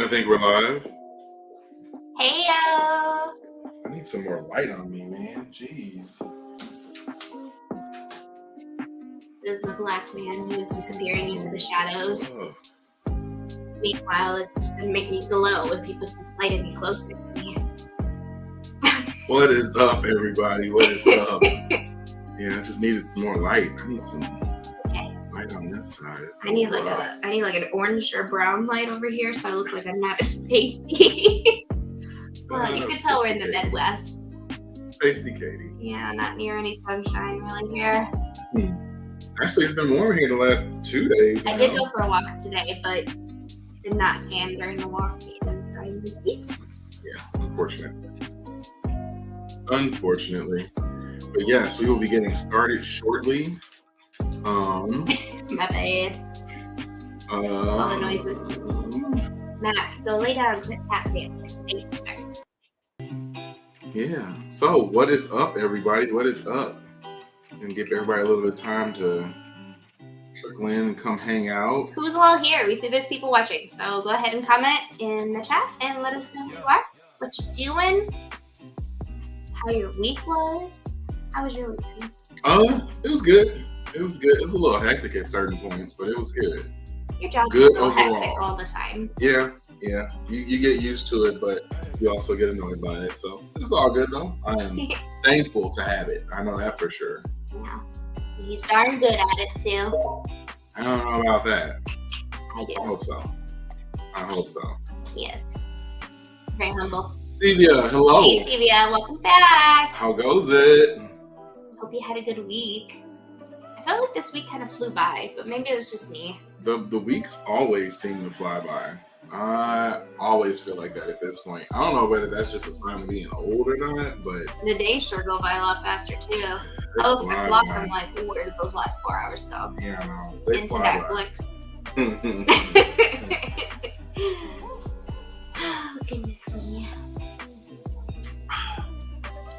I think we're live. Heyo! I need some more light on me, man. Jeez. This is the black man who is disappearing into the shadows. Oh. Meanwhile, it's just gonna make me glow if he puts his light any closer to me. What is up, everybody? What is up? Yeah, I just needed some more light. I need some light on this side. I need like an orange or brown light over here, so I look like I'm not spacey. Well, you could tell we're in the Midwest. Spacey Katie. Yeah, not near any sunshine really here. Actually, it's been warm here the last 2 days. I did go for a walk today, but did not tan during the walk because I'm decent. Yeah, unfortunately. But yes, we will be getting started shortly. My bad. All the noises. Matt, go lay down and quit tap dancing. Thank you, sir. Yeah. So, what is up, everybody? What is up? And give everybody a little bit of time to trickle in and come hang out. Who's all here? We see there's people watching, so go ahead and comment in the chat and let us know who you are, what you're doing, how your week was. How was your week? It was good. It was good. It was a little hectic at certain points, but it was good. Your job's good a little overall. hectic all the time. Yeah. You get used to it, but you also get annoyed by it. So it's all good though. I am thankful to have it. I know that for sure. Yeah. You're darn good at it too. I don't know about that. I do. I hope so. Yes. Very humble. Stevia, hello. Hey Stevia, welcome back. How goes it? Hope you had a good week. I felt like this week kind of flew by, but maybe it was just me. The weeks always seem to fly by. I always feel like that at this point. I don't know whether that's just a sign of being old or not, but the days sure go by a lot faster too. I look at the clock and I'm like, where did those last 4 hours go? Yeah, no. Into Netflix. Oh, goodness me.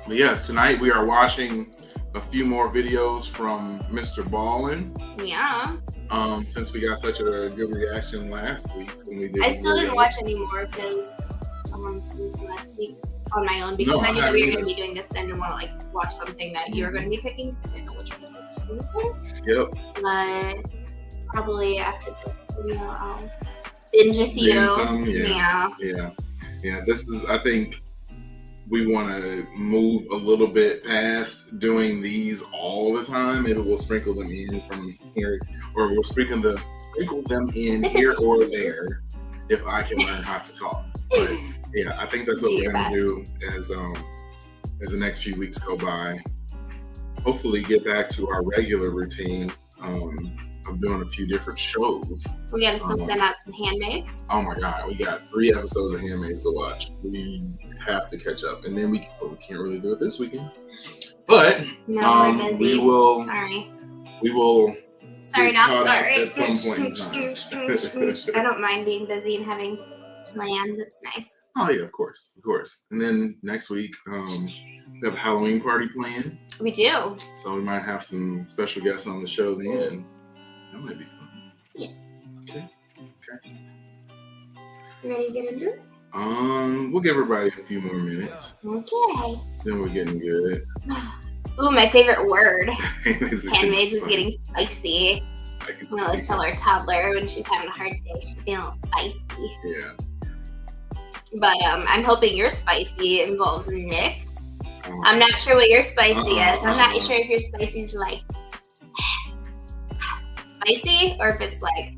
But yes, tonight we are watching a few more videos from Mr. Ballen. Yeah. Since we got such a good reaction last week when we did. I still didn't watch any more of his last week's on my own because I knew that we were going to be doing this and I didn't want to like watch something that you were going to be picking because I didn't know which one to choose. Yep. But probably after this video, I'll binge a few. Yeah. This is, I think, we want to move a little bit past doing these all the time. Maybe we'll sprinkle them in from here, or we'll sprinkle them in here or there if I can learn how to talk. But yeah, I think that's what we're gonna do as the next few weeks go by. Hopefully, get back to our regular routine of doing a few different shows. We gotta still send out some handmaids. Oh my God, we got 3 episodes of Handmaids to watch. We have to catch up, and then we can't really do it this weekend. But no, we're busy. We will. Sorry, not sorry. At some point in time. I don't mind being busy and having plans. It's nice. Oh yeah, of course. And then next week, we have a Halloween party planned. We do. So we might have some special guests on the show then. That might be fun. Yes. Okay. You ready to get into it? We'll give everybody a few more minutes. Okay. Then we're getting good. Ooh, my favorite word. Handmaids is getting spicy. We always tell our toddler when she's having a hard day, she's feeling a little spicy. Yeah. But I'm hoping your spicy involves Nick. I'm not sure what your spicy is. I'm not sure if your spicy is like spicy or if it's like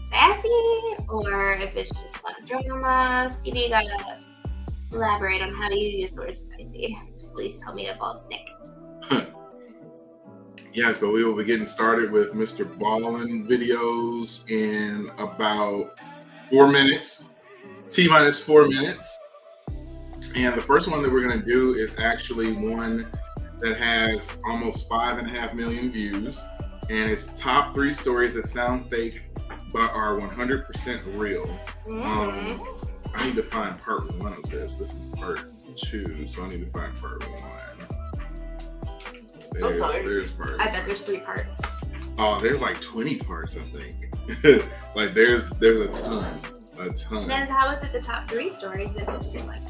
sassy or if it's just like drama. Stevie, you gotta elaborate on how you use the word spicy. Please tell me it involves Nick. Yes, but we will be getting started with Mr. Ballen videos in about 4 minutes. T-minus 4 minutes. And the first one that we're going to do is actually one that has almost 5.5 million views. And it's top 3 stories that sound fake but are 100% real. I need to find part 1 of this. This is part 2, so I need to find part 1. There's part 1. I bet there's 3 parts. Oh, there's like 20 parts, I think. Like there's a ton. a ton. Then how is it the top 3 stories if it's like?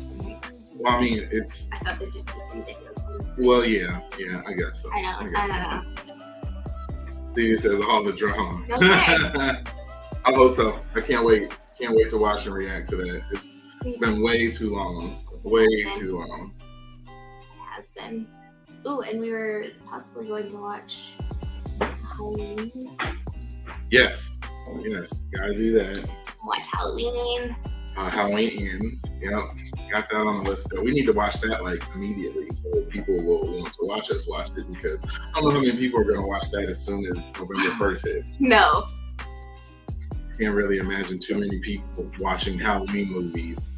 Well, I mean, it's. I thought they're just different videos. Well, yeah, I guess so. I know. I don't know. Stevie says all the drama. Okay. I hope so. I can't wait. Can't wait to watch and react to that. It's been way too long. Way too long. It has been. Ooh, and we were possibly going to watch Halloween. Yes. Gotta do that. Watch Halloween. Halloween Ends. Yep. Got that on the list. So we need to watch that like immediately so people will want to watch it because I don't know how many people are going to watch that as soon as November 1st hits. No. Can't really imagine too many people watching Halloween movies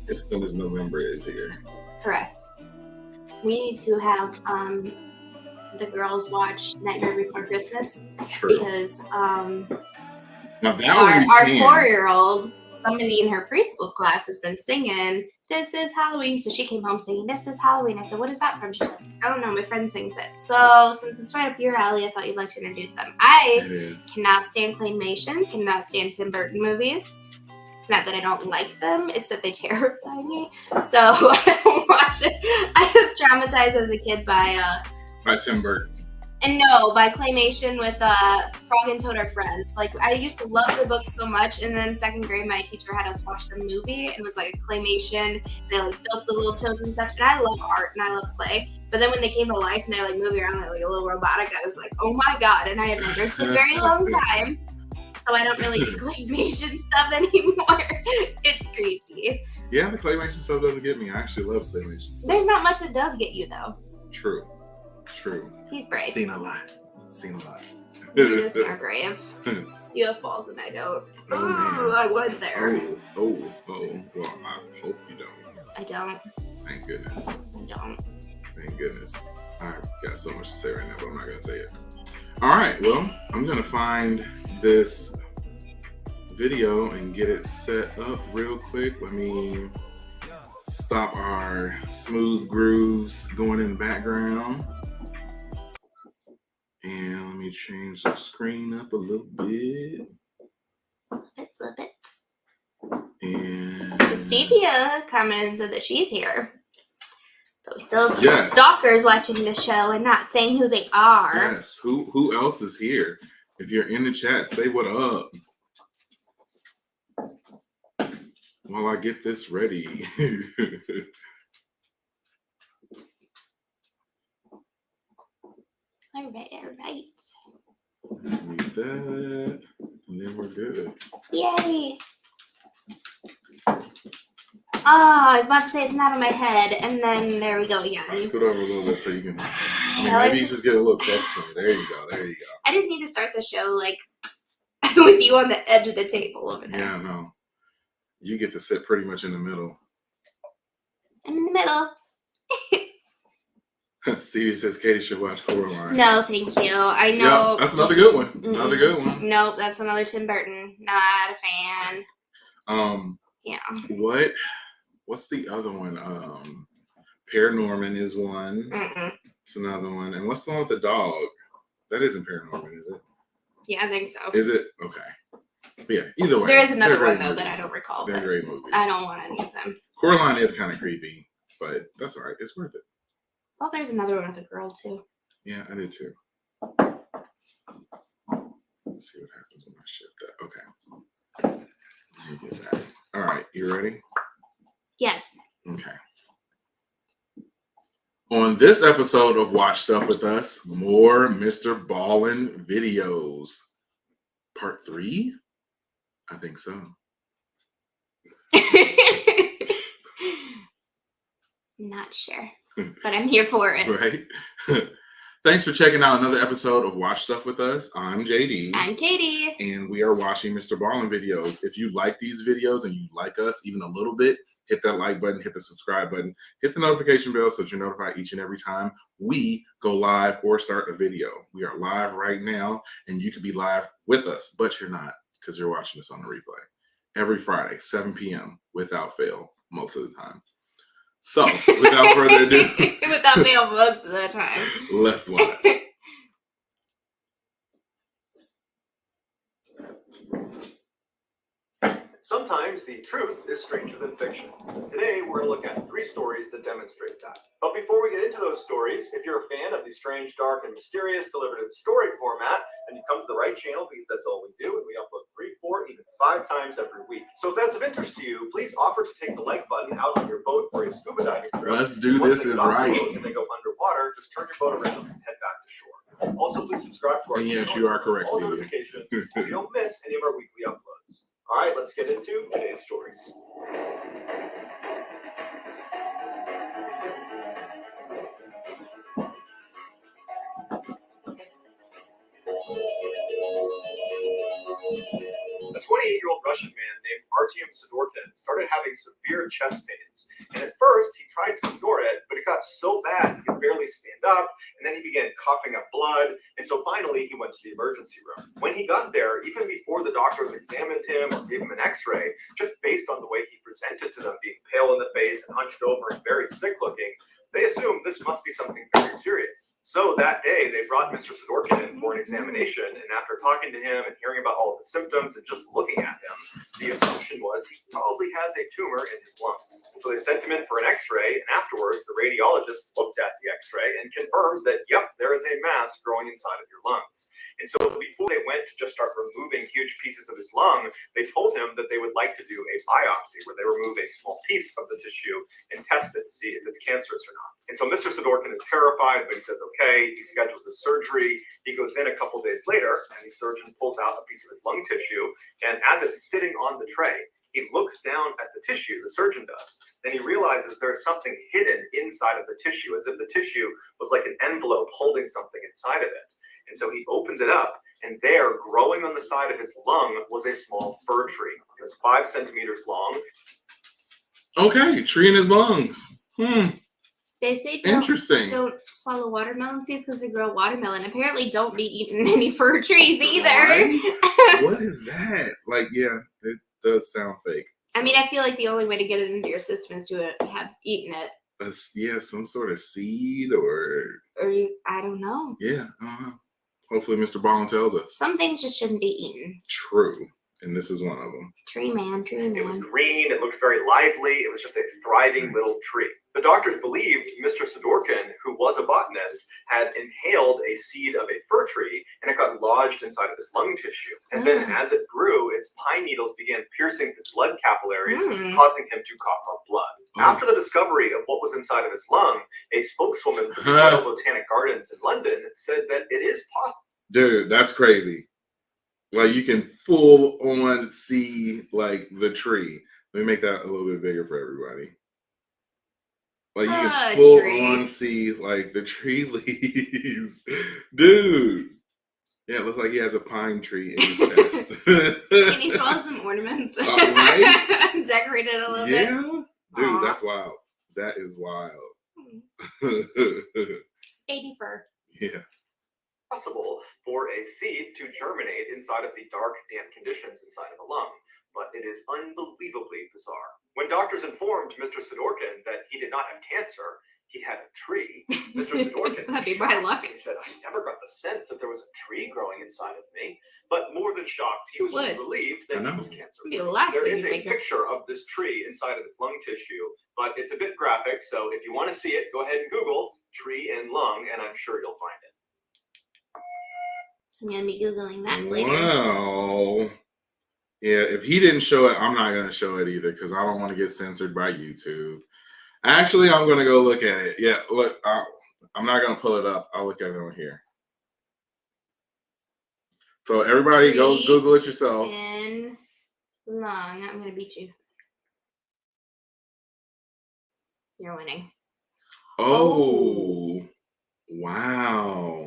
as soon as November is here. Correct. We need to have the girls watch Nightmare Before Christmas. True. Because now that our 4-year-old, somebody in her preschool class has been singing "This is Halloween," so she came home singing "This is Halloween." I said, "What is that from?" She's like, "I don't know. My friend sings it." So since it's right up your alley, I thought you'd like to introduce them. I cannot stand claymation. Cannot stand Tim Burton movies. Not that I don't like them, it's that they terrify me. So I don't watch it. I was traumatized as a kid by Tim Burton. And no, by claymation with Frog and Toad Are Friends. Like, I used to love the book so much, and then 2nd grade, my teacher had us watch the movie, and it was like a claymation. They like built the little toads and stuff, and I love art and I love clay. But then when they came to life and they're like moving around like a little robotic, I was like, oh my god! And I had nightmares for a very long time. So I don't really do claymation stuff anymore. It's creepy. Yeah, the claymation stuff doesn't get me. I actually love claymation stuff. There's not much that does get you though. True. He's brave. Seen a lot. You just are brave. You have balls and I don't. Oh, I was there. Oh. Well, I hope you don't. I don't. Thank goodness. I don't. Thank goodness. I got so much to say right now, but I'm not going to say it. All right. Well, I'm going to find this video and get it set up real quick. Let me stop our smooth grooves going in the background. And let me change the screen up a little bit. Little bits. And so Stevia commented and said that she's here. But we still have stalkers watching the show and not saying who they are. Yes. Who else is here? If you're in the chat, say what up. While I get this ready. All right. Leave that, and then we're good. Yay! Oh, I was about to say it's not in my head, and then there we go again. Scoot over a little bit so you can. Maybe you just get a little close to me. There you go. I just need to start the show like with you on the edge of the table over there. Yeah, no. You get to sit pretty much in the middle. I'm in the middle. Stevie says Katie should watch Coraline. No, thank you. I know. Yeah, that's another good one. Nope, that's another Tim Burton. Not a fan. Yeah. What's the other one? Paranorman is one. It's another one. And what's the one with the dog? That isn't Paranorman, is it? Yeah, I think so. Is it? Okay. But yeah, either way. There is another one, though, that I don't recall. They're great movies. I don't want any of them. Coraline is kind of creepy, but that's all right. It's worth it. Well, there's another one with a girl, too. Yeah, I did, too. Let's see what happens when I shift that. Okay. Let me get that. All right. You ready? Yes. Okay. On this episode of Watch Stuff With Us, more Mr. Ballen videos. Part 3? I think so. Not sure, but I'm here for it. Right? Thanks for checking out another episode of Watch Stuff With Us. I'm JD. I'm Katie. And we are watching Mr. Ballen videos. If you like these videos and you like us even a little bit, hit that like button, hit the subscribe button, hit the notification bell so that you're notified each and every time we go live or start a video. We are live right now, and you could be live with us, but you're not because you're watching us on the replay. Every Friday, 7 p.m. without fail, most of the time. So, without further ado. Without fail, most of the time. Let's watch. sometimes the truth is stranger than fiction. Today, we're going to look at 3 stories that demonstrate that. But before we get into those stories, if you're a fan of the strange, dark, and mysterious delivered in story format, then you come to the right channel because that's all we do, and we upload 3, 4, even 5 times every week. So if that's of interest to you, please offer to take the like button out on your boat for a scuba diving trip. Let's do this is right. If they go underwater, just turn your boat around and head back to shore. Also, please subscribe to our channel. Yes, you are correct, all Steve. notifications so you don't miss any of our weekly uploads. All right, let's get into today's stories. A 28-year-old Russian man named Artyom Sidorkin started having severe chest pains, and at first he tried to ignore it, but it got so bad he could barely stand up, and then he began coughing up blood, and so finally he went to the emergency room. When he got there, even before the doctors examined him or gave him an x-ray, just based on the way he presented to them, being pale in the face and hunched over and very sick looking, they assumed this must be something very serious. So that day, they brought Mr. Sidorkin in for an examination, and after talking to him and hearing about all of the symptoms and just looking at him, the assumption was he probably has a tumor in his lungs. So they sent him in for an x-ray, and afterwards, the radiologist looked at the x-ray and confirmed that, yep, there is a mass growing inside of your lungs. And so before they went to just start removing huge pieces of his lung, they told him that they would like to do a biopsy, where they remove a small piece of the tissue and test it to see if it's cancerous or not. And so Mr. Sidorkin is terrified, but he says, okay, he schedules his surgery. He goes in a couple days later, and the surgeon pulls out a piece of his lung tissue, and as it's sitting on the tray, he looks down at the tissue, the surgeon does, and he realizes there's something hidden inside of the tissue, as if the tissue was like an envelope holding something inside of it. And so he opens it up, and there, growing on the side of his lung, was a small fir tree. It was 5 centimeters long. Okay, tree in his lungs. They say Interesting. don't swallow watermelon seeds because they grow watermelon. Apparently, don't be eating any fir trees either. Right? What is that? Like, yeah, it does sound fake. I mean, I feel like the only way to get it into your system is to have eaten it. Yeah, some sort of seed or I don't know. Yeah, hopefully Mr. Ballen tells us. Some things just shouldn't be eaten. True. And this is one of them. Tree man. It was green. It looked very lively. It was just a thriving little tree. The doctors believed Mr. Sidorkin, who was a botanist, had inhaled a seed of a fir tree, and it got lodged inside of his lung tissue. And then as it grew, its pine needles began piercing his blood capillaries, causing him to cough up blood. After the discovery of what was inside of his lung, a spokeswoman for the Royal Botanic Gardens in London said that it is possible. Dude, that's crazy. Like, you can full on see, like, the tree. Let me make that a little bit bigger for everybody. Like, you can full on see, like, the tree leaves. Dude. Yeah, it looks like he has a pine tree in his chest. Can he swallow some ornaments? Right? Decorate it a little bit. Yeah. Dude, that's wild. That is wild. Baby fur. Yeah. Possible for a seed to germinate inside of the dark, damp conditions inside of a lung, but it is unbelievably bizarre. When doctors informed Mr. Sidorkin that he did not have cancer, he had a tree, Mr. Sidorkin That'd be my luck. He said, I never got the sense that there was a tree growing inside of me, but more than shocked, he was just relieved that he was cancer. There is a picture of this tree inside of his lung tissue, but it's a bit graphic, so if you want to see it, go ahead and Google tree and lung, and I'm sure you'll find it. I'm going to be Googling that later. Well, yeah, if he didn't show it, I'm not going to show it either because I don't want to get censored by YouTube. Actually, I'm going to go look at it. Yeah, look, I'm not going to pull it up. I'll look at it on here. So everybody go Google it yourself. And lung. I'm going to beat you. You're winning. Oh, wow.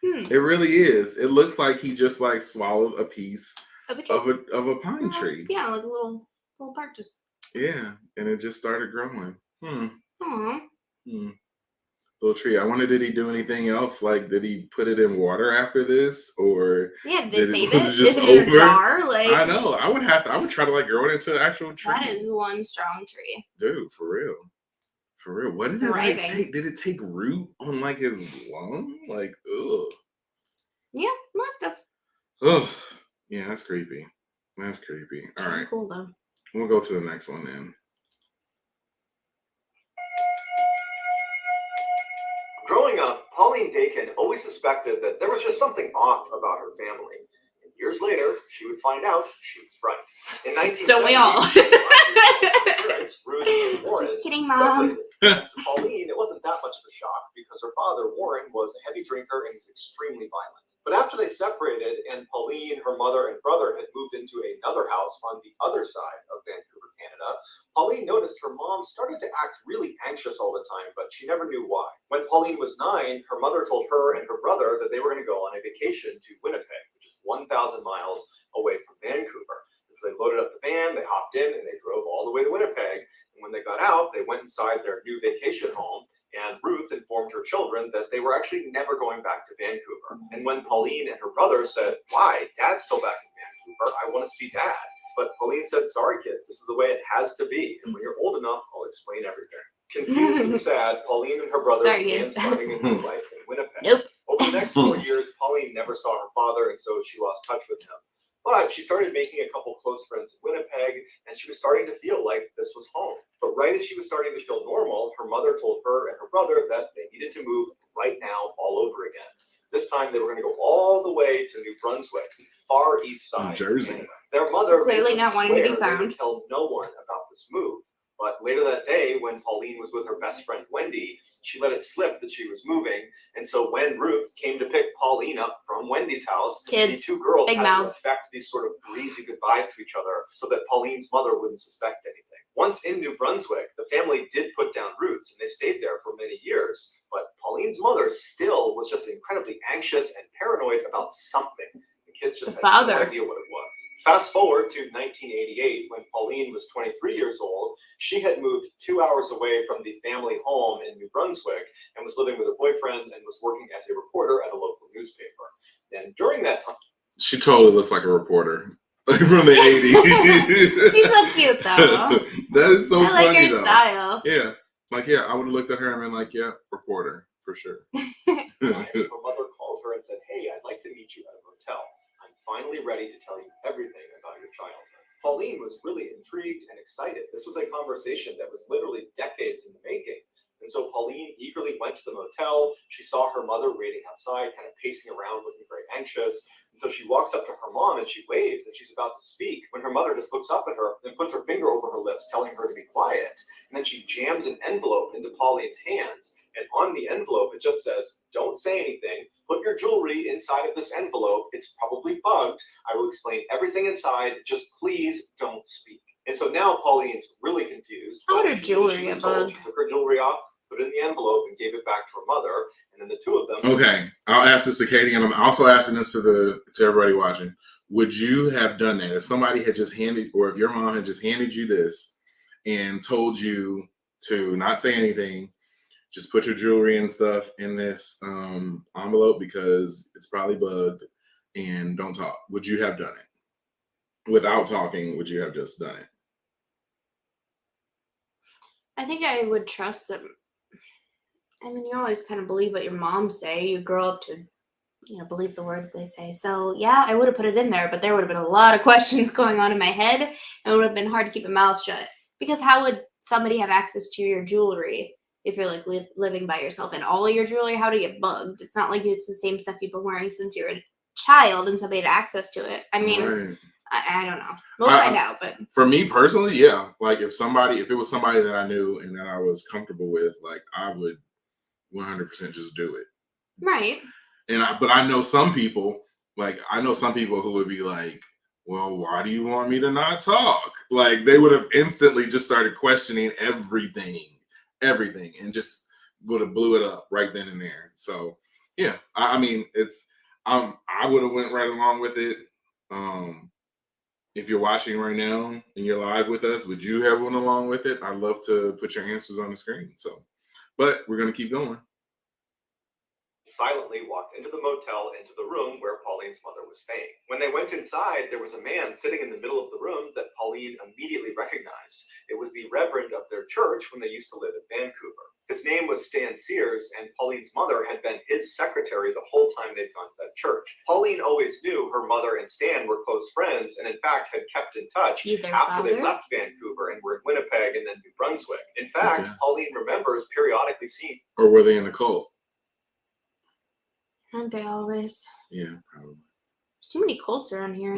It really is. It looks like he just like swallowed a piece of a pine tree. Yeah, like a little part just. Yeah, and it just started growing. Little tree. I wonder, did he do anything else? Like, did he put it in water after this, or did they save it? Is Just it in a jar? Like, I know. I would try to like grow it into an actual tree. That is one strong tree, dude. For real. For real. What did it like take? Did it take root on like his lung? Like, ugh. Yeah, must have. Ugh. Yeah, that's creepy. That's creepy. All right. Cool though. We'll go to the next one then. Growing up, Pauline Dakin always suspected that there was just something off about her family. And years later, she would find out she was right. In 1970, Don't we all? parents, Ruth and Warren, Just kidding, Mom. separated. To Pauline, it wasn't that much of a shock because her father, Warren, was a heavy drinker and was extremely violent. But after they separated and Pauline, her mother, and brother had moved into another house on the other side of Vancouver, Canada, Pauline noticed her mom started to act really anxious all the time, but she never knew why. When Pauline was 9, her mother told her and her brother that they were going to go on a vacation to Winnipeg, which is 1,000 miles away from Vancouver. And so they loaded up the van, they hopped in, and they drove all the way to Winnipeg. And when they got out, they went inside their new vacation home. And Ruth informed her children that they were actually never going back to Vancouver. And when Pauline and her brother said, "Why? Dad's still back in Vancouver. I want to see Dad." But Pauline said, "Sorry, kids, this is the way it has to be. And when you're old enough, I'll explain everything." Confused and sad, Pauline and her brother began starting a new life in Winnipeg. Nope. Over the next 4 years, Pauline never saw her father, and so she lost touch with him. But she started making a couple close friends in Winnipeg, and she was starting to feel like this was home. But right as she was starting to feel normal, her mother told her and her brother that they needed to move right now all over again. This time they were going to go all the way to New Brunswick, the far east side. New Jersey. Their mother So clearly not wanting to be they found. would tell no one about this move. But later that day, when Pauline was with her best friend Wendy, she let it slip that she was moving. And so when Ruth came to pick Pauline up from Wendy's house, Kids, these two girls big had mouths. to affect these sort of breezy goodbyes to each other so that Pauline's mother wouldn't suspect anything. Once in New Brunswick, the family did put down roots and they stayed there for many years. But Pauline's mother still was just incredibly anxious and paranoid about something. The kids just had no idea what it was. Fast forward to 1988, when Pauline was 23 years old. She had moved 2 hours away from the family home in New Brunswick and was living with her boyfriend and was working as a reporter at a local newspaper. And during that time, she totally looks like a reporter from the 80s. She's so cute, though. That is so funny, I like her though. style. Yeah. Like, yeah, I would have looked at her and been like, yeah, reporter, for sure. her mother called her and said, "Hey, I'd like to meet you at a motel. I'm finally ready to tell you everything about your childhood." Pauline was really intrigued and excited. This was a conversation that was literally decades in the making. And so Pauline eagerly went to the motel. She saw her mother waiting outside, kind of pacing around, looking very anxious. And so she walks up to her mom and she waves and she's about to speak when her mother just looks up at her and puts her finger over her lips, telling her to be quiet. And then she jams an envelope into Pauline's hands. And on the envelope, it just says, "Don't say anything. Put your jewelry inside of this envelope. It's probably bugged. I will explain everything inside. Just please don't speak." And so now Pauline's really confused. How would But her jewelry she was a told. bug? She took her jewelry off, put it in the envelope, and gave it back to her mother. And then the two of them. Okay, I'll ask this to Katie, and I'm also asking this to everybody watching. Would you have done that if somebody had just handed, or if your mom had just handed you this and told you to not say anything, just put your jewelry and stuff in this envelope because it's probably bugged, and don't talk? Would you have done it? Without talking, would you have just done it? I think I would trust them. I mean, you always kind of believe what your moms say. You grow up to, believe the word they say. So, yeah, I would have put it in there, but there would have been a lot of questions going on in my head, and it would have been hard to keep my mouth shut. Because how would somebody have access to your jewelry if you're, like, living by yourself? And all of your jewelry, how to get bugged? It's not like it's the same stuff you've been wearing since you were a child and somebody had access to it. I mean, Right. I don't know. We'll find out, but for me personally, yeah. Like if it was somebody that I knew and that I was comfortable with, like I would 100% just do it. right. But I know some people, who would be like, "Well, why do you want me to not talk?" Like they would have instantly just started questioning everything, and just would have blew it up right then and there. So yeah, I mean, I would have went right along with it. If you're watching right now and you're live with us, would you have went along with it? I'd love to put your answers on the screen. But we're gonna keep going. Silently walked into the motel, into the room where Pauline's mother was staying. When they went inside, there was a man sitting in the middle of the room that Pauline immediately recognized. It was the reverend of their church when they used to live in Vancouver. His name was Stan Sears, and Pauline's mother had been his secretary the whole time they'd gone to that at church. Pauline always knew her mother and Stan were close friends and in fact had kept in touch after they left Vancouver and were in Winnipeg and then New Brunswick. In fact, Pauline remembers periodically seeing. Or were they in a cult? Aren't they always? Yeah, probably. There's too many cults around here.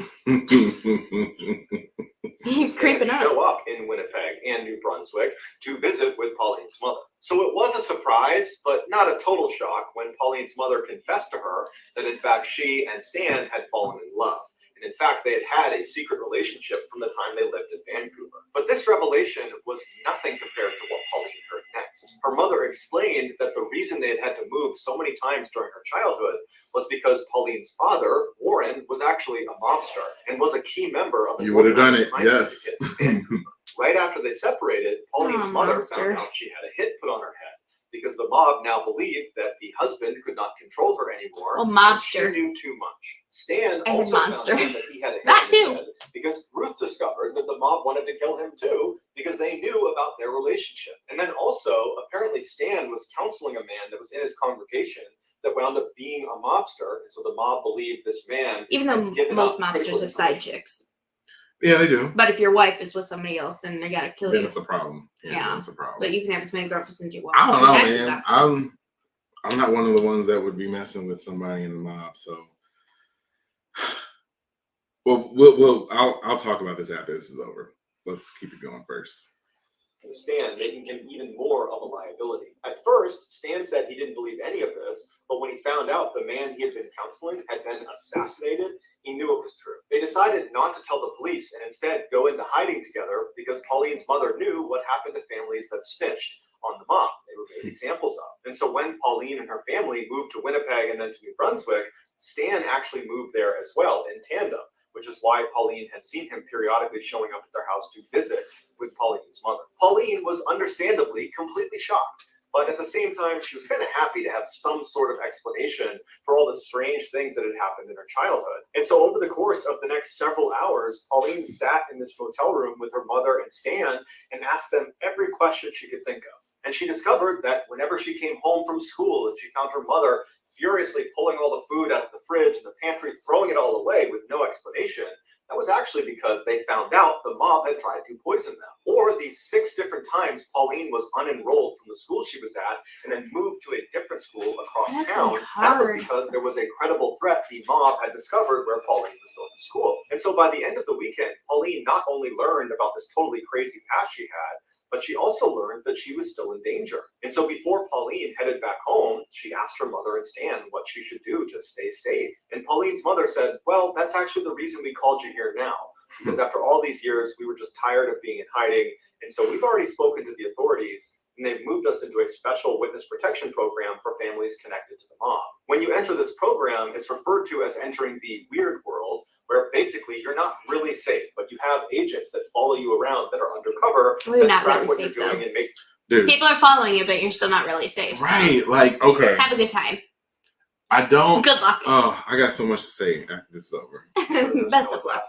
Creeping up. Show up in Winnipeg and New Brunswick to visit with Pauline's mother. So it was a surprise, but not a total shock when Pauline's mother confessed to her that in fact she and Stan had fallen in love. And in fact, they had a secret relationship from the time they lived in Vancouver. But this revelation was nothing compared to what Pauline heard next. Her mother explained that the reason they had to move so many times during her childhood was because Pauline's father, Warren, was actually a mobster and was a key member of the. You would have done it, yes. Right after they separated, Pauline's mother found out she had a hit put on her head, because the mob now believed that the husband could not control her anymore. Oh, mobster. She knew too much. Stan and also monster. found out that he had a hit That in his too. head because Ruth discovered that the mob wanted to kill him too because they knew about their relationship. And then also, apparently Stan was counseling a man that was in his congregation that wound up being a mobster. And so the mob believed this man. Even though most mobsters have side chicks. Yeah, they do. But if your wife is with somebody else, then they gotta kill you. Then it's a problem. Yeah, that's a problem. But you can have as many girlfriends as you want. I don't know, man. I'm not one of the ones that would be messing with somebody in the mob. So, I'll talk about this after this is over. Let's keep it going first. Stan, making him even more of a liability. At first, Stan said he didn't believe any of this, but when he found out the man he had been counseling had been assassinated, he knew it was true. They decided not to tell the police and instead go into hiding together because Pauline's mother knew what happened to families that snitched on the mob. They were made examples of. And so when Pauline and her family moved to Winnipeg and then to New Brunswick, Stan actually moved there as well in tandem, which is why Pauline had seen him periodically showing up at their house to visit with Pauline's mother. Pauline was understandably completely shocked, but at the same time, she was kind of happy to have some sort of explanation for all the strange things that had happened in her childhood. And so over the course of the next several hours, Pauline sat in this motel room with her mother and Stan and asked them every question she could think of. And she discovered that whenever she came home from school and she found her mother furiously pulling all the food out of the fridge and the pantry, throwing it all away with no explanation, that was actually because they found out the mob had tried to poison them. Or these 6 different times Pauline was unenrolled from the school she was at and then moved to a different school across town. That was because there was a credible threat the mob had discovered where Pauline was going to school. And so by the end of the weekend, Pauline not only learned about this totally crazy past she had, but she also learned that she was still in danger. And so before Pauline headed back home, she asked her mother and Stan what she should do to stay safe. And Pauline's mother said, well, that's actually the reason we called you here now. Because after all these years, we were just tired of being in hiding. And so we've already spoken to the authorities, and they've moved us into a special witness protection program for families connected to the mob. When you enter this program, it's referred to as entering the weird world, where basically you're not really safe, but you have agents that follow you around that are undercover. Well, you're not really safe, though. Dude. People are following you, but you're still not really safe. Right, like, okay. Have a good time. I don't. Good luck. Oh, I got so much to say after this is over. Best of luck.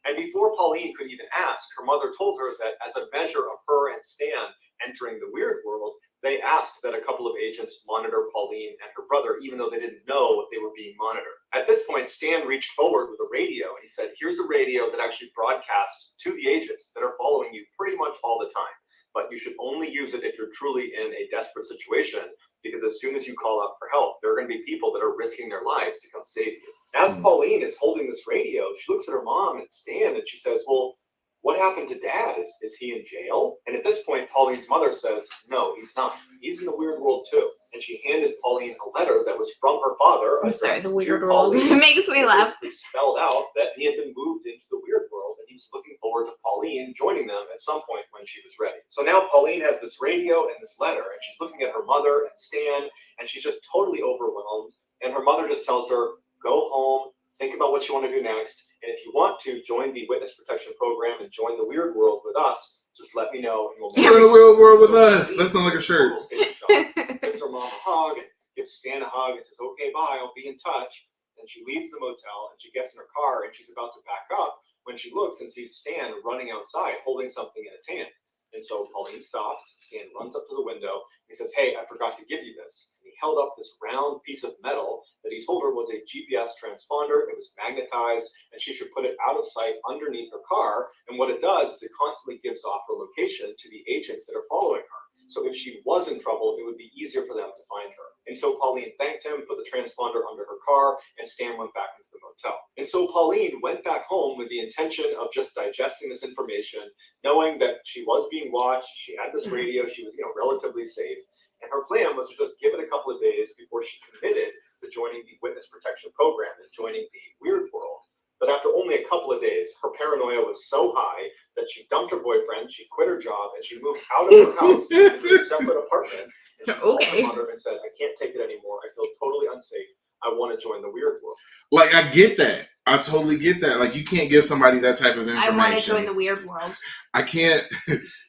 And before Pauline could even ask, her mother told her that as a measure of her and Stan entering the weird world, they asked that a couple of agents monitor Pauline and her brother, even though they didn't know they were being monitored. At this point, Stan reached forward with a radio and he said, here's a radio that actually broadcasts to the agents that are following you pretty much all the time. But you should only use it if you're truly in a desperate situation, because as soon as you call out for help, there are going to be people that are risking their lives to come save you. As Pauline is holding this radio, she looks at her mom and Stan and she says, well, what happened to Dad? Is he in jail? And at this point, Pauline's mother says, no, he's not. He's in the weird world too. And she handed Pauline a letter that was from her father. I'm sorry, the weird world. It makes me laugh. It spelled out that he had been moved into the weird world and he was looking forward to Pauline joining them at some point when she was ready. So now Pauline has this radio and this letter, and she's looking at her mother and Stan, and she's just totally overwhelmed. And her mother just tells her, go home, think about what you want to do next. And if you want to join the witness protection program and join the weird world with us, just let me know. And we'll You're in the weird world with us. That sounds like a shirt. Gives her mom a hug and gives Stan a hug and says, okay, bye, I'll be in touch. And she leaves the motel and she gets in her car and she's about to back up when she looks and sees Stan running outside holding something in his hand. And so Pauline stops. Stan runs up to the window. He says, hey, I forgot to give you this. And he held up this round piece of metal that he told her was a GPS transponder. It was magnetized, and she should put it out of sight underneath her car. And what it does is it constantly gives off her location to the agents that are following her. So if she was in trouble, it would be easier for them to find her. And so Pauline thanked him, put the transponder under her car, and Stan went back into the motel. And so Pauline went back home with the intention of just digesting this information, knowing that she was being watched, she had this radio, she was, relatively safe. And her plan was to just give it a couple of days before she committed to joining the witness protection program and joining the weird world. But after only a couple of days, her paranoia was so high that she dumped her boyfriend, she quit her job, and she moved out of her house into a separate apartment. And she called her mother and said, I can't take it anymore. I feel totally unsafe. I want to join the weird world. Like, I get that. I totally get that. Like, you can't give somebody that type of information. I want to join the weird world. I can't.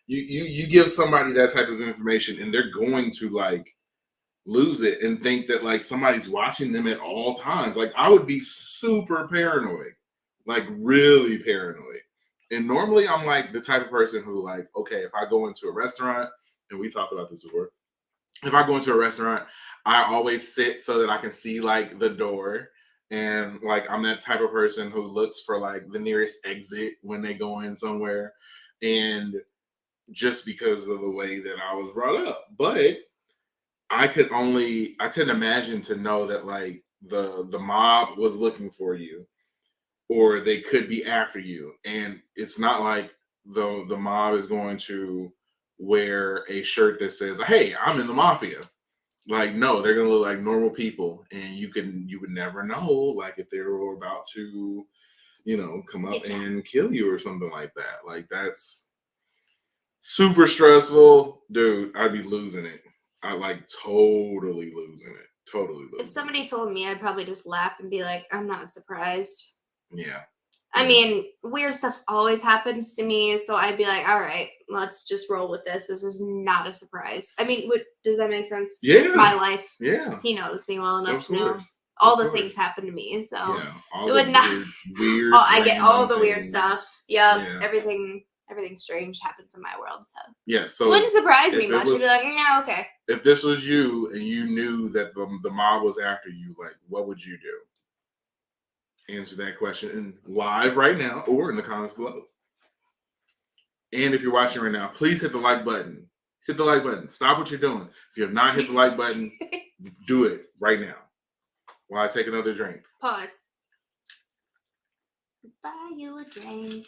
You give somebody that type of information, and they're going to, like, lose it and think that, like, somebody's watching them at all times. Like, I would be super paranoid. Like, really paranoid. And normally I'm like the type of person who, like, okay, if I go into a restaurant, and we talked about this before, if I go into a restaurant, I always sit so that I can see, like, the door. And, like, I'm that type of person who looks for, like, the nearest exit when they go in somewhere. And just because of the way that I was brought up. But I couldn't imagine to know that, like, the mob was looking for you, or they could be after you. And it's not like the mob is going to wear a shirt that says, hey, I'm in the mafia. Like, no, they're gonna look like normal people, and you would never know, like, if they were about to, come up and kill you or something like that. Like, that's super stressful, dude. I'd be losing it. Totally losing it. Totally losing it. If somebody told me, I'd probably just laugh and be like, I'm not surprised. Yeah. I mean, weird stuff always happens to me, so I'd be like, all right, let's just roll with this. This is not a surprise. I mean, does that make sense? Yeah. It's my life. Yeah. He knows me well enough Of to know course. all the things happen to me, so yeah, all it would not. Weird. I get all the weird things. stuff. Yep. Yeah. Everything strange happens in my world, so yeah. So it wouldn't surprise me much. I'd be like, yeah, okay. If this was you and you knew that the mob was after you, like, what would you do? Answer that question live right now or in the comments below. And if you're watching right now, please hit the like button. Hit the like button. Stop what you're doing. If you have not hit the like button, do it right now while I take another drink. Pause. Buy you a drink.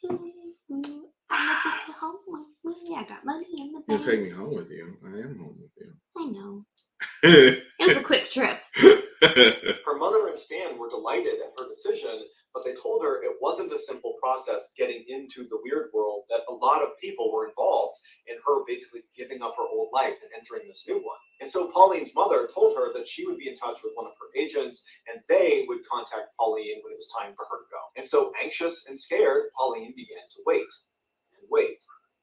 Ooh, I'm gonna take you home with me. I got money in the bank. You'll take me home with you. I am home with you. I know. It was a quick trip. Her mother and Stan were delighted at her decision, but they told her it wasn't a simple process getting into the weird world, that a lot of people were involved in her basically giving up her old life and entering this new one. And so Pauline's mother told her that she would be in touch with one of her agents, and they would contact Pauline when it was time for her to go. And so, anxious and scared, Pauline began to wait and wait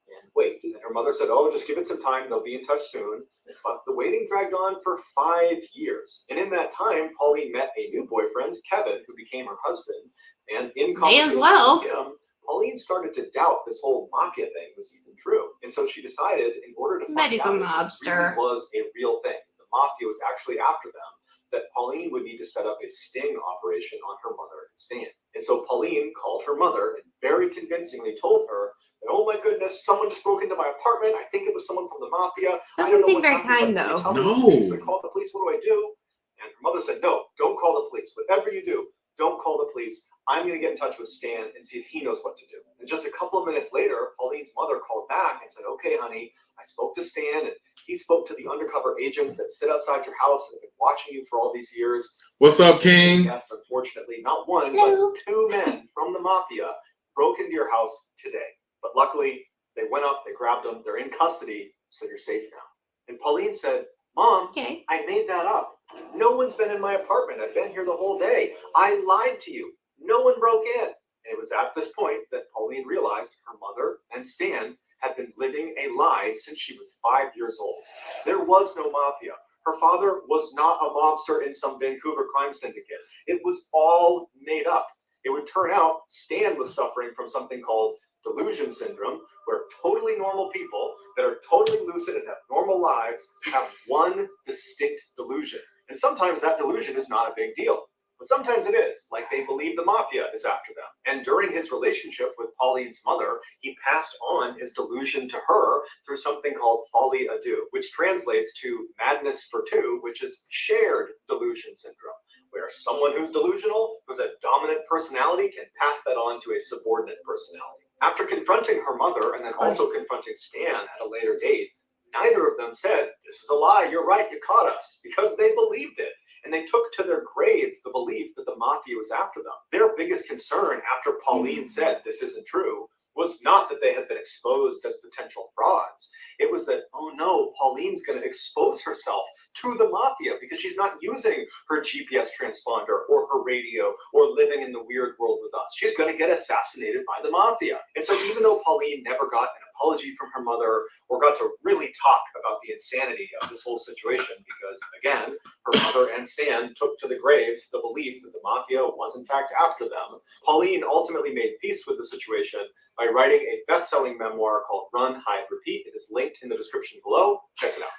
and wait. And her mother said, oh, just give it some time. They'll be in touch soon. But the waiting dragged on for 5 years. And in that time, Pauline met a new boyfriend, Kevin, who became her husband. And in conversation with him, Pauline started to doubt this whole mafia thing was even true. And so she decided, in order to find out if this really was a real thing, the mafia was actually after them, that Pauline would need to set up a sting operation on her mother and Stan. And so Pauline called her mother and very convincingly told her, oh my goodness, someone just broke into my apartment. I think it was someone from the mafia. Doesn't seem very kind, though. No. I call the police. What do I do? And her mother said, no, don't call the police. Whatever you do, don't call the police. I'm going to get in touch with Stan and see if he knows what to do. And just a couple of minutes later, Pauline's mother called back and said, okay, honey, I spoke to Stan, and he spoke to the undercover agents that sit outside your house and have been watching you for all these years. What's up, King? Yes, unfortunately, not one, but 2 men from the mafia broke into your house today. But luckily, they went up, they grabbed them, they're in custody, so you're safe now. And Pauline said, Mom, I made that up. No one's been in my apartment. I've been here the whole day. I lied to you. No one broke in. And it was at this point that Pauline realized her mother and Stan had been living a lie since she was 5 years old. There was no mafia. Her father was not a mobster in some Vancouver crime syndicate. It was all made up. It would turn out Stan was suffering from something called delusion syndrome, where totally normal people that are totally lucid and have normal lives have one distinct delusion. And sometimes that delusion is not a big deal. But sometimes it is, like they believe the mafia is after them. And during his relationship with Pauline's mother, he passed on his delusion to her through something called folie à deux, which translates to madness for two, which is shared delusion syndrome, where someone who's delusional, who's a dominant personality, can pass that on to a subordinate personality. After confronting her mother and then also confronting Stan at a later date, neither of them said, "This is a lie, you're right, you caught us," because they believed it. And they took to their graves the belief that the mafia was after them. Their biggest concern after Pauline said this isn't true was not that they had been exposed as potential frauds. It was that, oh no, Pauline's going to expose herself to the mafia because she's not using her GPS transponder or her radio or living in the weird world with us. She's going to get assassinated by the mafia. And so even though Pauline never got an apology from her mother or got to really talk about the insanity of this whole situation, because again, her mother and Stan took to the graves the belief that the mafia was in fact after them, Pauline ultimately made peace with the situation by writing a best-selling memoir called Run, Hide, Repeat. It is linked in the description below. Check it out.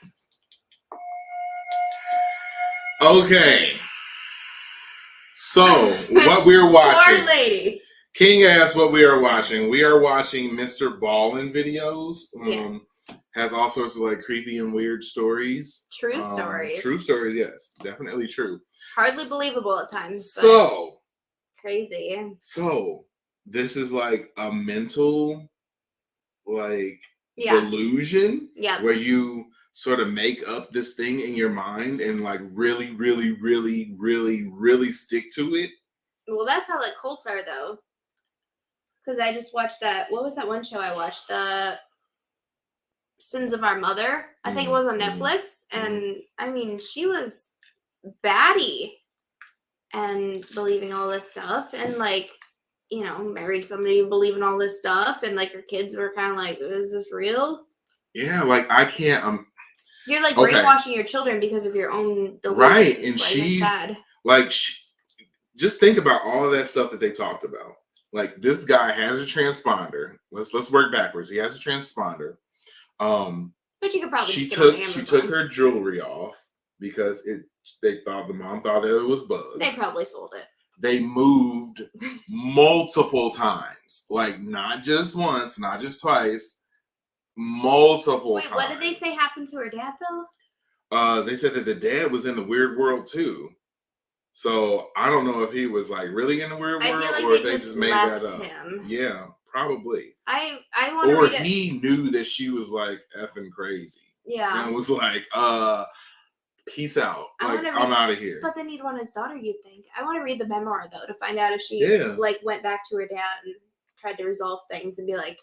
Okay. So, what we're watching. Poor lady. King asked what we are watching. We are watching Mr. Ballen videos. Yes. Has all sorts of like creepy and weird stories. True stories. True stories, yes. Definitely true. Hardly believable at times. So. Crazy. So, this is like a mental, like, delusion. Yeah. Where you sort of make up this thing in your mind and like really, really, really, really, really stick to it. Well, that's how like cults are though. Because I just watched that. What was that one show I watched? The Sins of Our Mother. I think it was on Netflix. And I mean, she was batty and believing all this stuff. And like, you know, married somebody believing all this stuff. And like her kids were kind of like, is this real? Yeah, like I can't. You're like brainwashing your children because of your own delusions. Right. And like, she's sad. like, just think about all of that stuff that they talked about. Like this guy has a transponder. Let's work backwards. He has a transponder. But you could probably she took her jewelry off because the mom thought that it was bugged. They probably sold it. They moved multiple times, like not just once, not just twice, multiple times. What did they say happened to her dad though? They said that the dad was in the weird world too. So I don't know if he was like really in the weird world or if they just made that up. Him. Yeah, probably. I want to read it. Or he knew that she was like effing crazy. Yeah. And was like, peace out. Like I'm out of here. But then he'd want his daughter, you'd think. I want to read the memoir though to find out if she like went back to her dad and tried to resolve things and be like,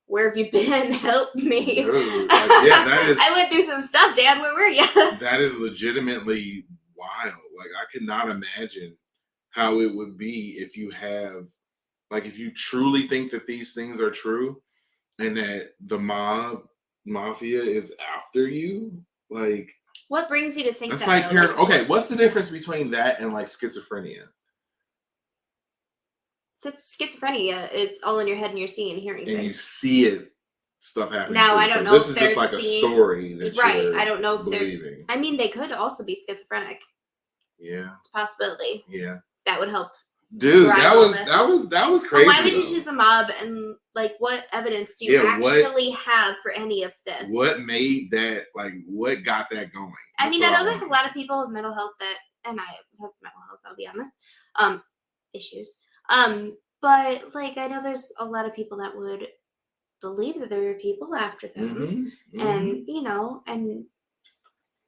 where have you been? Help me. Dude, that is I went through some stuff, Dad. Where were you? That is legitimately wild. Like I could not imagine how it would be if you if you truly think that these things are true and that the mafia is after you. Like what brings you to think that's that? Like okay, what's the difference between that and like schizophrenia? Schizophrenia, it's all in your head and you're seeing and hearing things. And you see it stuff happening. Now I don't know. This is just like a story that I don't know if believing. I mean, they could also be schizophrenic. Yeah, it's a possibility. Yeah, that would help. Dude, that was crazy. But why would you choose the mob? And like, what evidence do you actually have for any of this? What made that? Like, what got that going? I mean, I know there's a lot of people with mental health and I have mental health. I'll be honest, issues. But like, I know there's a lot of people that would believe that there are people after them, and you know, and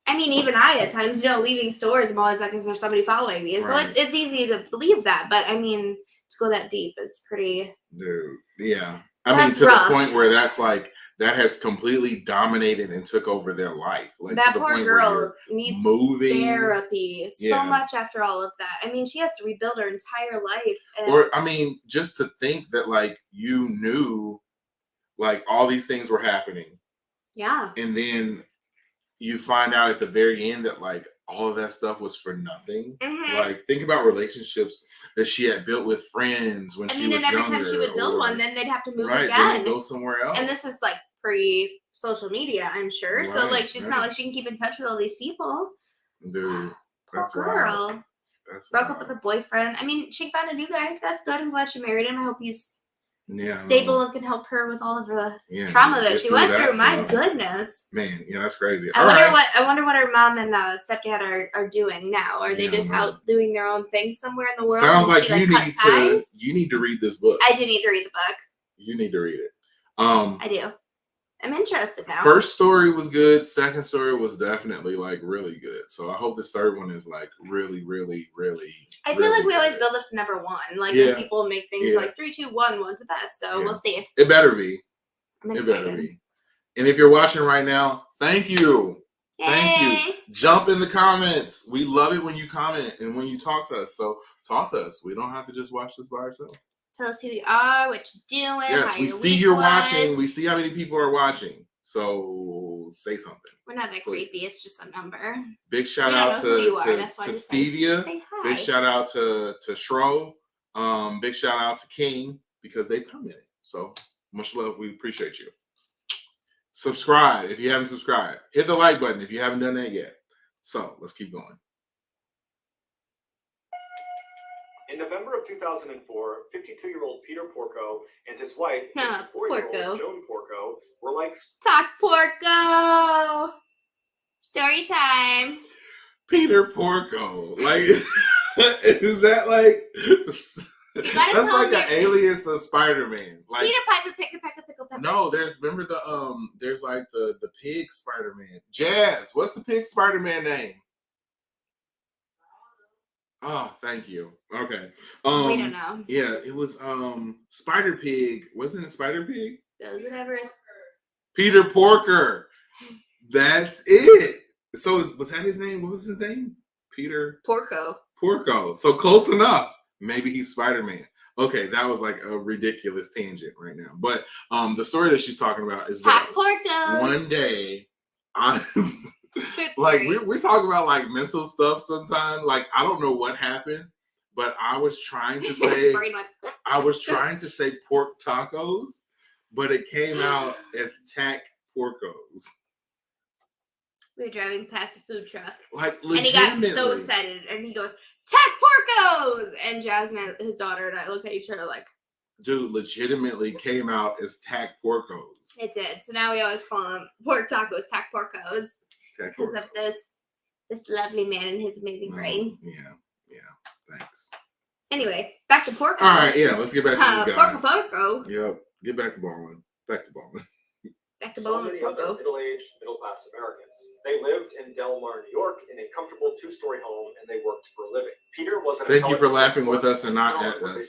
I mean, even I at times, you know, leaving stores, I'm always like, is there somebody following me? So it's easy to believe that, but I mean, to go that deep is pretty. Dude, yeah. I mean, to the point where that's like that has completely dominated and took over their life. Like that to the poor point girl where needs moving therapy so much after all of that. I mean, she has to rebuild her entire life. Or I mean, just to think that like you knew, like all these things were happening. Yeah. And then you find out at the very end that like all of that stuff was for nothing. Mhm. Like, think about relationships that she had built with friends when I she mean, was and every younger. time she would build or- one, then they'd have to move right, then again. they go somewhere else. And this is like pre-social media, I'm sure. So Right, like, she's yeah. not like she can keep in touch with all these people. Dude, Poor that's girl. wild. That's Broke wild. up with a boyfriend. I mean, she found a new guy. That's good. I'm glad she married him. I hope he's Yeah, I stable know. and can help her with all of the Yeah, trauma that get she through went that through. My stuff. goodness. Man, yeah, that's crazy. I All wonder right. I wonder what her mom and stepdad are doing now. Are they Yeah, just man. out doing their own thing somewhere in the world? Sounds and like she, you cut need ties? you need to read this book. I do need to read the book. You need to read it. I do. I'm interested now. First story was good. Second story was definitely like really good. So I hope this third one is like really, really, really. I feel really like we always good. build up to number one. Like Yeah. when people make things Yeah. like 3, 2, 1, one's the best. So Yeah. we'll see. It better be. I'm It excited. better be. And if you're watching right now, thank you. Thank you. Yay. Jump in the comments. We love it when you comment and when you talk to us. So talk to us. We don't have to just watch this by ourselves. Tell us who you are, what you're doing. Yes, how we your see week you're was. watching. We see how many people are watching. So say something. We're not that please. creepy. It's just a number. Big shout We don't out know who you are. to That's why I just Stevia. say hi. Big shout out to Shro. Big shout out to King because they commented. So much love. We appreciate you. Subscribe if you haven't subscribed. Hit the like button if you haven't done that yet. So let's keep going. In November of 2004, 52-year-old Peter Porco and his wife, 54-year-old Porco. Joan Porco, were like Talk Porco. Story time. Peter Porco. Like, is that like that's tell like me an alias of Spider-Man? Like Peter Piper, Picker, Pecker, Pickle, Peppers. no, remember there's like the pig Spider-Man. Jazz. What's the pig Spider-Man name? Oh, thank you. Okay. We don't know. Yeah, it was Spider Pig. Wasn't it Spider Pig? Whatever is Peter Porker. That's it. So was that his name? What was his name? Peter Porco. Porco. So close enough. Maybe he's Spider-Man. Okay, that was like a ridiculous tangent right now. But the story that she's talking about is Talk that Porcos. one day I It's like great. we're talking about like mental stuff sometimes. Like I don't know what happened, but I was trying to say pork tacos, but it came out as tack porcos. We were driving past a food truck. Like And he legitimately. got so excited and he goes, Tack Porcos! And Jazz and his daughter and I look at each other like, dude, legitimately came out as tack porcos. it did. So now we always call them pork tacos, Tack Porcos. Tack Because of porcos. this lovely man and his amazing brain. Yeah. Thanks. Anyway, back to Porco. All right, yeah, let's get back to this guy. Porco. Yep, get back to balling. Back to balling. Back to so Ballen many with other Porco. middle-aged, middle-class Americans. They lived in Delmar, New York, in a comfortable 2-story home, and they worked for a living. Peter was an Thank you for intelligent laughing with us and not at was a us.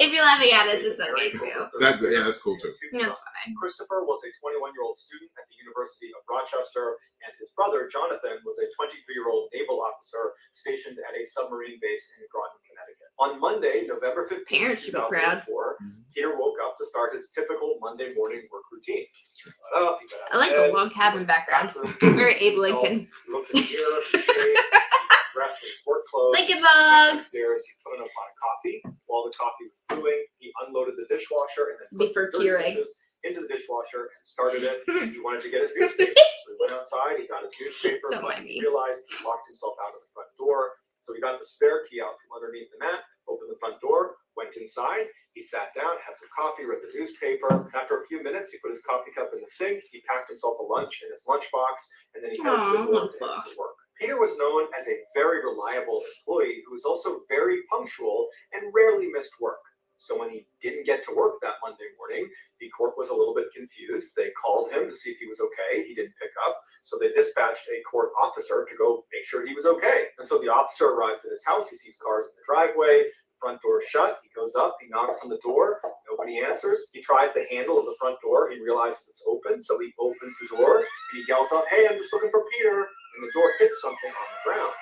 If you're laughing at us, it's okay too. That's cool too. That's fine. Christopher was a 21-year-old student at the University of Rochester, and his brother, Jonathan, was a 23-year-old naval officer stationed at a submarine base in Groton, Connecticut. On Monday, November 15th, Parents should be proud. 2004, Peter woke up to start his typical Monday morning work routine. He got up, he got out I like of the bed, log cabin background. bathroom, Very Abe himself, Lincoln. looked in the mirror, he shaved, he dressed in his work clothes. Lincoln He went Logs. upstairs, he put in a pot of coffee. While the coffee was brewing, he unloaded the dishwasher and then This would be for put the Keurig dirty eggs. dishes into the dishwasher and started it. He wanted to get his newspaper. So he went outside, he got his newspaper, Don't but mind he me. realized he locked himself out of the front door. So he got the spare key out from underneath the mat, opened the front door, went inside. He sat down, had some coffee, read the newspaper. After a few minutes, he put his coffee cup in the sink. He packed himself a lunch in his lunchbox, and then he headed to the door to head to work. Peter was known as a very reliable employee who was also very punctual and rarely missed work. So when he didn't get to work that Monday morning, the court was a little bit confused. They called him to see if he was okay. He didn't pick up. So they dispatched a court officer to go make sure he was okay. And so the officer arrives at his house. He sees cars in the driveway. Front door shut. He goes up. He knocks on the door. Nobody answers. He tries the handle of the front door. He realizes it's open. So he opens the door and he yells out, "Hey, I'm just looking for Peter." And the door hits something on the ground.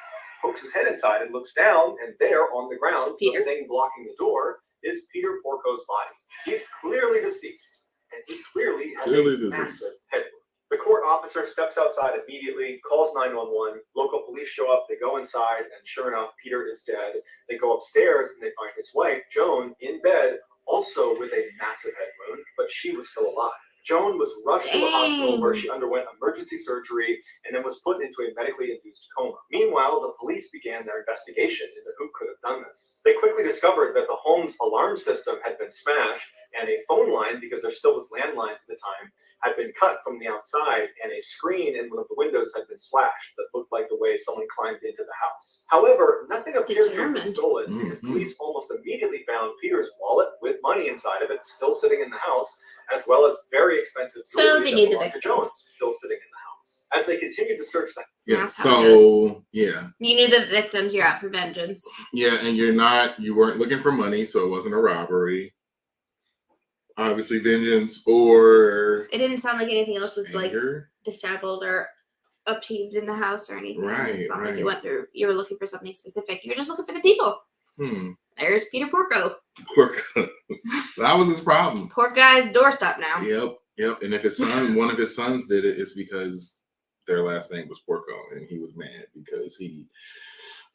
Pokes his head inside and looks down. And there on the ground, Peter? the thing blocking the door, is Peter Porco's body. He's clearly deceased, and he clearly has a massive head wound. The court officer steps outside immediately, calls 911. Local police show up. They go inside, and sure enough, Peter is dead. They go upstairs, and they find his wife, Joan, in bed, also with a massive head wound, but she was still alive. Joan was rushed to a hospital where she underwent emergency surgery and then was put into a medically induced coma. Meanwhile, the police began their investigation into who could have done this. They quickly discovered that the home's alarm system had been smashed and a phone line, because there still was landlines at the time, had been cut from the outside, and a screen in one of the windows had been slashed that looked like the way someone climbed into the house. However, nothing appeared to have been stolen because police almost immediately found Peter's wallet with money inside of it still sitting in the house, as well as very expensive jewelry they knew the belonged to Jones still sitting in the house. As they continued to search the You knew the victims, you're out for vengeance. Yeah, and you weren't looking for money, so it wasn't a robbery. Obviously, vengeance or it didn't sound like anything else was anger. Like disheveled or upheaved in the house or anything. Right, it's not right. like you were looking for something specific. You were just looking for the people. There's Peter Porco. Porco. That was his problem. Poor guy's doorstop now. Yep. And if one of his sons did it, it's because their last name was Porco, and he was mad because he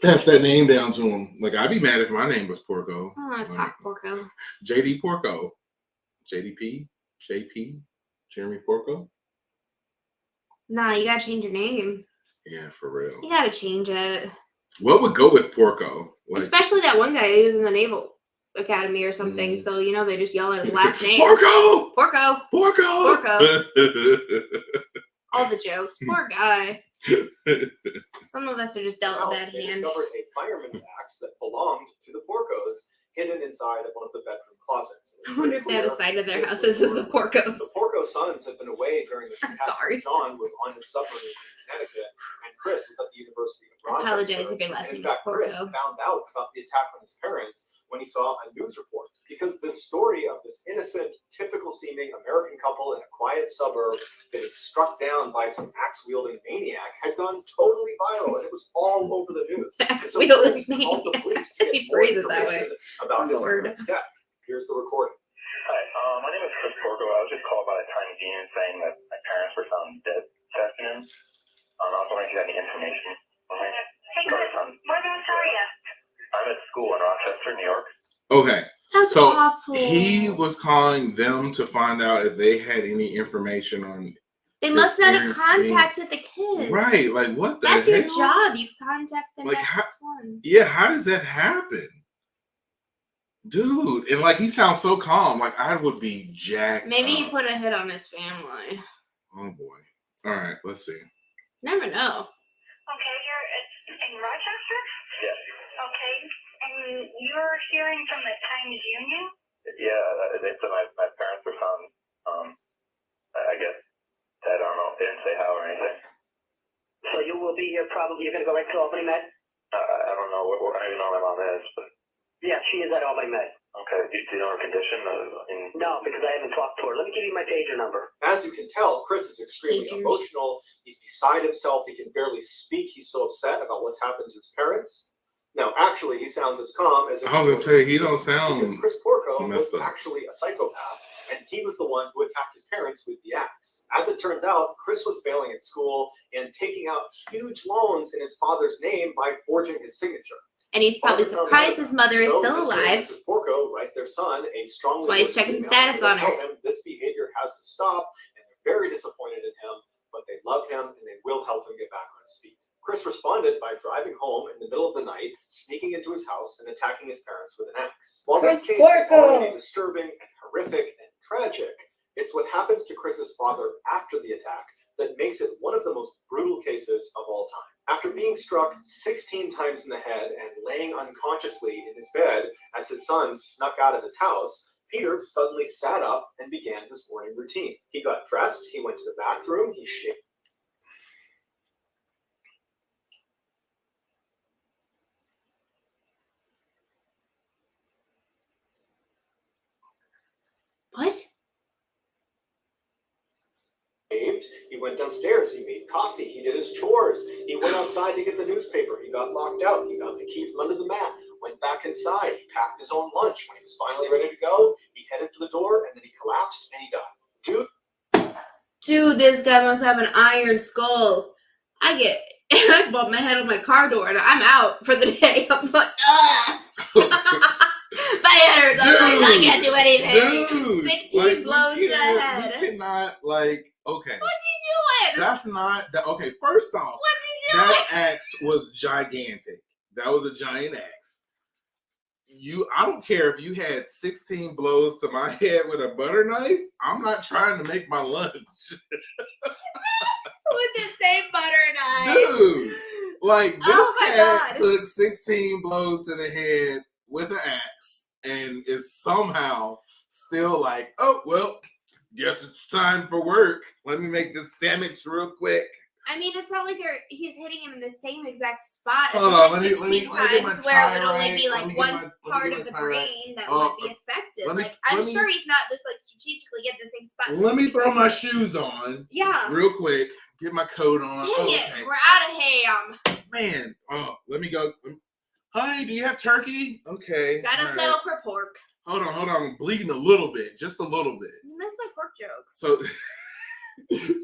passed that name down to him. Like, I'd be mad if my name was Porco. Oh, talk Porco. JD Porco. JDP? JP? Jeremy Porco? Nah, you gotta change your name. Yeah, for real. You gotta change it. What would go with Porco? Especially that one guy who was in the Naval Academy or something. So, they just yell at his last name. Porco! Porco! Porco! Porco! All the jokes. Poor guy. Some of us are just dealt a bad hand. They discovered a fireman's axe that belonged to the Porcos, hidden inside of one of the bedroom closets. I wonder if they have a side of their houses as the Porcos. The Porco sons had been away during this I'm attack. sorry. John was on his submarine in Connecticut, and Chris was at the University of Rochester. Apologize if your last name is Porco. Chris found out about the attack on his parents when he saw a news report. Because this story of this innocent, typical-seeming American couple in a quiet suburb getting struck down by some axe-wielding maniac had gone totally viral, and it was all over the news. Axe-wielding maniac. He phrased it that way. About his parents' death. Here's the recording. Hi, my name is Chris Porco. I was just called by the Times-Union saying that my parents were found dead this afternoon. I was wondering if you had any information on me. Hey, Chris, where are you? I'm at school in Rochester, New York. Okay. That's so awful. He was calling them to find out if they had any information on. They must not have contacted the kids. Right. Like, what the That's hell? your job. You contact the next one. Yeah, how does that happen? Dude, and he sounds so calm. Like, I would be jacked. Maybe he put a hit on his family. Oh boy. All right, let's see. Never know. Okay, you're in Rochester? Yes. Okay, and you're hearing from the Times-Union? Yeah, they said my parents were found, I guess, I don't know. They didn't say how or anything. So you will be here probably, you're going to go right to Albany Med? I don't know. I don't even know where my mom is, but... Yeah, she is at Albany Med. Okay, do you know her condition? No, because I haven't talked to her. Let me give you my pager number. As you can tell, Chris is extremely emotional. He's beside himself. He can barely speak. He's so upset about what's happened to his parents. Now, actually, he sounds as calm as... I was going to say, he don't sound... Because Chris Porco was actually a psychopath, and he was the one who attacked his parents with the axe. As it turns out, Chris was failing at school and taking out huge loans in his father's name by forging his signature. And he's probably surprised his mother is still alive. Porco, their son, a strongly... That's why he's checking the status on her. This behavior has to stop, and they're very disappointed in him, but they love him, and they will help him get back on his feet. Chris responded by driving home in the middle of the night, sneaking into his house, and attacking his parents with an axe. While this case is already disturbing and horrific and tragic, it's what happens to Chris's father after the attack that makes it one of the most brutal cases of all time. After being struck 16 times in the head and laying unconsciously in his bed as his son snuck out of his house, Peter suddenly sat up and began his morning routine. He got dressed, he went to the bathroom, he shaved. What? He went downstairs, he made coffee, he did his chores, he went outside to get the newspaper, he got locked out, he got the key from under the mat, went back inside, he packed his own lunch. When he was finally ready to go, he headed for the door, and then he collapsed and he died. Dude, this guy must have an iron skull. I bump my head on my car door and I'm out for the day. I'm like, ugh. My head hurts. I can't do anything. Dude, 16 blows to the head. We cannot, like, okay. What's he doing? That's not, okay, first off, What's he doing? that axe was gigantic. That was a giant axe. I don't care if you had 16 blows to my head with a butter knife. I'm not trying to make my lunch. With the same butter knife. Dude, like, this cat God. took 16 blows to the head with an axe and is somehow still like, oh, well, guess it's time for work. Let me make this sandwich real quick. I mean, it's not like he's hitting him in the same exact spot. Hold on, let me times get my where it would tie only be right. like Let me one get my part of the tie right. brain that would be affected. I'm sure he's not just like strategically getting the same spot. Let me throw my shoes on. Yeah. Real quick. Get my coat on. Dang it, okay. We're out of ham. Man, let me go. Honey, do you have turkey? Okay. Gotta settle for pork. Hold on. I'm bleeding a little bit, just a little bit. You missed my pork jokes.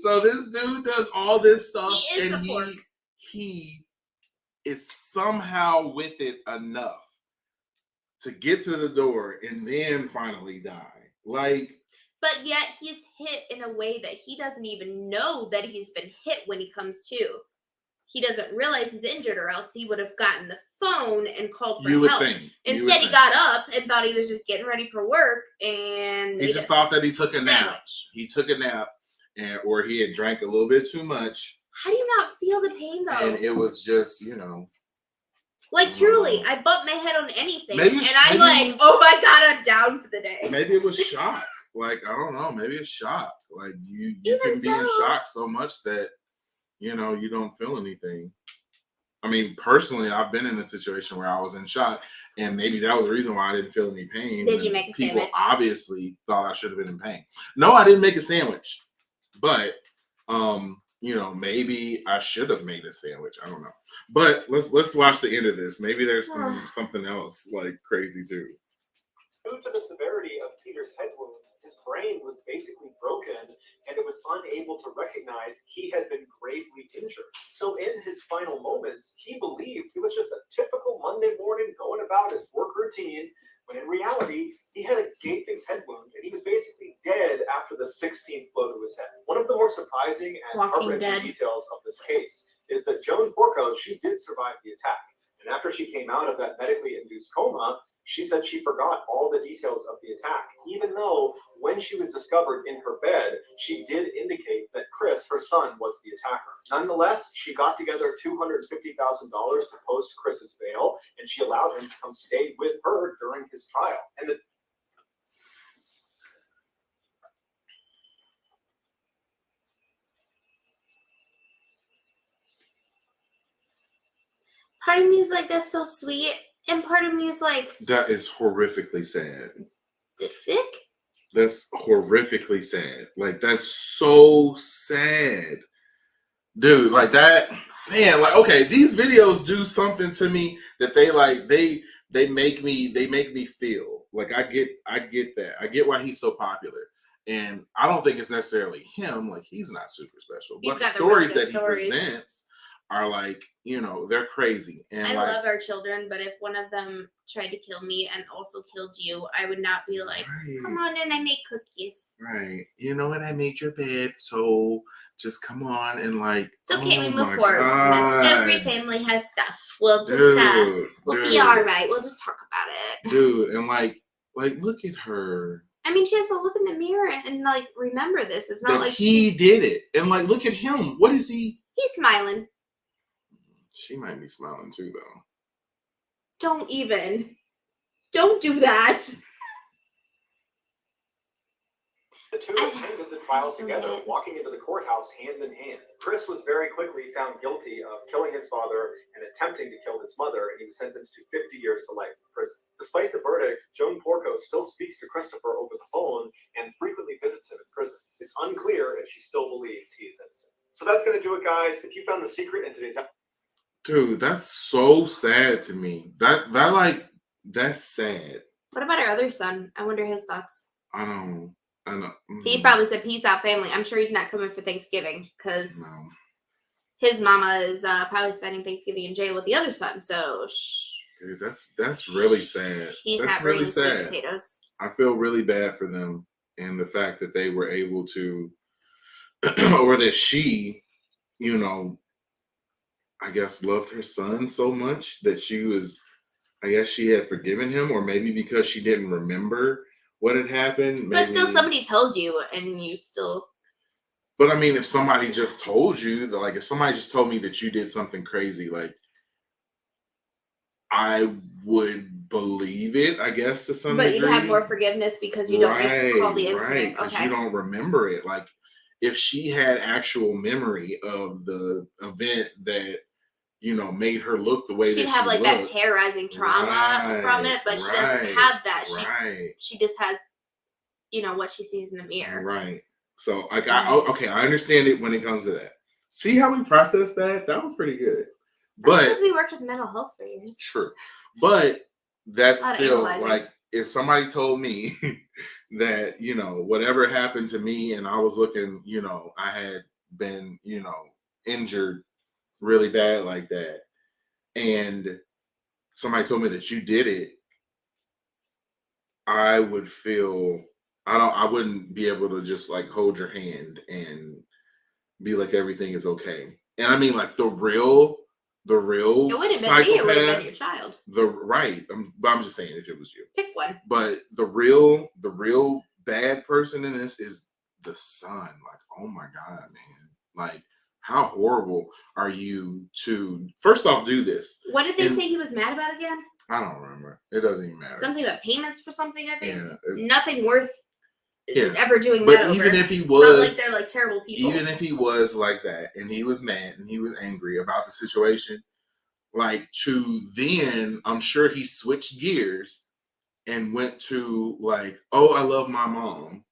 So this dude does all this stuff, He is and the pork. he is somehow with it enough to get to the door and then finally die. Like, but yet he's hit in a way that he doesn't even know that he's been hit when he comes to. He doesn't realize he's injured, or else he would have gotten the phone and called for help. Instead, he got up and thought he was just getting ready for work, and he just thought that he took a nap. He took a nap, or he had drank a little bit too much. How do you not feel the pain, though? And it was just, like, truly, I bump my head on anything, and I'm maybe like, oh my God, I'm down for the day. Maybe it was shock. Like, I don't know. Maybe it's shock. Like, you can be in shock so much that, you don't feel anything. I mean, personally, I've been in a situation where I was in shock, and maybe that was the reason why I didn't feel any pain. Did you make a sandwich? People obviously thought I should have been in pain. No, I didn't make a sandwich. But, maybe I should have made a sandwich. I don't know. But let's watch the end of this. Maybe there's something else, like, crazy, too. Due to the severity of Peter's head wound, his brain was basically broken, and it was unable to recognize he had been gravely injured. So in his final moments, he believed it was just a typical Monday morning going about his work routine, when in reality, he had a gaping head wound, and he was basically dead after the 16th blow to his head. One of the more surprising and heart-wrenching details of this case is that Joan Porco, she did survive the attack. And after she came out of that medically induced coma, she said she forgot all the details of the attack, even though when she was discovered in her bed, she did indicate that Chris, her son, was the attacker. Nonetheless, she got together $250,000 to post Chris's bail, and she allowed him to come stay with her during his trial. And part of me is like, that's so sweet. And part of me is like, that is horrifically sad. Fick? That's horrifically sad. Like, that's so sad. Dude, like that, man, like, okay, these videos do something to me that they make me feel. Like, I get that. I get why he's so popular. And I don't think it's necessarily him. Like, he's not super special. But the stories that he presents are like, they're crazy. And I love our children, but if one of them tried to kill me and also killed you, I would not be like, come on in, I make cookies. Right. You know what? I made your bed, so just come on and like. It's okay, we move forward. Every family has stuff. We'll just we'll be all right. We'll just talk about it. Dude, and like look at her. I mean, she has to look in the mirror and like remember this. It's not that like he did it. And like, look at him. What is he? He's smiling. She might be smiling too, though. Don't do that. The two attended the trial together, walking into the courthouse hand in hand. Chris was very quickly found guilty of killing his father and attempting to kill his mother, and he was sentenced to 50 years to life in prison. Despite the verdict, Joan Porco still speaks to Christopher over the phone and frequently visits him in prison. It's unclear if she still believes he is innocent. So that's going to do it, guys. If you found the secret in today's episode. Dude, that's so sad to me. That's sad. What about our other son? I wonder his thoughts. I don't. I know. He probably said, "Peace out, family." I'm sure he's not coming for Thanksgiving because No. his mama is probably spending Thanksgiving in jail with the other son. So Dude, that's really sad. he's That's not really bringing sweet sad. potatoes. I feel really bad for them and the fact that they were able to, or that she, you know, I guess loved her son so much that she was, I guess she had forgiven him, or maybe because she didn't remember what had happened. Maybe. But still, somebody tells you, and you still. But I mean, if somebody just told you, like if somebody just told me that you did something crazy, like I would believe it, I guess, to some But degree. you'd have more forgiveness because you don't recall the incident. Right, because okay. you don't remember it. Like if she had actual memory of the event that, you know, made her look the way she'd that have she like looked. that terrorizing trauma from it, but she doesn't have that. She just has, you know, what she sees in the mirror. Right. So like I understand it when it comes to that. See how we processed that? That was pretty good. But because we worked with mental health for years. True. But that's still analyzing. like if somebody told me that, you know, whatever happened to me and I was looking, you know, I had been, you know, injured really bad like that, and somebody told me that you did it, I would feel I wouldn't be able to just like hold your hand and be like everything is okay. And I mean like the real It wouldn't have been me, it would have been your child. But I'm just saying if it was you. Pick one. But the real bad person in this is the son. Like, oh my God, man. Like, how horrible are you to first off do this? What did they say he was mad about again? I don't remember. It doesn't even matter. Something about payments for something, I think. Yeah, nothing worth ever doing but that over. Even if he was, it's not like they're like terrible people. Even if he was like that and he was mad and he was angry about the situation, like to then I'm sure he switched gears and went to like, oh, I love my mom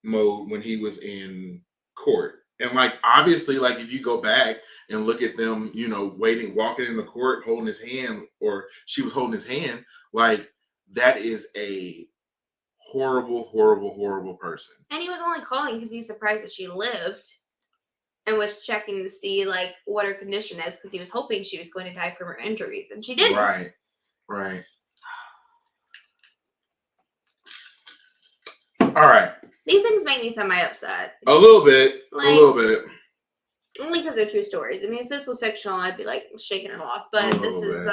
mode when he was in court. And like obviously, like if you go back and look at them, you know, walking in the court, holding his hand, or she was holding his hand, like that is a horrible, horrible, horrible person. And he was only calling because he's surprised that she lived and was checking to see like what her condition is because he was hoping she was going to die from her injuries, and she didn't. Right. All right. These things make me semi-upset. A little bit. Only because they're true stories. I mean, if this was fictional, I'd be like shaking it off. But this is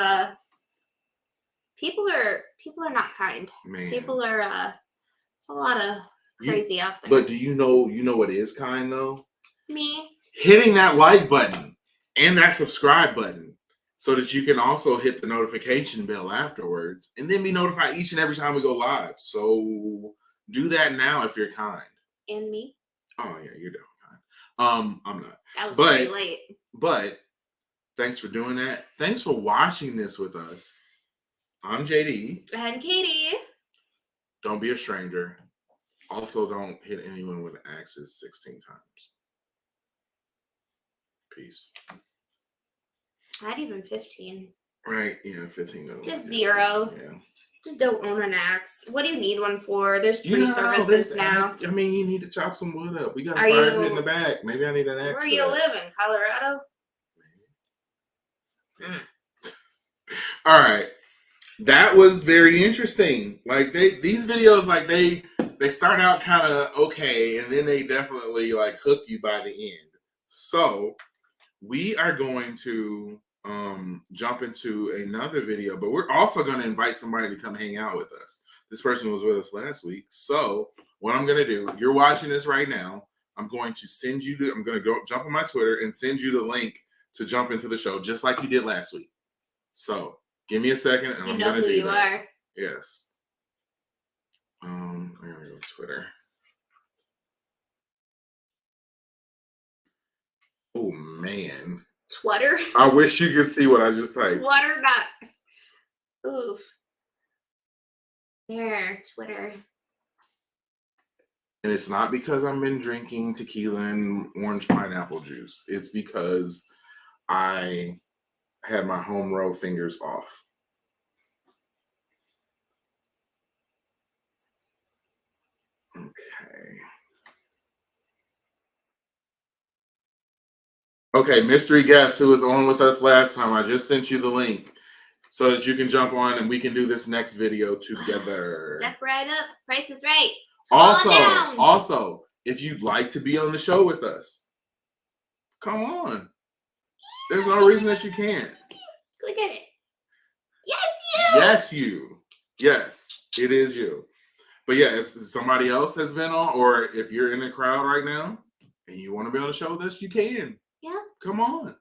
people are not kind. Man. People are it's a lot of crazy out there. But do you know what is kind though? Me. Hitting that like button and that subscribe button so that you can also hit the notification bell afterwards and then be notified each and every time we go live. So do that now if you're kind. And me? Oh yeah, you're definitely kind. I'm not. That was pretty late. But thanks for doing that. Thanks for watching this with us. I'm JD. And Katie. Don't be a stranger. Also, don't hit anyone with an axis 16 times. Peace. Not even 15. Right, yeah, 15. Just 0. Yeah. Just don't own an axe. What do you need one for? There's tree services now. I mean, you need to chop some wood up. We got a fire pit in the back. Maybe I need an axe. Where you live in? Colorado? All right. That was very interesting. Like these videos, like they start out kind of okay, and then they definitely like hook you by the end. So we are going to jump into another video, but we're also going to invite somebody to come hang out with us. This person was with us last week. So what I'm going to do, you're watching this right now. I'm going to send you I'm going to go jump on my Twitter and send you the link to jump into the show, just like you did last week. So give me a second, and I'm going to do that. You know who you are. Yes. I'm going to go to Twitter. Oh, man. Twitter? I wish you could see what I just typed. Twitter, not. Oof. There, Twitter. And it's not because I've been drinking tequila and orange pineapple juice. It's because I had my home row fingers off. Okay. Okay, mystery guest who was on with us last time. I just sent you the link so that you can jump on and we can do this next video together. Step right up. Price is right. Also, if you'd like to be on the show with us, come on. There's no reason that you can't. Click at it. Yes, you. Yes, you. Yes, it is you. But yeah, if somebody else has been on, or if you're in the crowd right now and you want to be on the show with us, you can. Yeah. Come on.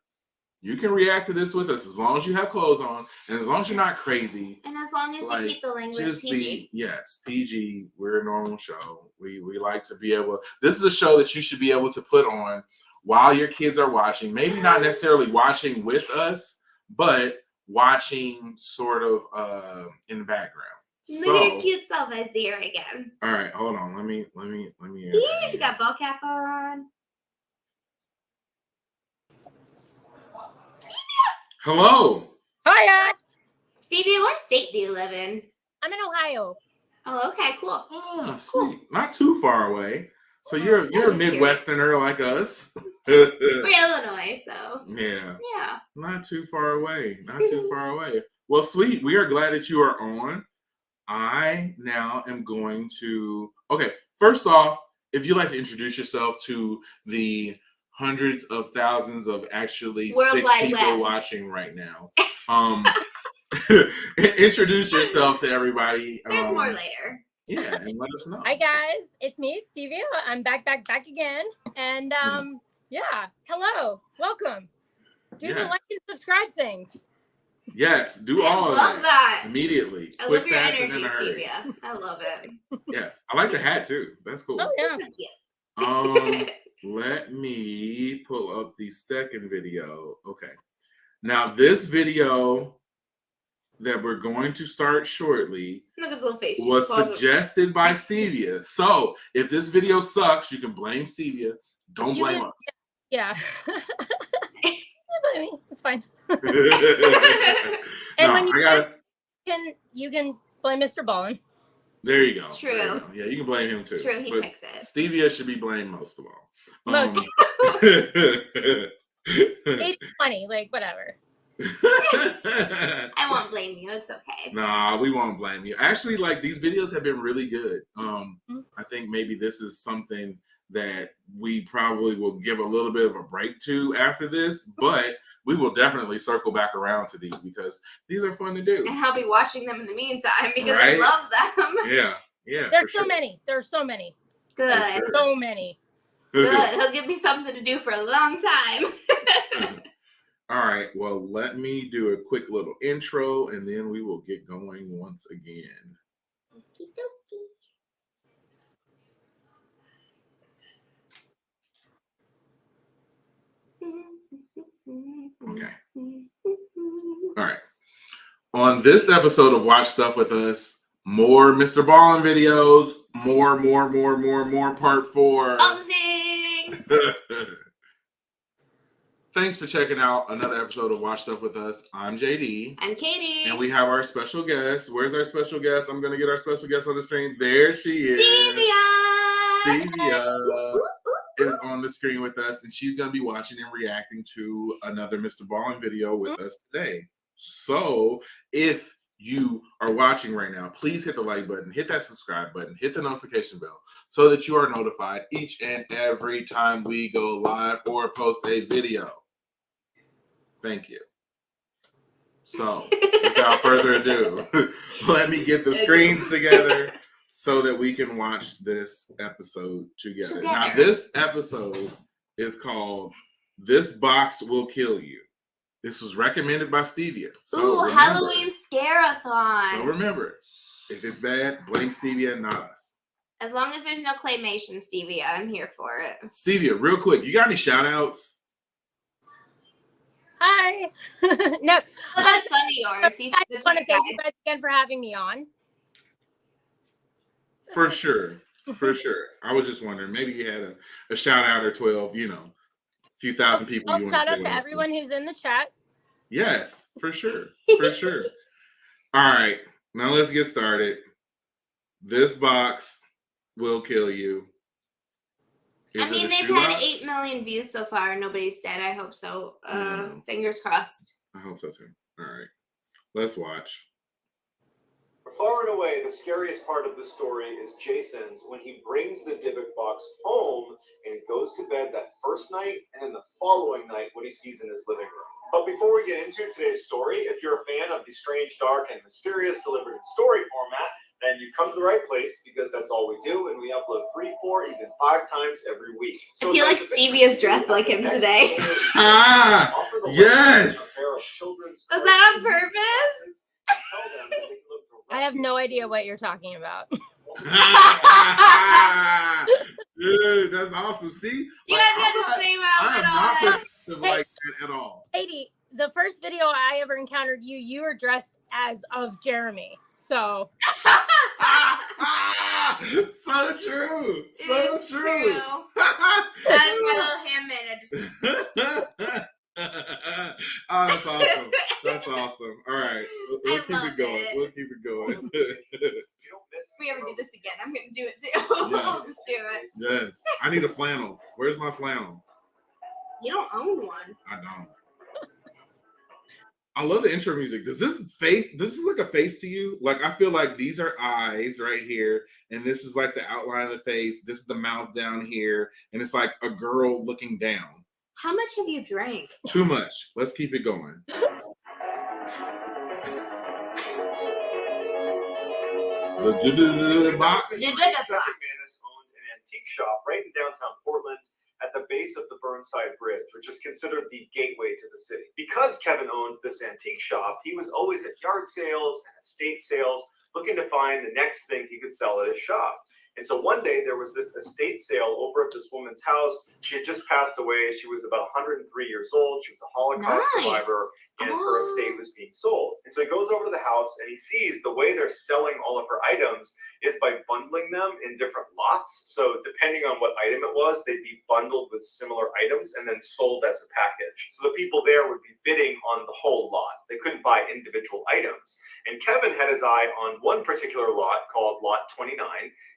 You can react to this with us as long as you have clothes on and as long as you're not crazy. And as long as you keep the language PG. Yes, PG. We're a normal show. We like to be able. This is a show that you should be able to put on while your kids are watching. Maybe not necessarily watching with us, but watching sort of in the background. Look at your cute self. I see her again. All right, hold on. Let me. Yeah, she got ball cap on. Hello. Hiya. Stevie, what state do you live in? I'm in Ohio. Oh, okay, cool. Ah, sweet. Not too far away. So you're a just Midwesterner like us. We're Illinois, so. Yeah. Yeah. Not too far away. Not too far away. Well, sweet. We are glad that you are on. I now am going to. Okay. First off, if you'd like to introduce yourself to the hundreds of thousands of actually Worldwide 6 people web. watching right now, introduce yourself to everybody. There's more later. Yeah, and let us know. Hi guys, it's me, Stevie. I'm back again. And yeah, hello, welcome. Do the like and subscribe things. Yes, do all of love that immediately. I Quick, love your fast, and energy, in a hurry. Stevia. I love it. Yes, I like the hat too. That's cool. Oh yeah. Let me pull up the second video. Okay. Now this video that we're going to start shortly Look at his little face. was suggested by Stevia. So if this video sucks, you can blame Stevia. Don't blame us. Yeah. You blame me. It's fine. No, And when you can blame Mr. Ballen. There you go. True. There you go. Yeah, you can blame him too. True, he But fixed it. Stevia should be blamed most of all. Most. 80-20, like whatever. I won't blame you. It's okay. Nah, we won't blame you. Actually, like these videos have been really good. I think maybe this is something that we probably will give a little bit of a break to after this, but we will definitely circle back around to these because these are fun to do. And I'll be watching them in the meantime because Right? I love them. Yeah. There's so many. There's so many. Good. sure. So many. Good. He'll give me something to do for a long time. All right. Well, let me do a quick little intro and then we will get going once again. Okie dokie. Okay. All right. On this episode of Watch Stuff With Us, more Mr. Ballen videos, more part 4. All the things. Thanks for checking out another episode of Watch Stuff With Us. I'm JD. I'm Katie. And we have our special guest. Where's our special guest? I'm going to get our special guest on the screen. There she is. Stevia is on the screen with us, and she's going to be watching and reacting to another Mr. Ballen video with us today. So if you are watching right now, please hit the like button, hit that subscribe button, hit the notification bell so that you are notified each and every time we go live or post a video. Thank you. So without further ado, let me get the screens together so that we can watch this episode together. Now, this episode is called This Box Will Kill You. This was recommended by Stevia. So remember, Halloween Scare-a-thon. So remember, if it's bad, blame Stevia, not us. As long as there's no claymation, Stevia, I'm here for it. Stevia, real quick, you got any shout outs? Hi. No. Oh, that's son of yours. He's I just want to thank you guys again for having me on. For sure. For sure. I was just wondering, maybe you had a shout out or 12, you know, a few thousand people. I'll shout out to everyone who's in the chat. Yes, for sure. For sure. All right. Now let's get started. This box will kill you. I mean, they've had 8 million views so far, and nobody's dead. I hope so. Fingers crossed. I hope so too. All right, let's watch. Far and away, the scariest part of the story is Jason's when he brings the Dybbuk box home and goes to bed that first night, and then the following night, what he sees in his living room. But before we get into today's story, if you're a fan of the strange, dark, and mysterious delivered in story format, then you come to the right place, because that's all we do, and we upload 3, 4, even 5 times every week. So I feel like Stevie is dressed like him today. Yes! Was that on purpose? I have no idea what you're talking about. Dude, that's awesome. See? You guys got the same outfit I am not perceptive like that at all. Katie, the first video I ever encountered you were dressed as of Jeremy. So so true. So true. That's my little handmaid. Oh, that's awesome. That's awesome. All right. We'll keep it going. We'll keep it going. If we ever do this again, I'm going to do it too. I'll just do it. Yes. I need a flannel. Where's my flannel? You don't own one. I don't. I love the intro music. Does this face, this is like a face to you? Like, I feel like these are eyes right here, and this is like the outline of the face. This is the mouth down here, and it's like a girl looking down. How much have you drank? Too much. Let's keep it going. The box. Kevin Manus owned an antique shop right in downtown Portland at the base of the Burnside Bridge, which is considered the gateway to the city. Because Kevin owned this antique shop, he was always at yard sales and estate sales, looking to find the next thing he could sell at his shop. And so one day there was this estate sale over at this woman's house. She had just passed away. She was about 103 years old. She was a Holocaust survivor, and her estate was being sold. And so he goes over to the house and he sees the way they're selling all of her items is by bundling them in different lots. So depending on what item it was, they'd be bundled with similar items and then sold as a package. So the people there would be bidding on the whole lot. They couldn't buy individual items. And Kevin had his eye on one particular lot called Lot 29.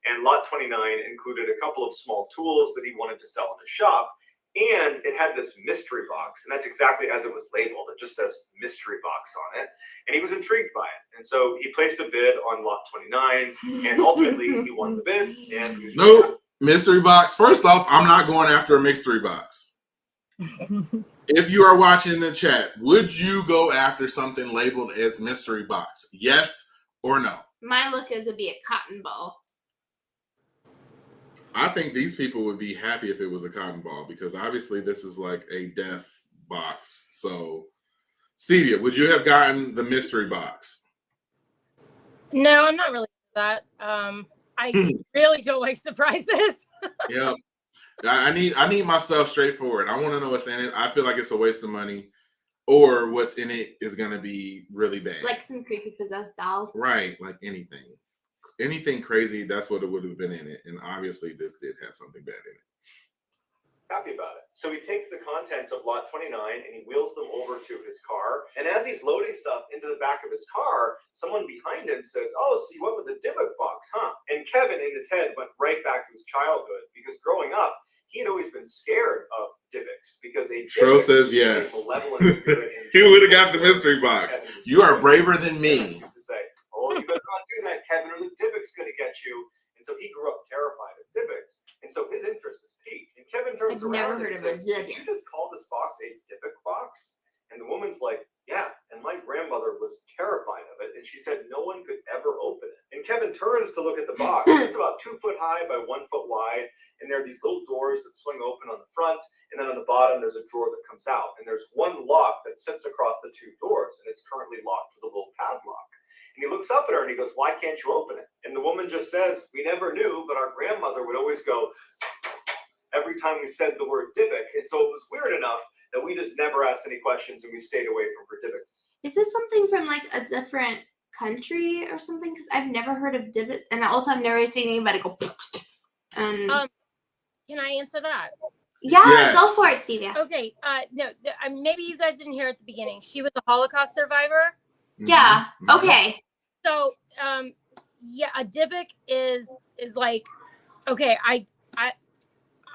And Lot 29 included a couple of small tools that he wanted to sell in his shop. And it had this mystery box, and that's exactly as it was labeled. It just says mystery box on it. And he was intrigued by it. And so he placed a bid on Lot 29, and ultimately he won the bid. And he was nope. Mystery box. First off, I'm not going after a mystery box. If you are watching in the chat, would you go after something labeled as mystery box? Yes or no? My look is to be a cotton ball. I think these people would be happy if it was a cotton ball, because obviously this is like a death box. So, Stevia, would you have gotten the mystery box? No, I'm not really that. I really don't like surprises. Yeah, I need my stuff straightforward. I want to know what's in it. I feel like it's a waste of money, or what's in it is going to be really bad. Like some creepy possessed doll. Right, like anything. Anything crazy, that's what it would have been in it. And obviously this did have something bad in it. Happy about it. So he takes the contents of Lot 29 and he wheels them over to his car. And as he's loading stuff into the back of his car, someone behind him says, "Oh, so you went with the Dybbuk box, huh?" And Kevin in his head went right back to his childhood, because growing up, he had always been scared of Dybbuks, because a Tro says yes. He would have got the mystery box. You are braver than me. "Oh, you better not do that, Kevin, or the Dybbuk's going to get you." And so he grew up terrified of Dybbuks. And so his interest is piqued. And Kevin turns around and says, "Did you just call this box a Dybbuk box?" And the woman's like, "Yeah, and my grandmother was terrified of it, and she said no one could ever open it." And Kevin turns to look at the box. It's about 2 foot high by 1 foot wide, and there are these little doors that swing open on the front, and then on the bottom there's a drawer that comes out. And there's one lock that sits across the 2 doors, and it's currently locked with a little padlock. And he looks up at her and he goes, "Why can't you open it?" And the woman just says, "We never knew, but our grandmother would always go every time we said the word Dybbuk. And so it was weird enough that we just never asked any questions and we stayed away from her Dybbuk." Is this something from like a different country or something? Because I've never heard of Dybbuk, and also I've never seen anybody go. And can I answer that? Yeah, yes. Go for it, Stevia. Okay. No, maybe you guys didn't hear at the beginning. She was a Holocaust survivor. Yeah. Okay. So, yeah, a Dybbuk is like, okay,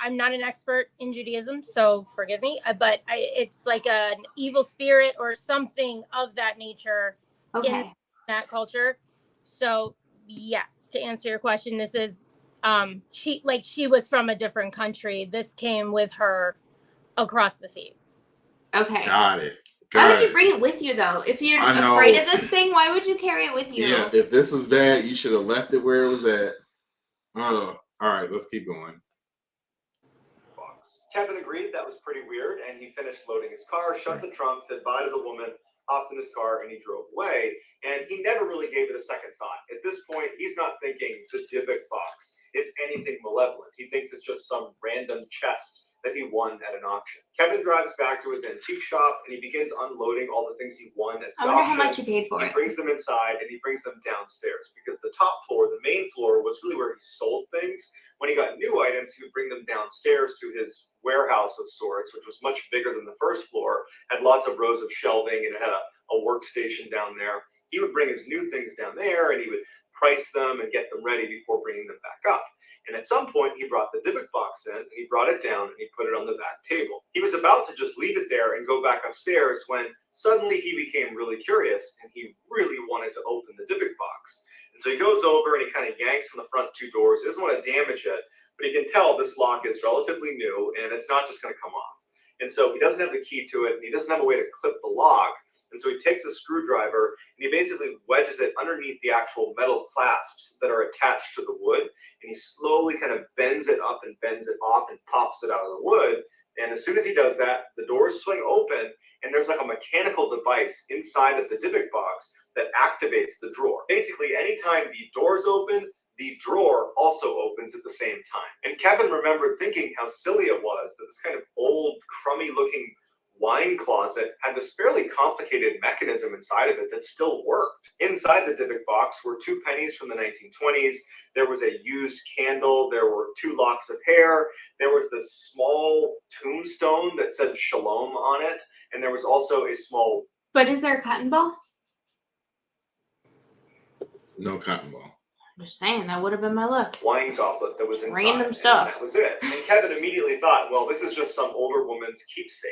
I'm not an expert in Judaism, so forgive me, but it's like an evil spirit or something of that nature in Okay. that culture. So yes, to answer your question, this is she was from a different country. This came with her across the sea. Okay. Got it. Why would you bring it with you though? If you're afraid of this thing, why would you carry it with you? Yeah, if this was bad, you should have left it where it was at. Oh, all right, let's keep going. Kevin agreed that was pretty weird, and he finished loading his car, shut the trunk, said bye to the woman, hopped in his car, and he drove away. And he never really gave it a second thought. At this point, he's not thinking the Dybbuk box is anything malevolent. He thinks it's just some random chest that he won at an auction. Kevin drives back to his antique shop, and he begins unloading all the things he won at the I wonder auction. how much he paid for it. He brings them inside, and he brings them downstairs, because the top floor, the main floor, was really where he sold things. When he got new items, he would bring them downstairs to his warehouse of sorts, which was much bigger than the first floor, had lots of rows of shelving, and it had a workstation down there. He would bring his new things down there, and he would price them and get them ready before bringing them back up. And at some point, he brought the Dybbuk box in, and he brought it down, and he put it on the back table. He was about to just leave it there and go back upstairs when suddenly he became really curious, and he really wanted to open the Dybbuk box. And so he goes over and he kind of yanks on the front two doors. He doesn't want to damage it, but he can tell this lock is relatively new, and it's not just going to come off. And so he doesn't have the key to it, and he doesn't have a way to clip the lock. And so he takes a screwdriver and he basically wedges it underneath the actual metal clasps that are attached to the wood. And he slowly kind of bends it up and bends it off and pops it out of the wood. And as soon as he does that, the doors swing open, and there's like a mechanical device inside of the Dybbuk box that activates the drawer. Basically, anytime the doors open, the drawer also opens at the same time. And Kevin remembered thinking how silly it was that this kind of old, crummy-looking wine closet had this fairly complicated mechanism inside of it that still worked. Inside the Dybbuk box were 2 pennies from the 1920s. There was a used candle. There were 2 locks of hair. There was this small tombstone that said Shalom on it. And there was also a small... But is there a cotton ball? No cotton ball. I'm just saying, that would have been my look. Wine goblet that was inside. Random stuff. And that was it. And Kevin immediately thought, well, this is just some older woman's keepsake.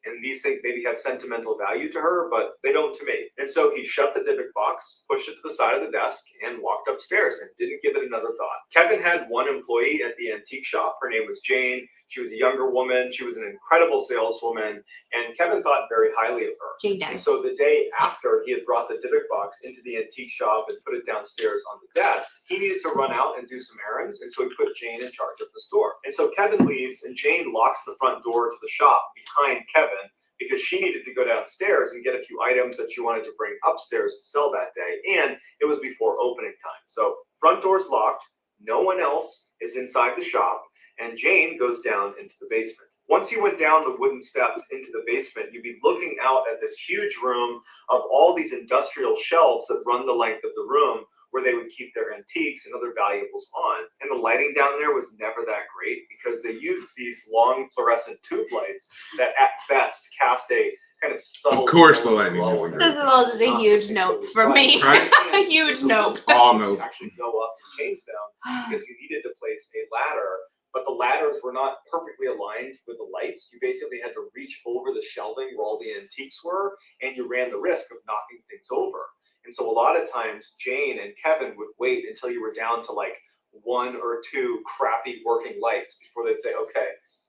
And these things maybe have sentimental value to her, but they don't to me. And so he shut the Dybbuk box, pushed it to the side of the desk, and walked upstairs and didn't give it another thought. Kevin had one employee at the antique shop. Her name was Jane. She was a younger woman. She was an incredible saleswoman, and Kevin thought very highly of her. Jane And does. so the day after he had brought the Dybbuk box into the antique shop and put it downstairs on the desk, he needed to run out and do some errands, and so he put Jane in charge of the store. And so Kevin leaves, and Jane locks the front door to the shop behind Kevin, because she needed to go downstairs and get a few items that she wanted to bring upstairs to sell that day, and it was before opening time. So front door's locked, no one else is inside the shop, and Jane goes down into the basement. Once you went down the wooden steps into the basement, you'd be looking out at this huge room of all these industrial shelves that run the length of the room, where they would keep their antiques and other valuables on. And the lighting down there was never that great, because they used these long fluorescent tube lights that at best cast a kind of subtle... Of course the lighting isn't great. This is all just a huge note for me. Right? A huge note. All note. Actually go up and change them, because you needed to place a ladder, but the ladders were not perfectly aligned with the lights. You basically had to reach over the shelving where all the antiques were, and you ran the risk of knocking things over. And so a lot of times, Jane and Kevin would wait until you were down to like 1 or 2 crappy working lights before they'd say, okay,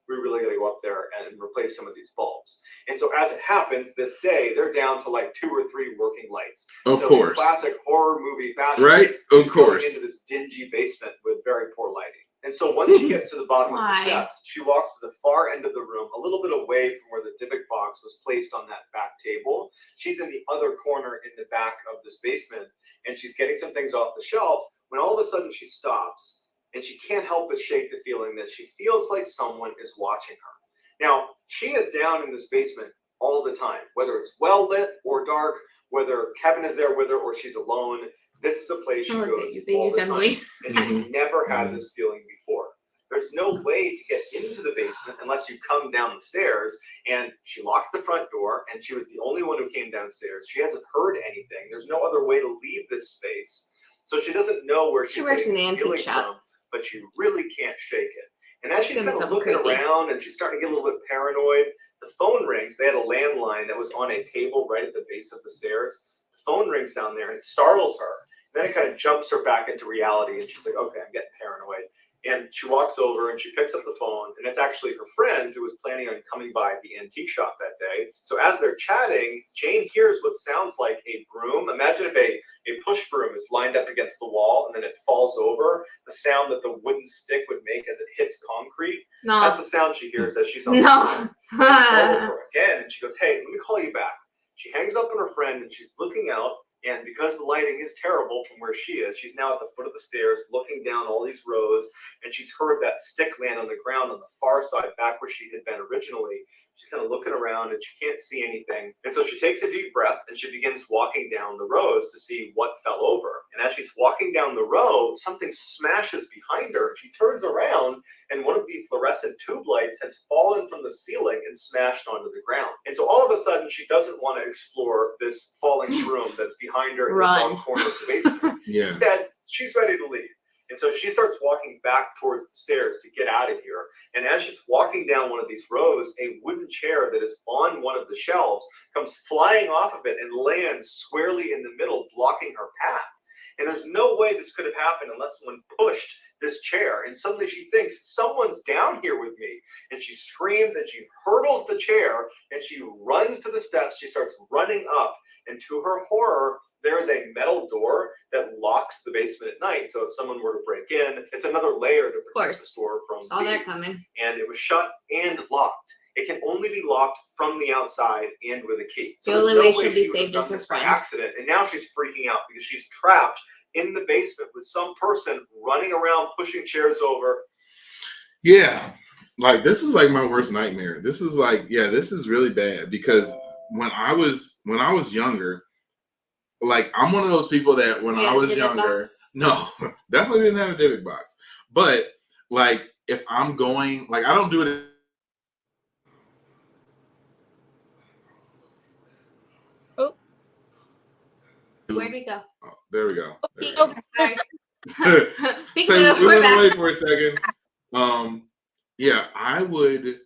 we really got to go up there and replace some of these bulbs. And so as it happens, this day, they're down to like 2 or 3 working lights. Of so course. Classic horror movie fashion. Right? Of Going course. into this dingy basement with very poor lighting. And so once she gets to the bottom of the steps, she walks to the far end of the room, a little bit away from where the Dybbuk box was placed on that back table. She's in the other corner in the back of this basement, and she's getting some things off the shelf, when all of a sudden she stops, and she can't help but shake the feeling that she feels like someone is watching her. Now, she is down in this basement all the time, whether it's well lit or dark, whether Kevin is there with her or she's alone. This is a place she goes all the time, and she's never had this feeling before. There's no way to get into the basement unless you come down the stairs, and she locked the front door, and she was the only one who came downstairs. She hasn't heard anything. There's no other way to leave this space, so she doesn't know where She works in the antique shop, but she really can't shake it. And as she's Give me kind of something looking creepy. around and she's starting to get a little bit paranoid, the phone rings. They had a landline that was on a table right at the base of the stairs. The phone rings down there and it startles her. And then it kind of jumps her back into reality. And she's like, okay, I'm getting paranoid. And she walks over and she picks up the phone, and it's actually her friend who was planning on coming by the antique shop that day. So as they're chatting, Jane hears what sounds like a broom. Imagine if a push broom is lined up against the wall and then it falls over, the sound that the wooden stick would make as it hits concrete. No. That's the sound she hears as she's on the No. phone. It startles her again, and she goes, hey, let me call you back. She hangs up on her friend, and she's looking out. And because the lighting is terrible from where she is, she's now at the foot of the stairs looking down all these rows, and she's heard that stick land on the ground on the far side, back where she had been originally. She's kind of looking around and she can't see anything. And so she takes a deep breath and she begins walking down the rows to see what fell over. And as she's walking down the row, something smashes behind her. She turns around and one of the fluorescent tube lights has fallen from the ceiling and smashed onto the ground. And so all of a sudden, she doesn't want to explore this falling room that's behind her in the bottom corner of the basement. Yes. Instead, she's ready to leave. And so she starts walking back towards the stairs to get out of here. And as she's walking down one of these rows, a wooden chair that is on one of the shelves comes flying off of it and lands squarely in the middle, blocking her path. And there's no way this could have happened unless someone pushed this chair. And suddenly she thinks, someone's down here with me. And she screams and she hurdles the chair and she runs to the steps. She starts running up. And to her horror, there is a metal door that locks the basement at night. So if someone were to break in, it's another layer to protect the store from Saw that thieves. coming. And it was shut and locked. It can only be locked from the outside and with a key. So The only there's way no she'll be she would have saved done is her this by friend. accident. And now she's freaking out because she's trapped in the basement with some person running around pushing chairs over. Yeah. Like, this is like my worst nightmare. This is like, yeah, this is really bad because when I was younger, like, I'm one of those people that when I was younger, no, definitely didn't have a Dybbuk box. But like, if I'm going, like, I don't do it. Oh, Where'd we go? Oh, there we go. There we go. okay. Sorry. So We're we're back. wait for a second. Yeah, I would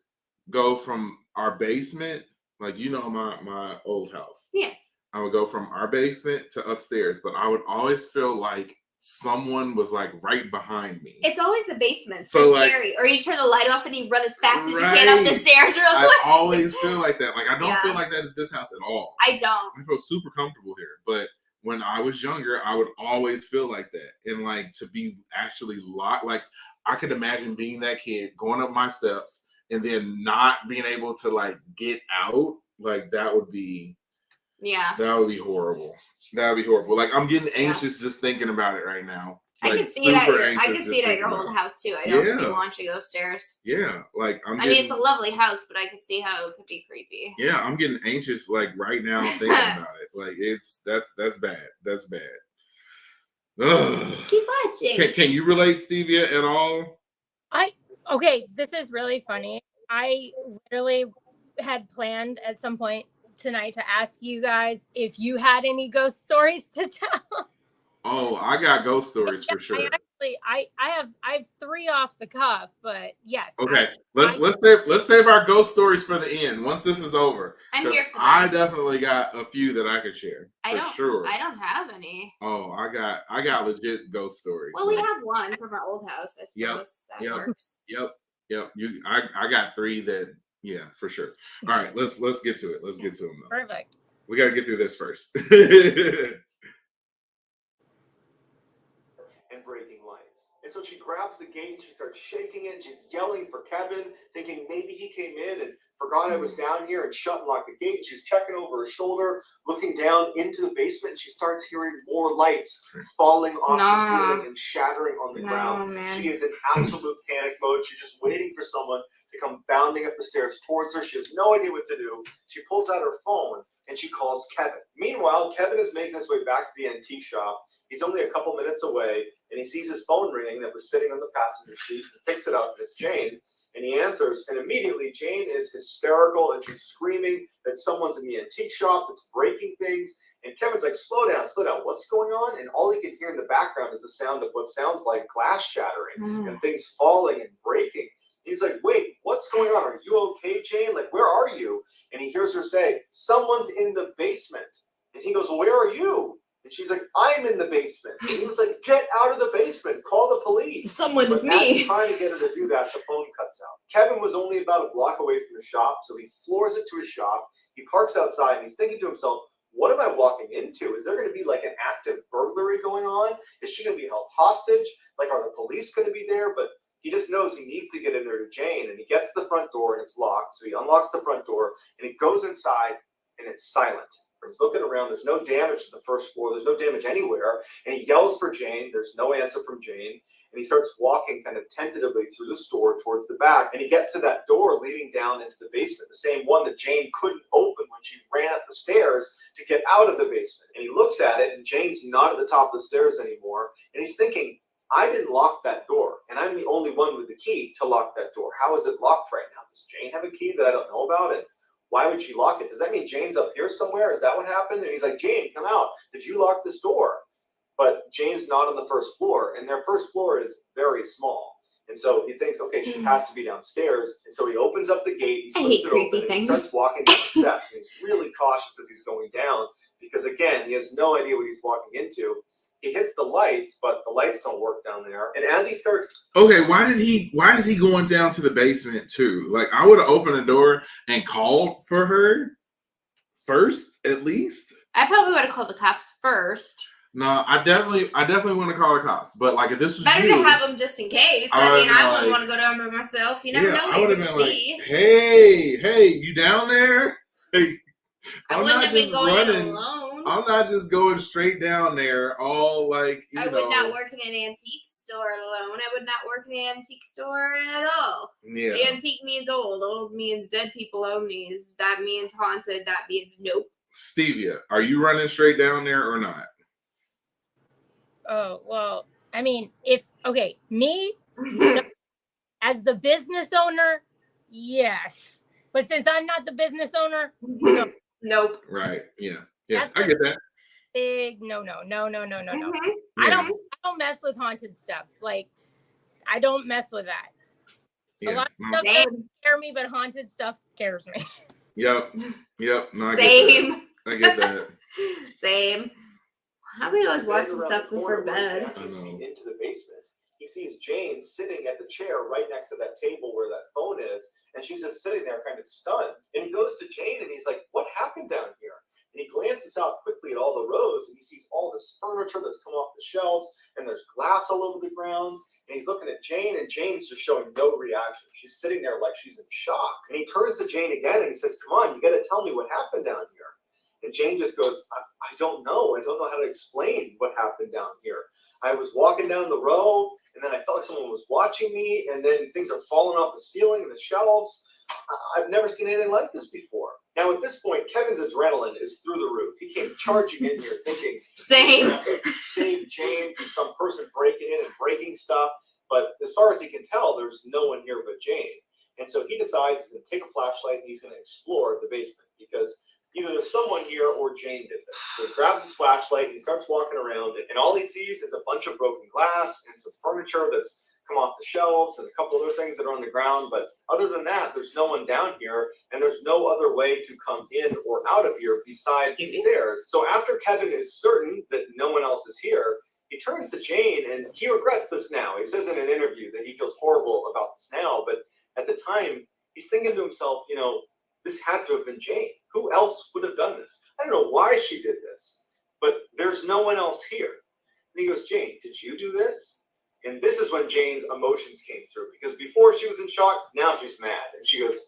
go from our basement, like, you know, my old house. Yes. I would go from our basement to upstairs, but I would always feel like someone was like right behind me. It's always the basement. So, So like, scary. Or you turn the light off and you run as fast as you can up the stairs real I quick. always feel like that. Like, I don't Yeah. feel like that at this house at all. I don't. I feel super comfortable here. But when I was younger, I would always feel like that. And like, to be actually locked, like, I could imagine being that kid going up my steps and then not being able to like get out. Like, that would be horrible. That would be horrible. Like, I'm getting anxious just thinking about it right now. Like, I can see it at your old house too. I'd also be launching those stairs. Yeah, like I mean, it's a lovely house, but I could see how it could be creepy. Yeah, I'm getting anxious like right now thinking about it. Like, that's bad. That's bad. Ugh. Keep watching. Can you relate, Stevia, at all? Okay, this is really funny. I literally had planned at some point tonight to ask you guys if you had any ghost stories to tell. Oh, I got ghost stories for sure. I have 3 off the cuff, but yes. Okay, let's save our ghost stories for the end once this is over. I'm here for that. I definitely got a few that I could share sure. I don't have any. Oh, I got legit ghost stories. Well, we have one from our old house. I suppose that works. Yep. I got 3 that, yeah, for sure. All right, let's get to it. Let's get to them though. Perfect. We got to get through this first. And breaking lights. And so she grabs the gate and she starts shaking it. She's yelling for Kevin, thinking maybe he came in and forgot I was down here and shut and locked the gate. She's checking over her shoulder, looking down into the basement, and she starts hearing more lights falling off the ceiling and shattering on the ground. Man. She is in absolute panic mode. She's just waiting for someone to come bounding up the stairs towards her. She has no idea what to do. She pulls out her phone and she calls Kevin. Meanwhile, Kevin is making his way back to the antique shop. He's only a couple minutes away, and he sees his phone ringing that was sitting on the passenger seat. He picks it up, and it's Jane. And he answers, and immediately Jane is hysterical, and she's screaming that someone's in the antique shop that's breaking things. And Kevin's like, slow down, what's going on? And all he can hear in the background is the sound of what sounds like glass shattering and things falling and breaking. He's like, wait, what's going on? Are you okay, Jane? Like, where are you? And he hears her say, someone's in the basement. And he goes, well, where are you? And she's like, I'm in the basement. And he was like, get out of the basement. Call the police. Someone is But as me. he's trying to get her to do that, the phone cuts out. Kevin was only about a block away from the shop, so he floors it to his shop. He parks outside, and he's thinking to himself, what am I walking into? Is there going to be like an active burglary going on? Is she going to be held hostage? Like, are the police going to be there? But he just knows he needs to get in there to Jane, and he gets to the front door, and it's locked. So he unlocks the front door, and he goes inside, and it's silent. He's looking around. There's no damage to the first floor. There's no damage anywhere. And he yells for Jane. There's no answer from Jane. And he starts walking kind of tentatively through the store towards the back. And he gets to that door leading down into the basement, the same one that Jane couldn't open when she ran up the stairs to get out of the basement. And he looks at it, and Jane's not at the top of the stairs anymore. And he's thinking, I didn't lock that door, and I'm the only one with the key to lock that door. How is it locked right now? Does Jane have a key that I don't know about? And why would she lock it? Does that mean Jane's up here somewhere? Is that what happened? And he's like, Jane, come out. Did you lock this door? But Jane's not on the first floor, and their first floor is very small. And so he thinks, okay, she has to be downstairs. And so he opens up the gate, he slips it open, and he starts walking down the steps. And he's really cautious as he's going down because, again, he has no idea what he's walking into. He hits the lights, but the lights don't work down there. And as he starts... Okay, why is he going down to the basement too? Like, I would have opened the door and called for her first, at least. I probably would have called the cops first. No, I definitely want to call the cops. But like, if this was better you, to have them just in case. I wouldn't want to go down by myself. You never know what you're gonna see. Like, hey, you down there? Hey, I wouldn't have been going in alone. I'm not just going straight down there, all like, I would not work in an antique store alone. I would not work in an antique store at all. Yeah. Antique means old. Old means dead people own these. That means haunted. That means nope. Stevia, are you running straight down there or not? Oh, well, I mean, me, as the business owner, yes. But since I'm not the business owner, no. Nope. Right. Yeah. Yeah. I get that. Big no. Mm-hmm. I don't mess with haunted stuff. Like, I don't mess with that. Yeah. A lot of stuff doesn't scare me, but haunted stuff scares me. Yep. No, Same. I get that. Same. How do we always watch this stuff before bed? Into the basement. He sees Jane sitting at the chair right next to that table where that phone is, and she's just sitting there kind of stunned. And he goes to Jane and he's like, what happened down here? And he glances out quickly at all the rows, and he sees all this furniture that's come off the shelves, and there's glass all over the ground. And he's looking at Jane, and Jane's just showing no reaction. She's sitting there like she's in shock. And he turns to Jane again, and he says, come on, you got to tell me what happened down here. And Jane just goes, I don't know. I don't know how to explain what happened down here. I was walking down the row, and then I felt like someone was watching me, and then things are falling off the ceiling and the shelves. I've never seen anything like this before. Now, at this point, Kevin's adrenaline is through the roof. He came charging in here thinking, Same. Save Jane from some person breaking in and breaking stuff. But as far as he can tell, there's no one here but Jane. And so he decides he's going to take a flashlight and he's going to explore the basement because either there's someone here or Jane did this. So he grabs his flashlight and he starts walking around, and all he sees is a bunch of broken glass and some furniture that's come off the shelves and a couple other things that are on the ground. But other than that, there's no one down here, and there's no other way to come in or out of here besides the stairs. So after Kevin is certain that no one else is here, he turns to Jane, and he regrets this now. He says in an interview that he feels horrible about this now, but at the time, he's thinking to himself, this had to have been Jane. Who else would have done this? I don't know why she did this, but there's no one else here. And he goes, Jane, did you do this? And this is when Jane's emotions came through, because before she was in shock, now she's mad. And she goes,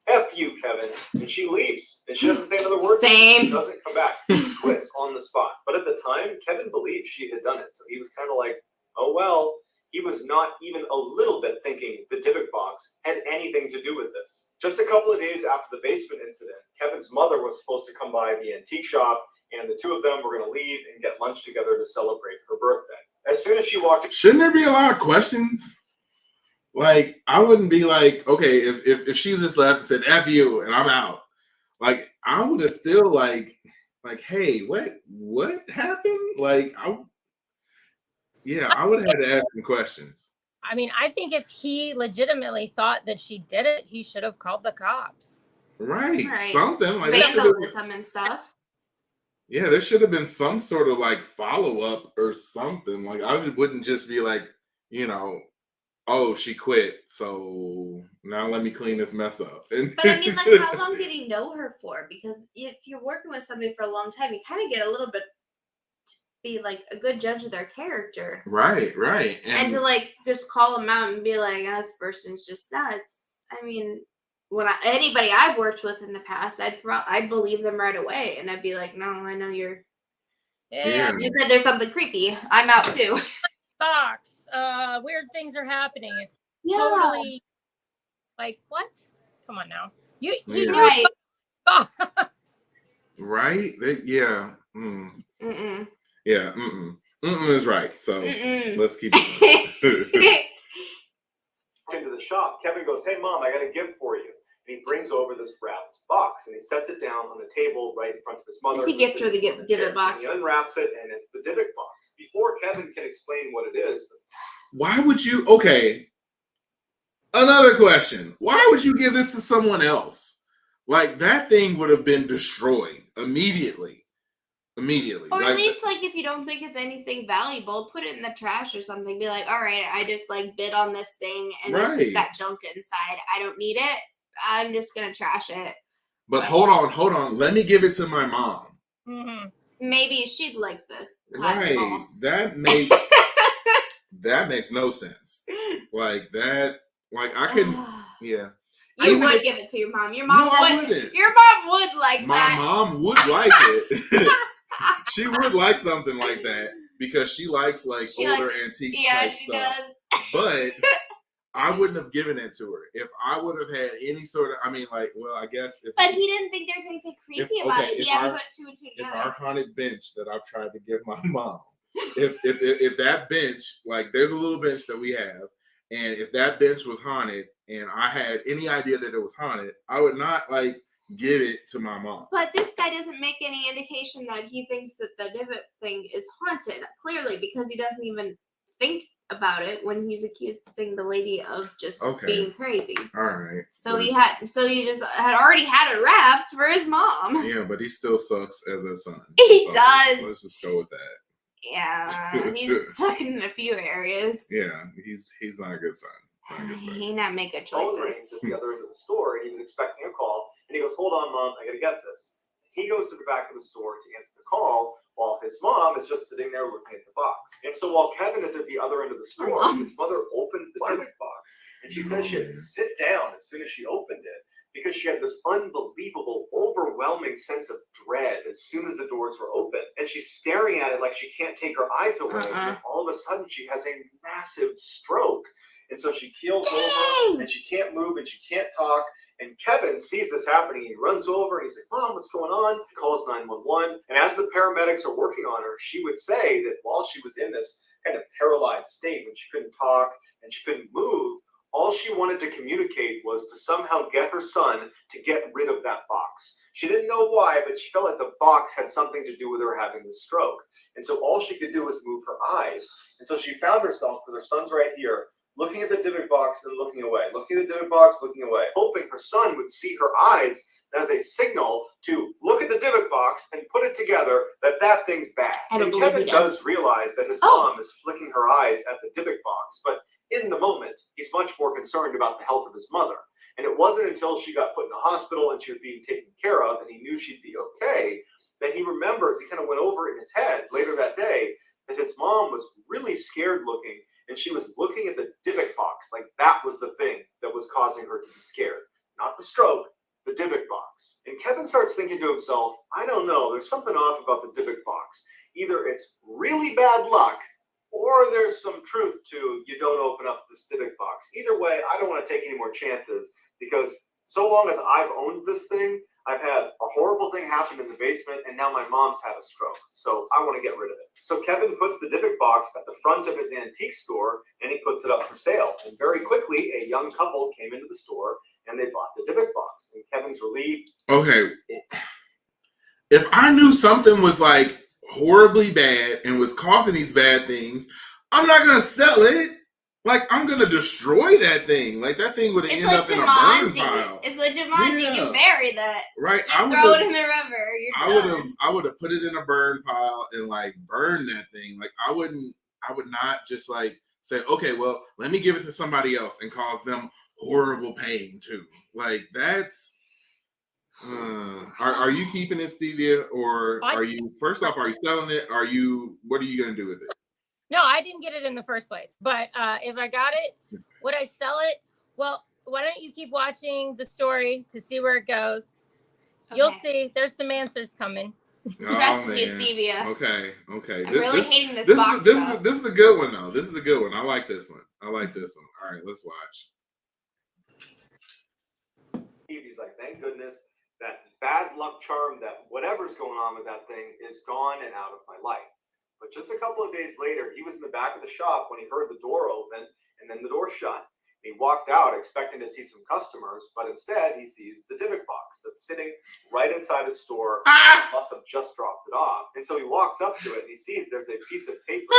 F you, Kevin. And she leaves. And she doesn't say another word. Same. She doesn't come back. She quits on the spot. But at the time, Kevin believed she had done it. So he was kind of like, oh, well. He was not even a little bit thinking the Dybbuk box had anything to do with this. Just a couple of days after the basement incident, Kevin's mother was supposed to come by the antique shop, and the two of them were going to leave and get lunch together to celebrate her birthday. As soon as she walked in, shouldn't there be a lot of questions? Like, I wouldn't be like, okay, if she just left and said F you and I'm out, like, I would have still like, hey, what happened? Like, I would have had to ask some questions. I mean, I think if he legitimately thought that she did it, he should have called the cops. Right. Something like that. Vandalism and stuff. Yeah, there should have been some sort of like follow up or something. Like I wouldn't just be like, you know, oh, she quit, so now let me clean this mess up. But I mean, like, how long did he know her for? Because if you're working with somebody for a long time, you kind of get a little bit to be like a good judge of their character. Right. And to like just call them out and be like, oh, this person's just nuts. I mean, when anybody I've worked with in the past, I'd believe them right away, and I'd be like, no, I know you're. Yeah. You said there's something creepy. I'm out too. Box. Weird things are happening. It's totally like what? Come on now. He knew Right. Box. Right? Yeah. Mm-mm. Yeah. Is right. So let's keep it. Into the shop, Kevin goes, "Hey mom, I got a gift for you." And he brings over this wrapped box and he sets it down on the table right in front of his mother. Is he gift or the divot box? He unwraps it and it's the divot box. Before Kevin can explain what it is, Why would you? Okay. Another question. Why would you give this to someone else? Like that thing would have been destroyed immediately. Or at least like if you don't think it's anything valuable, put it in the trash or something. Be like, all right, I just like bid on this thing and it's just got junk inside. I don't need it. I'm just gonna trash it. But hold on. Let me give it to my mom. Mm-hmm. Maybe she'd like the right. Ball. That makes that makes no sense. Like that. Like I can. Yeah. You would give it to your mom. Your mom wouldn't. Your mom would like my that. My mom would like it. She would like something like that because she likes like older antique type stuff. Does. But I wouldn't have given it to her if I would have had any sort of. I mean, like, well, I guess. But he didn't think there's anything creepy about it. He hadn't put two and two together. If our haunted bench that I've tried to give my mom, if that bench, like, there's a little bench that we have, and if that bench was haunted, and I had any idea that it was haunted, I would not like give it to my mom. But this guy doesn't make any indication that he thinks that the divot thing is haunted, clearly, because he doesn't even think about it when he's accusing the lady of just being crazy. All right. So he just had already had it wrapped for his mom. Yeah, but he still sucks as a son. He does. Let's just go with that. Yeah, he's stuck in a few areas. Yeah, he's not a good son. He not make good choices. At the other end of the store, and he was expecting a call, and he goes, "Hold on, mom, I gotta get this." He goes to the back of the store to answer the call, while his mom is just sitting there looking at the box. And so while Kevin is at the other end of the store, his mother opens the divot box, and she says she had to sit down as soon as she opened it because she had this unbelievable, overwhelming sense of dread as soon as the doors were open. And she's staring at it like she can't take her eyes away. And all of a sudden, she has a massive stroke. And so she keels over, and she can't move, and she can't talk. And Kevin sees this happening. He runs over, and he's like, "Mom, what's going on?" He calls 911. And as the paramedics are working on her, she would say that while she was in this kind of paralyzed state, when she couldn't talk and she couldn't move, all she wanted to communicate was to somehow get her son to get rid of that box. She didn't know why, but she felt like the box had something to do with her having this stroke. And so all she could do was move her eyes. And so she found herself, because her son's right here, looking at the divot box and looking away, looking at the divot box, looking away, hoping her son would see her eyes as a signal to look at the divot box and put it together that thing's bad. And Kevin does realize that his mom is flicking her eyes at the divot box, but in the moment, he's much more concerned about the health of his mother. And it wasn't until she got put in the hospital and she was being taken care of and he knew she'd be okay that he remembers, he kind of went over in his head later that day, that his mom was really scared looking. And she was looking at the divot box, like that was the thing that was causing her to be scared. Not the stroke, the divot box. And Kevin starts thinking to himself, I don't know, there's something off about the divot box. Either it's really bad luck, or there's some truth to you don't open up this divot box. Either way, I don't want to take any more chances, because so long as I've owned this thing, I've had a horrible thing happen in the basement, and now my mom's had a stroke. So I want to get rid of it. So Kevin puts the divot box at the front of his antique store, and he puts it up for sale. And very quickly, a young couple came into the store, and they bought the divot box. And Kevin's relieved. Okay. If I knew something was like horribly bad and was causing these bad things, I'm not going to sell it. Like, I'm gonna destroy that thing. Like, that thing would It's end like up in a burn Jumanji. pile. It's like Jumanji. Yeah. You bury that. Right? You throw it in the river. I would have put it in a burn pile and like burn that thing. Like, I would not just like say, okay, well, let me give it to somebody else and cause them horrible pain too. Like, that's are you keeping it, Stevia, or are you, first off, are you selling it? What are you gonna do with it? No, I didn't get it in the first place. But if I got it, would I sell it? Well, why don't you keep watching the story to see where it goes? Okay. You'll see. There's some answers coming. Trust me, Stevia. Okay. I'm really hating this box. This is a good one though. This is a good one. I like this one. All right, let's watch. He's like, thank goodness that bad luck charm, that whatever's going on with that thing is gone and out of my life. But just a couple of days later, he was in the back of the shop when he heard the door open and then the door shut. He walked out expecting to see some customers, but instead he sees the Dybbuk box that's sitting right inside his store. Must have just dropped it off. And so he walks up to it and he sees there's a piece of paper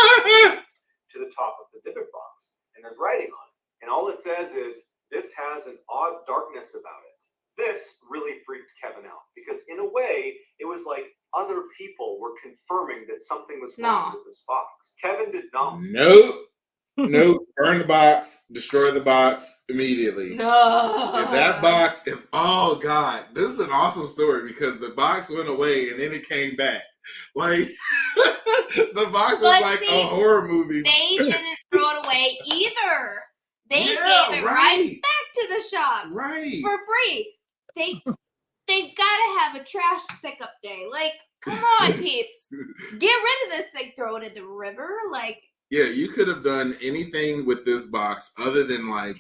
to the top of the Dybbuk box. And there's writing on it. And all it says is, this has an odd darkness about it. This really freaked Kevin out because in a way, it was like other people were confirming that something was wrong with this box. Kevin did not. Nope. Burn the box. Destroy the box immediately. No. If that box, oh God, this is an awesome story because the box went away and then it came back. Like the box was a horror movie. They didn't throw it away either. They gave it right back to the shop. Right. For free. They gotta have a trash pickup day. Like, come on, peeps. Get rid of this thing. Throw it in the river. Like, yeah, you could have done anything with this box other than like,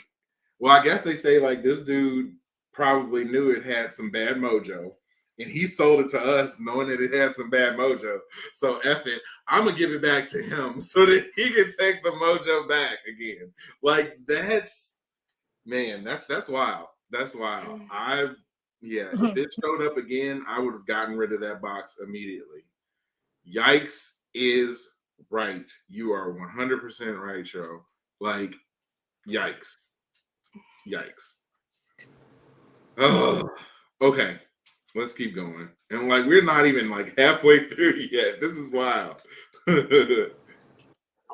well, I guess they say like this dude probably knew it had some bad mojo and he sold it to us knowing that it had some bad mojo. So F it, I'm going to give it back to him so that he can take the mojo back again. Like that's wild. That's wild. If it showed up again, I would have gotten rid of that box immediately. Yikes is right. You are 100% right, Cheryl. Like, yikes. Oh, okay. Let's keep going. And like, we're not even like halfway through yet. This is wild. I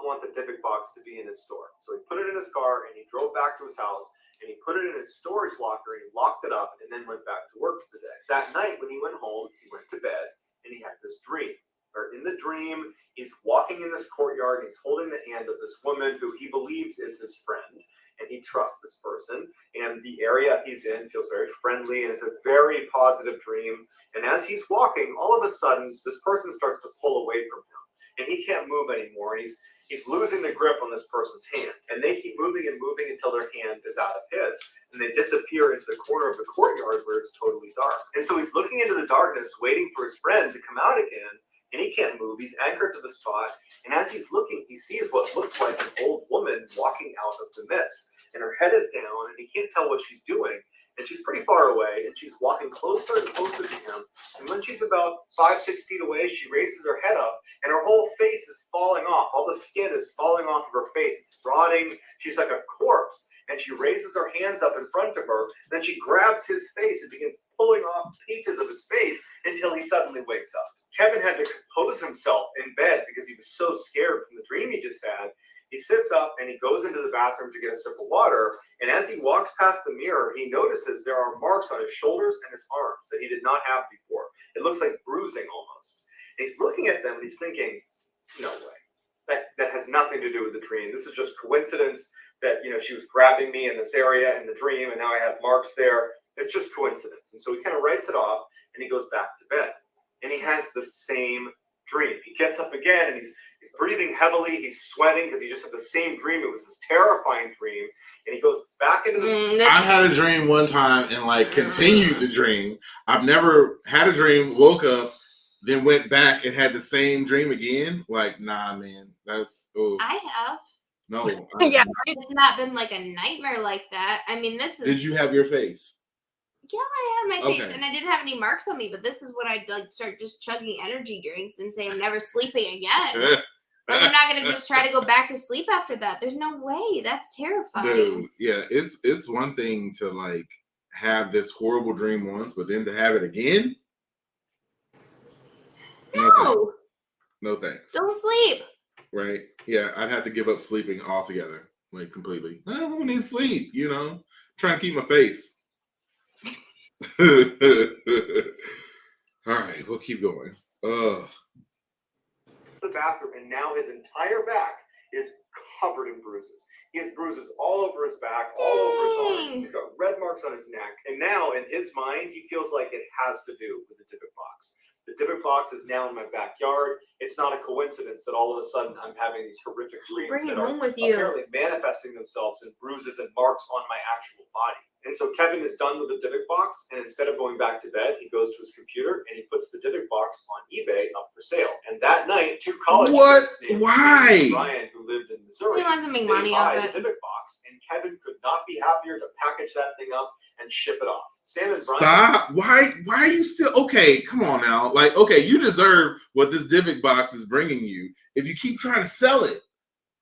want the Dybbuk box to be in his store. So he put it in his car and he drove back to his house and he put it in his storage locker and he locked it up and then went back to work for the day. That night when he went home, he went to bed and he had this dream. Or in the dream, he's walking in this courtyard and he's holding the hand of this woman who he believes is his friend. And he trusts this person. And the area he's in feels very friendly and it's a very positive dream. And as he's walking, all of a sudden, this person starts to pull away from him. And he can't move anymore. And he's losing the grip on this person's hand. And they keep moving and moving until their hand is out of his. And they disappear into the corner of the courtyard where it's totally dark. And so he's looking into the darkness, waiting for his friend to come out again. And he can't move. He's anchored to the spot. And as he's looking, he sees what looks like an old woman walking out of the mist. And her head is down, and he can't tell what she's doing. And she's pretty far away, and she's walking closer and closer to him. And when she's about 5-6 feet away, she raises her head up, and her whole face is falling off. All the skin is falling off of her face. It's rotting. She's like a corpse. And she raises her hands up in front of her. Then she grabs his face and begins pulling off pieces of his face until he suddenly wakes up. Kevin had to compose himself in bed because he was so scared from the dream he just had. He sits up and he goes into the bathroom to get a sip of water. And as he walks past the mirror, he notices there are marks on his shoulders and his arms that he did not have before. It looks like bruising almost. And he's looking at them and he's thinking, no way. That has nothing to do with the dream. This is just coincidence that, she was grabbing me in this area in the dream and now I have marks there. It's just coincidence. And so he kind of writes it off and he goes back to bed. And he has the same dream. He gets up again and he's breathing heavily. He's sweating because he just had the same dream. It was this terrifying dream. And he goes back into the... I had a dream one time and continued the dream. I've never had a dream, woke up, then went back and had the same dream again. Like, nah, man. That's... Oh. I have. No. Yeah. It's not been like a nightmare like that. I mean, this is... Did you have your face? Yeah, I had my face, and I didn't have any marks on me. But this is when I start just chugging energy drinks and say I'm never sleeping again. But they're not gonna just try to go back to sleep after that. There's no way. That's terrifying. Dude, yeah, it's one thing to like have this horrible dream once, but then to have it again. No No. thanks. No thanks. Don't sleep. Right? Yeah, I'd have to give up sleeping altogether, like completely. I don't need sleep, you know. Trying to keep my face. All right, we'll keep going. The bathroom, and now his entire back is covered in bruises. He has bruises all over his back, all over his arms. He's got red marks on his neck. And now, in his mind, he feels like it has to do with the Dybbuk box. The Dybbuk box is now in my backyard. It's not a coincidence that all of a sudden I'm having these horrific dreams Bring it that are home with you. apparently manifesting themselves in bruises and marks on my actual body. And so Kevin is done with the Dybbuk box, and instead of going back to bed, he goes to his computer and he puts the Dybbuk box on eBay up for sale. And that night, two college students named Why? Brian, who lived in Missouri, He wants to make they money buy off the it. Dybbuk box, and Kevin could not be happier to package that thing up and ship it off. Sam and Brian. Stop. Why are you still okay? Come on now. Like, okay, you deserve what this Dybbuk box is bringing you if you keep trying to sell it.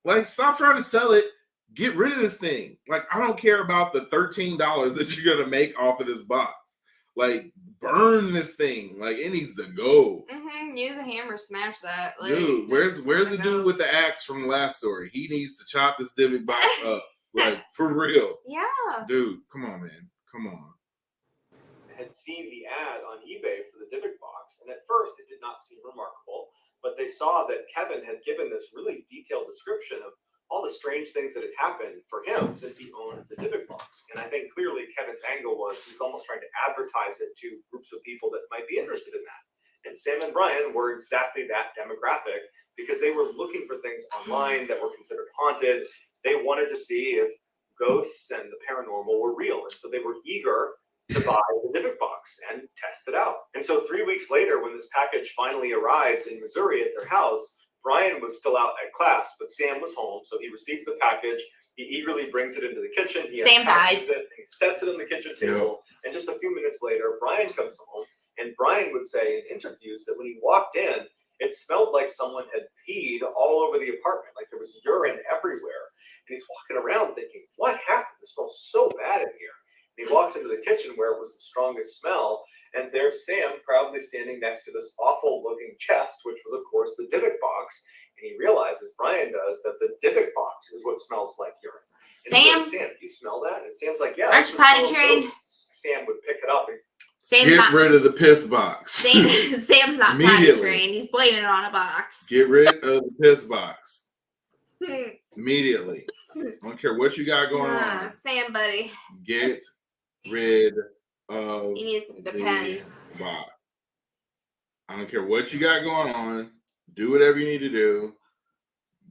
Like, stop trying to sell it. Get rid of this thing. Like, I don't care about the $13 that you're gonna make off of this box. Like, burn this thing. Like, it needs to go. Use a hammer, smash that. Like, Dude, where's the go. dude with the axe from the last story? He needs to chop this Dybbuk box up. Like, for real. Yeah. Dude, come on, man. Come on. Had seen the ad on eBay for the Dybbuk box, and at first it did not seem remarkable, but they saw that Kevin had given this really detailed description of all the strange things that had happened for him since he owned the Dybbuk box. And I think clearly Kevin's angle was he was almost trying to advertise it to groups of people that might be interested in that. And Sam and Brian were exactly that demographic because they were looking for things online that were considered haunted. They wanted to see if ghosts and the paranormal were real. And so they were eager to buy the Dybbuk box and test it out. And so 3 weeks later, when this package finally arrives in Missouri at their house, Brian was still out at class, but Sam was home. So he receives the package. He eagerly brings it into the kitchen. He Sam unpackages dies. it, and he sets it on the kitchen table. And just a few minutes later, Brian comes home. And Brian would say in interviews that when he walked in, it smelled like someone had peed all over the apartment. Like there was urine everywhere. And he's walking around thinking, what happened? It smells so bad in here. And he walks into the kitchen where it was the strongest smell. And there's Sam proudly standing next to this awful looking chest, which was, of course, the Dybbuk box. And he realizes, Brian does, that the Dybbuk box is what smells like urine. And he Sam, goes, Sam, do you smell that? And Sam's like, yeah. aren't you potty trained? Sam would pick it up and Get rid of the piss box. Sam's not potty trained. He's blaming it on a box. Get rid of the piss box. Immediately. I don't care what you got going on. Sam, buddy. Get rid of He needs some Depends. the box. I don't care what you got going on. Do whatever you need to do.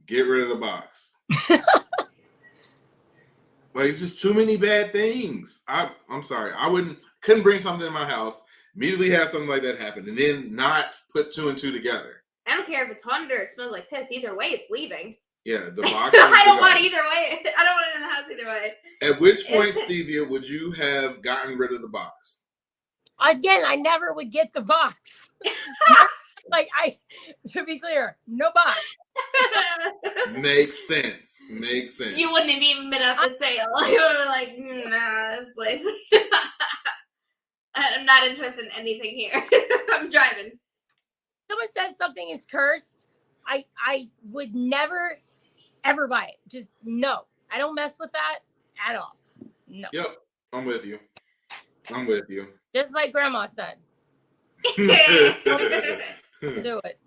Get rid of the box. Like, it's just too many bad things. I'm sorry. Couldn't bring something in my house, immediately have something like that happen, and then not put two and two together. I don't care if it's haunted or it smells like piss. Either way, it's leaving. Yeah, the box. I don't want either way. I don't want it in the house either way. At which point, Stevia, would you have gotten rid of the box? Again, I never would get the box. To be clear, no box. Makes sense. You wouldn't have even been at the sale. You would have been like, nah, this place. I'm not interested in anything here. I'm driving. Someone says something is cursed, I would never, ever buy it. Just no. I don't mess with that at all. No. Yep, I'm with you. Just like Grandma said. Do it.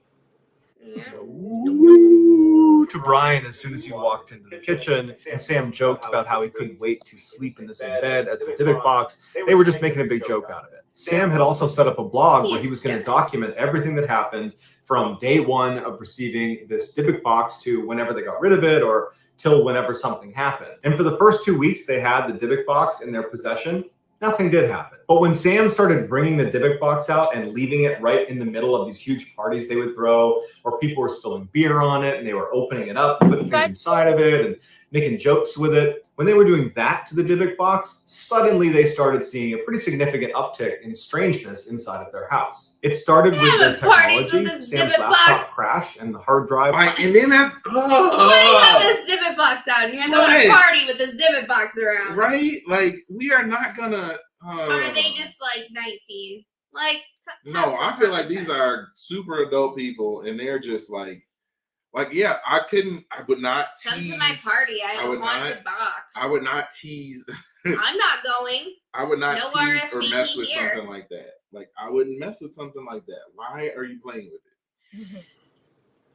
Yeah. Ooh, to Brian as soon as he walked into the kitchen, and Sam joked about how he couldn't wait to sleep in the same bed as the Dybbuk box. They were just making a big joke out of it. Sam had also set up a blog where he was going to document everything that happened from day one of receiving this Dybbuk box to whenever they got rid of it or till whenever something happened. And for the first 2 weeks they had the Dybbuk box in their possession, nothing did happen. But when Sam started bringing the Dybbuk box out and leaving it right in the middle of these huge parties they would throw, or people were spilling beer on it and they were opening it up, putting things inside of it, and making jokes with it. When they were doing that to the Dybbuk box, suddenly they started seeing a pretty significant uptick in strangeness inside of their house. It started with their technology. Sam's laptop crashed and the hard drive. And then that. Why do you have this Dybbuk box out and you're having a party with this Dybbuk box around? Right? Like, we are not gonna. Or are they just like 19? Like, no, I feel like these are super adult people, and they're just like, yeah, I would not tease. Come to my party. I have a haunted box. I would not tease. I'm not going. I would not tease or mess with here. something like that. Like, I wouldn't mess with something like that. Why are you playing with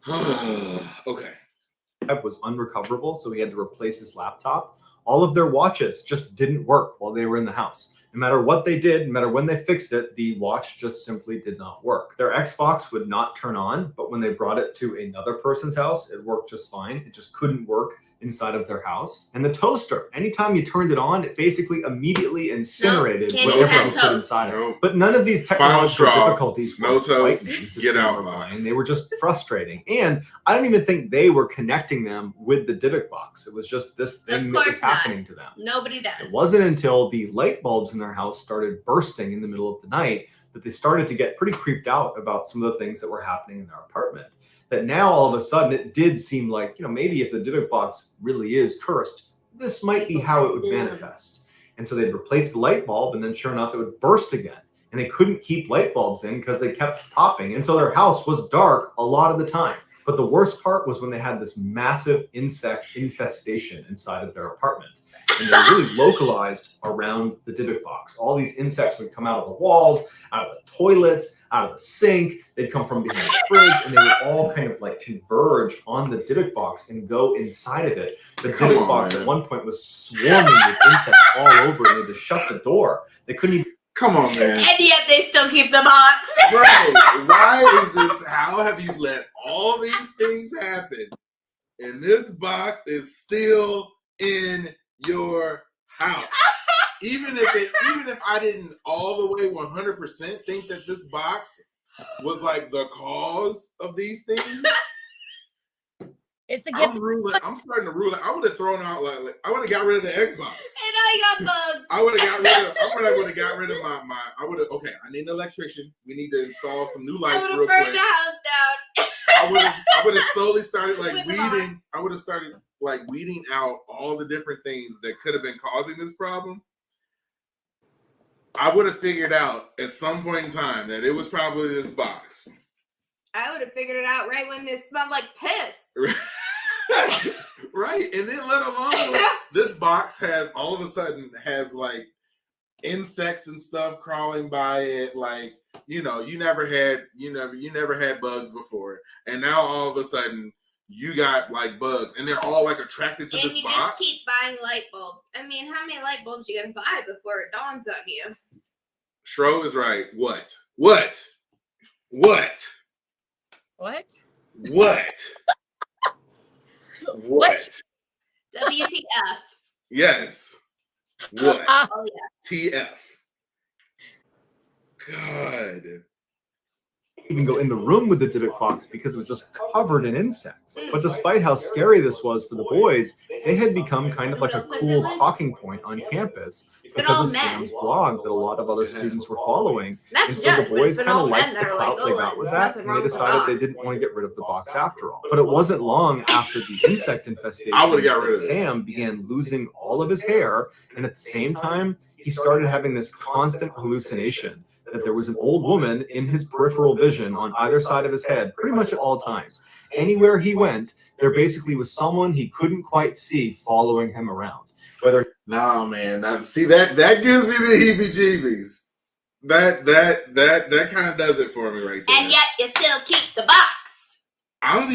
it? Okay. Was unrecoverable, so he had to replace his laptop. All of their watches just didn't work while they were in the house. No matter what they did, no matter when they fixed it, the watch just simply did not work. Their Xbox would not turn on, but when they brought it to another person's house, it worked just fine. It just couldn't work inside of their house. And the toaster, anytime you turned it on, it basically immediately incinerated whatever was put inside of it. But none of these technological difficulties were frightening to Get out, Ballen. They were just frustrating. And I don't even think they were connecting them with the Dybbuk box. It was just this thing that was happening to them. Nobody does. It wasn't until the light bulbs in their house started bursting in the middle of the night that they started to get pretty creeped out about some of the things that were happening in their apartment. That now all of a sudden it did seem like, maybe if the Dybbuk box really is cursed, this might be how it would manifest. And so they'd replace the light bulb, and then sure enough, it would burst again. And they couldn't keep light bulbs in because they kept popping. And so their house was dark a lot of the time. But the worst part was when they had this massive insect infestation inside of their apartment. And they're really localized around the Dybbuk box. All these insects would come out of the walls, out of the toilets, out of the sink. They'd come from behind the fridge, and they would all kind of like converge on the Dybbuk box and go inside of it. The Dybbuk box at one point was swarming with insects all over, and they had to shut the door. They couldn't even. Come on, man. And yet they still keep the box. Right. Why is this? How have you let all these things happen? And this box is still in your house. Even if I didn't all the way 100% think that this box was like the cause of these things. It's a gift. I'm starting to rule it. I would have thrown out like I would have got rid of the Xbox. And I got bugs. I would have got rid of my okay, I need an electrician. We need to install some new lights real quick. I would have burned the house down. I would have slowly started like weeding. I would have started like weeding out all the different things that could have been causing this problem. I would have figured out at some point in time that it was probably this box. I would have figured it out right when this smelled like piss. Right. And then let alone this box has all of a sudden has like insects and stuff crawling by it. Like, you never had bugs before. And now all of a sudden you got like bugs and they're all like attracted to this box. And you just keep buying light bulbs. I mean, how many light bulbs you gonna buy before it dawns on you? Shro is right. What? WTF. Yes. What? Oh, yeah. TF. God. Even go in the room with the Dybbuk box because it was just covered in insects. But despite how scary this was for the boys, they had become kind of like a cool talking point on campus because of Sam's blog that a lot of other students were following. And so the boys kind of liked the clout they got with that, and they decided they didn't want to get rid of the box after all. But it wasn't long after the insect infestation that Sam began losing all of his hair, and at the same time, he started having this constant hallucination that there was an old woman in his peripheral vision on either side of his head pretty much at all times. Anywhere he went, there basically was someone he couldn't quite see following him around. No, man. See, that gives me the heebie-jeebies. That kind of does it for me right there. And yet you still keep the box. At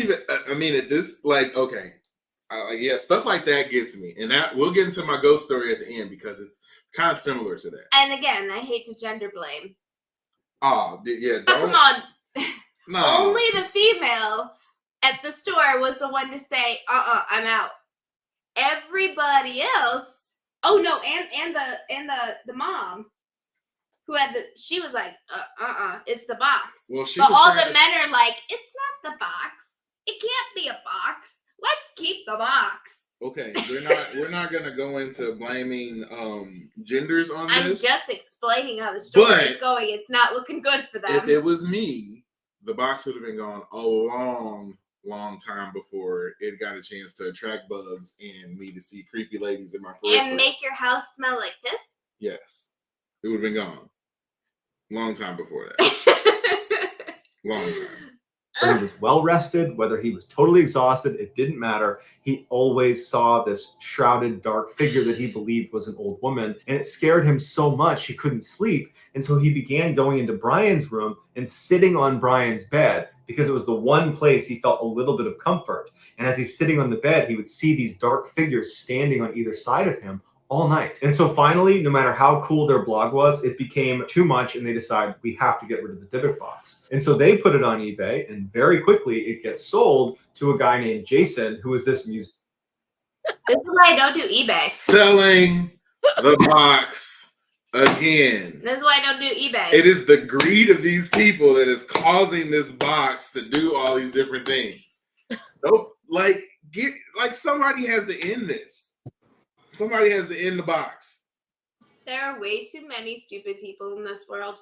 this, like, okay. Stuff like that gets me. And that we'll get into my ghost story at the end because it's kind of similar to that. And again, I hate to gender blame. Oh, yeah. Come on. No. Only the female at the store was the one to say, I'm out. Everybody else. Oh no, and the mom who had she was like, it's the box. Well, but all the men are like, it's not the box. It can't be a box. Let's keep the box. Okay, we're not gonna go into blaming genders on I'm this. just explaining how the story is But going. It's not looking good for them. if it was me, the box would have been gone a long time before it got a chance to attract bugs and me to see creepy ladies in my peripherals. And make your house smell like piss? Yes, it would have been gone long time before that. Long time. Whether he was well rested, whether he was totally exhausted, it didn't matter. He always saw this shrouded dark figure that he believed was an old woman, and it scared him so much he couldn't sleep. And so he began going into Brian's room and sitting on Brian's bed because it was the one place he felt a little bit of comfort. And as he's sitting on the bed, he would see these dark figures standing on either side of him all night. And so finally, no matter how cool their blog was, it became too much and they decided we have to get rid of the Dybbuk box. And so they put it on eBay and very quickly it gets sold to a guy named Jason, who is this musician. This is why I don't do eBay. Selling the box again. This is why I don't do eBay. It is the greed of these people that is causing this box to do all these different things. Nope. Like somebody has to end this. Somebody has to end the box. There are way too many stupid people in this world.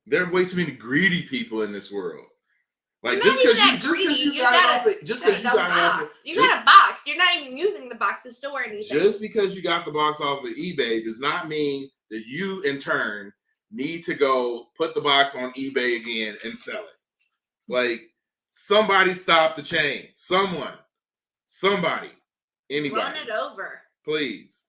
There are way too many greedy people in this world. Like You're just not because even you that got greedy. You got a box. You're not even using the box to store anything. Just because you got the box off of eBay does not mean that you in turn need to go put the box on eBay again and sell it. Like somebody stop the chain. Somebody, anybody. Run it over. Please.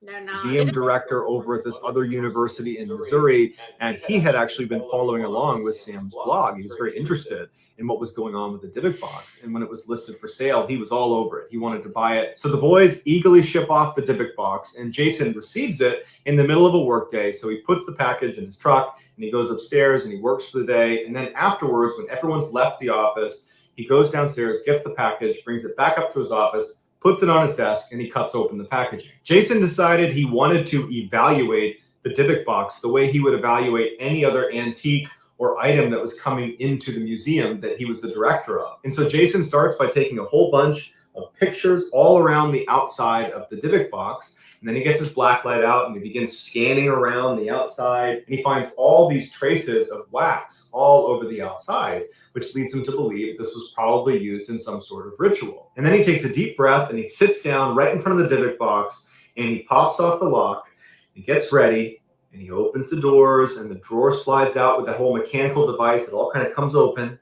They're not. Museum director over at this other university in Missouri, and he had actually been following along with Sam's blog. He was very interested in what was going on with the Dybbuk box, and when it was listed for sale, he was all over it. He wanted to buy it. So the boys eagerly ship off the Dybbuk box, and Jason receives it in the middle of a workday. So he puts the package in his truck, and he goes upstairs, and he works for the day. And then afterwards, when everyone's left the office, he goes downstairs, gets the package, brings it back up to his office, puts it on his desk, and he cuts open the packaging. Jason decided he wanted to evaluate the Dybbuk box the way he would evaluate any other antique or item that was coming into the museum that he was the director of. And so Jason starts by taking a whole bunch of pictures all around the outside of the Dybbuk box. And then he gets his black light out and he begins scanning around the outside. And he finds all these traces of wax all over the outside, which leads him to believe this was probably used in some sort of ritual. And then he takes a deep breath and he sits down right in front of the Dybbuk box and he pops off the lock and gets ready and he opens the doors and the drawer slides out with that whole mechanical device. It all kind of comes open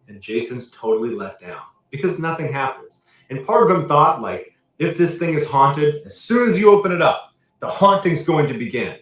and Jason's totally let down because nothing happens. And part of him thought, like, if this thing is haunted, as soon as you open it up, the haunting's going to begin.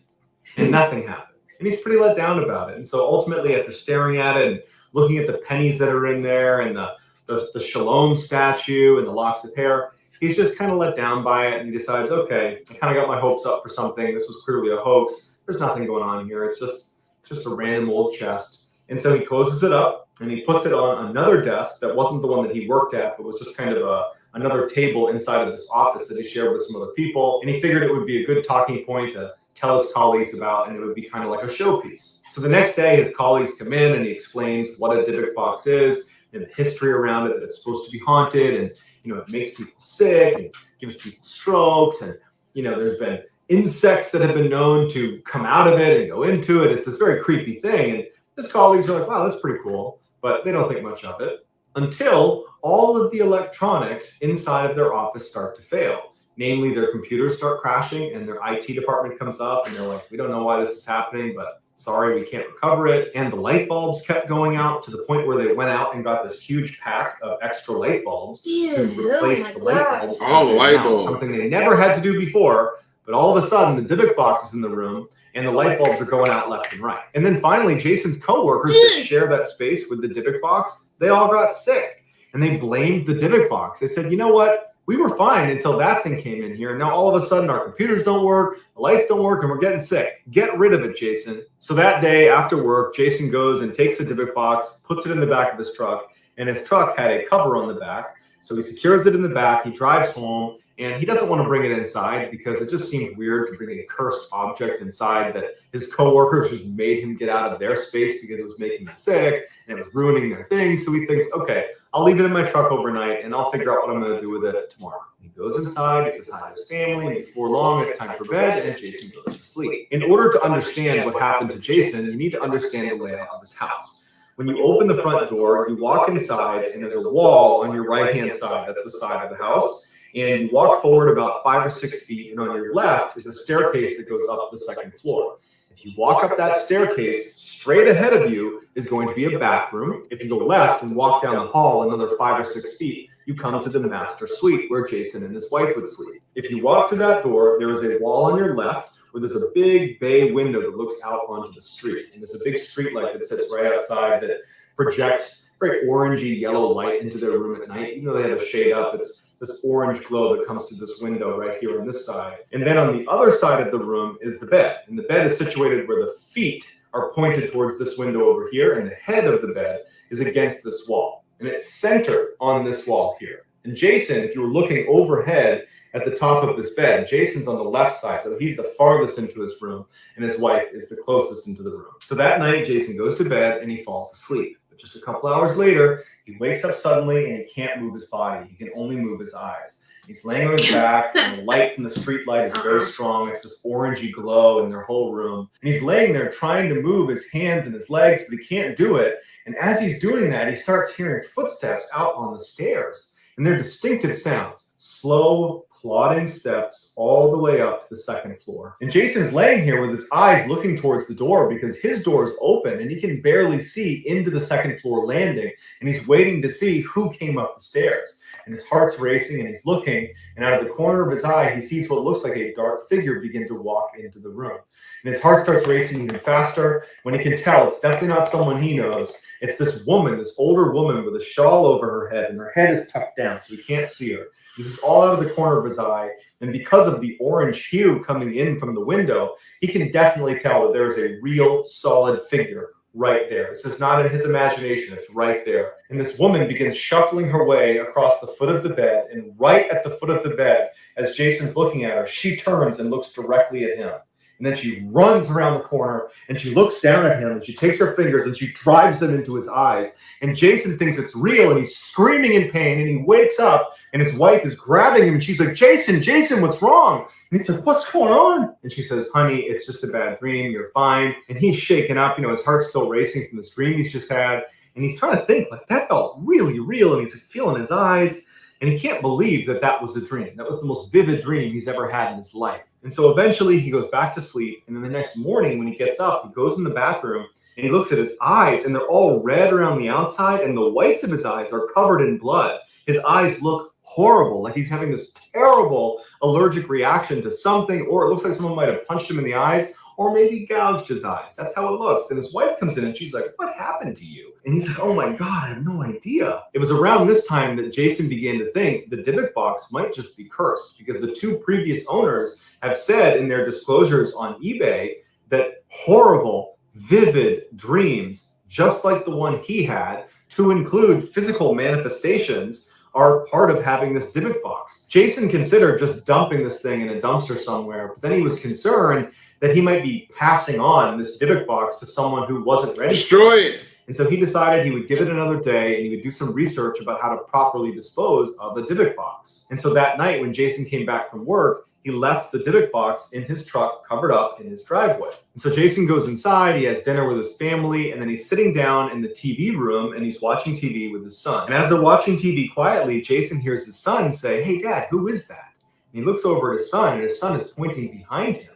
And nothing happened. And he's pretty let down about it. And so ultimately, after staring at it and looking at the pennies that are in there and the Shalom statue and the locks of hair, he's just kind of let down by it. And he decides, okay, I kind of got my hopes up for something. This was clearly a hoax. There's nothing going on here. It's just a random old chest. And so he closes it up and he puts it on another desk that wasn't the one that he worked at, but was just kind of another table inside of this office that he shared with some other people. And he figured it would be a good talking point to tell his colleagues about, and it would be kind of like a showpiece. So the next day, his colleagues come in and he explains what a Dybbuk box is and the history around it, that it's supposed to be haunted and, it makes people sick and gives people strokes. And, there's been insects that have been known to come out of it and go into it. It's this very creepy thing. And his colleagues are like, wow, that's pretty cool. But they don't think much of it until all of the electronics inside of their office start to fail. Namely, their computers start crashing and their IT department comes up and they're like, we don't know why this is happening, but sorry, we can't recover it. And the light bulbs kept going out to the point where they went out and got this huge pack of extra light bulbs to replace the light bulbs. All the light bulbs. Something they never had to do before. But all of a sudden, the Dybbuk box is in the room and the light bulbs are going out left and right. And then finally, Jason's coworkers that share that space with the Dybbuk box, they all got sick. And they blamed the Dybbuk box. They said, you know what? We were fine until that thing came in here. Now all of a sudden our computers don't work, the lights don't work, and we're getting sick. Get rid of it, Jason. So that day after work, Jason goes and takes the Dybbuk box, puts it in the back of his truck, and his truck had a cover on the back So he secures it in the back, he drives home, and he doesn't want to bring it inside because it just seemed weird to bring a cursed object inside that his coworkers just made him get out of their space because it was making them sick and it was ruining their things. So he thinks, okay, I'll leave it in my truck overnight and I'll figure out what I'm going to do with it tomorrow. He goes inside, he says hi to his family, and before long it's time for bed and Jason goes to sleep. In order to understand what happened to Jason, you need to understand the layout of his house. When you open the front door, you walk inside and there's a wall on your right-hand side. That's the side of the house. And you walk forward about 5 or 6 feet, and on your left is a staircase that goes up to the second floor. If you walk up that staircase, straight ahead of you is going to be a bathroom. If you go left and walk down the hall another 5 or 6 feet, you come to the master suite where Jason and his wife would sleep. If you walk through that door, there is a wall on your left where there's a big bay window that looks out onto the street. And there's a big street light that sits right outside that projects very orangey yellow light into their room at night. Even though they have a shade up, it's this orange glow that comes through this window right here on this side. And then on the other side of the room is the bed. And the bed is situated where the feet are pointed towards this window over here, and the head of the bed is against this wall. And it's centered on this wall here. And Jason, if you were looking overhead at the top of this bed, Jason's on the left side, so he's the farthest into his room, and his wife is the closest into the room. So that night, Jason goes to bed and he falls asleep. But just a couple hours later, he wakes up suddenly and he can't move his body. He can only move his eyes. He's laying on his back, and the light from the street light is very strong. It's this orangey glow in their whole room. And he's laying there trying to move his hands and his legs, but he can't do it. And as he's doing that, he starts hearing footsteps out on the stairs. And they're distinctive sounds, slow, plodding steps all the way up to the second floor. And Jason's laying here with his eyes looking towards the door because his door is open and he can barely see into the second floor landing. And he's waiting to see who came up the stairs. And his heart's racing and he's looking, and out of the corner of his eye, he sees what looks like a dark figure begin to walk into the room. And his heart starts racing even faster when he can tell it's definitely not someone he knows. It's this woman, this older woman with a shawl over her head, and her head is tucked down so he can't see her. This is all out of the corner of his eye, and because of the orange hue coming in from the window, he can definitely tell that there's a real solid figure right there. This is not in his imagination, it's right there. And this woman begins shuffling her way across the foot of the bed, and right at the foot of the bed, as Jason's looking at her, she turns and looks directly at him. And then she runs around the corner and she looks down at him and she takes her fingers and she drives them into his eyes. And Jason thinks it's real and he's screaming in pain, and he wakes up and his wife is grabbing him and she's like, Jason, what's wrong? And he's like, what's going on? And she says, honey, it's just a bad dream. You're fine. And he's shaken up. You know, his heart's still racing from this dream he's just had. And he's trying to think, like, that felt really real. And he's like, feeling his eyes. And he can't believe that that was a dream. That was the most vivid dream he's ever had in his life. And so eventually he goes back to sleep. And then the next morning when he gets up, he goes in the bathroom and he looks at his eyes, and they're all red around the outside, and the whites of his eyes are covered in blood. His eyes look horrible, like he's having this terrible allergic reaction to something, or it looks like someone might have punched him in the eyes, or maybe gouged his eyes. That's how it looks. And his wife comes in and she's like, what happened to you? And he's like, oh my God, I have no idea. It was around this time that Jason began to think the Dybbuk box might just be cursed, because the two previous owners have said in their disclosures on eBay that horrible, vivid dreams, just like the one he had, to include physical manifestations, are part of having this Dybbuk box. Jason considered just dumping this thing in a dumpster somewhere, but then he was concerned that he might be passing on this Dybbuk box to someone who wasn't ready. Destroy it. And so he decided he would give it another day and he would do some research about how to properly dispose of a Dybbuk box. And so that night when Jason came back from work, he left the Dybbuk box in his truck, covered up in his driveway. And so Jason goes inside, he has dinner with his family, and then he's sitting down in the TV room and he's watching TV with his son. And as they're watching TV quietly, Jason hears his son say, hey, Dad, who is that? And he looks over at his son, and his son is pointing behind him.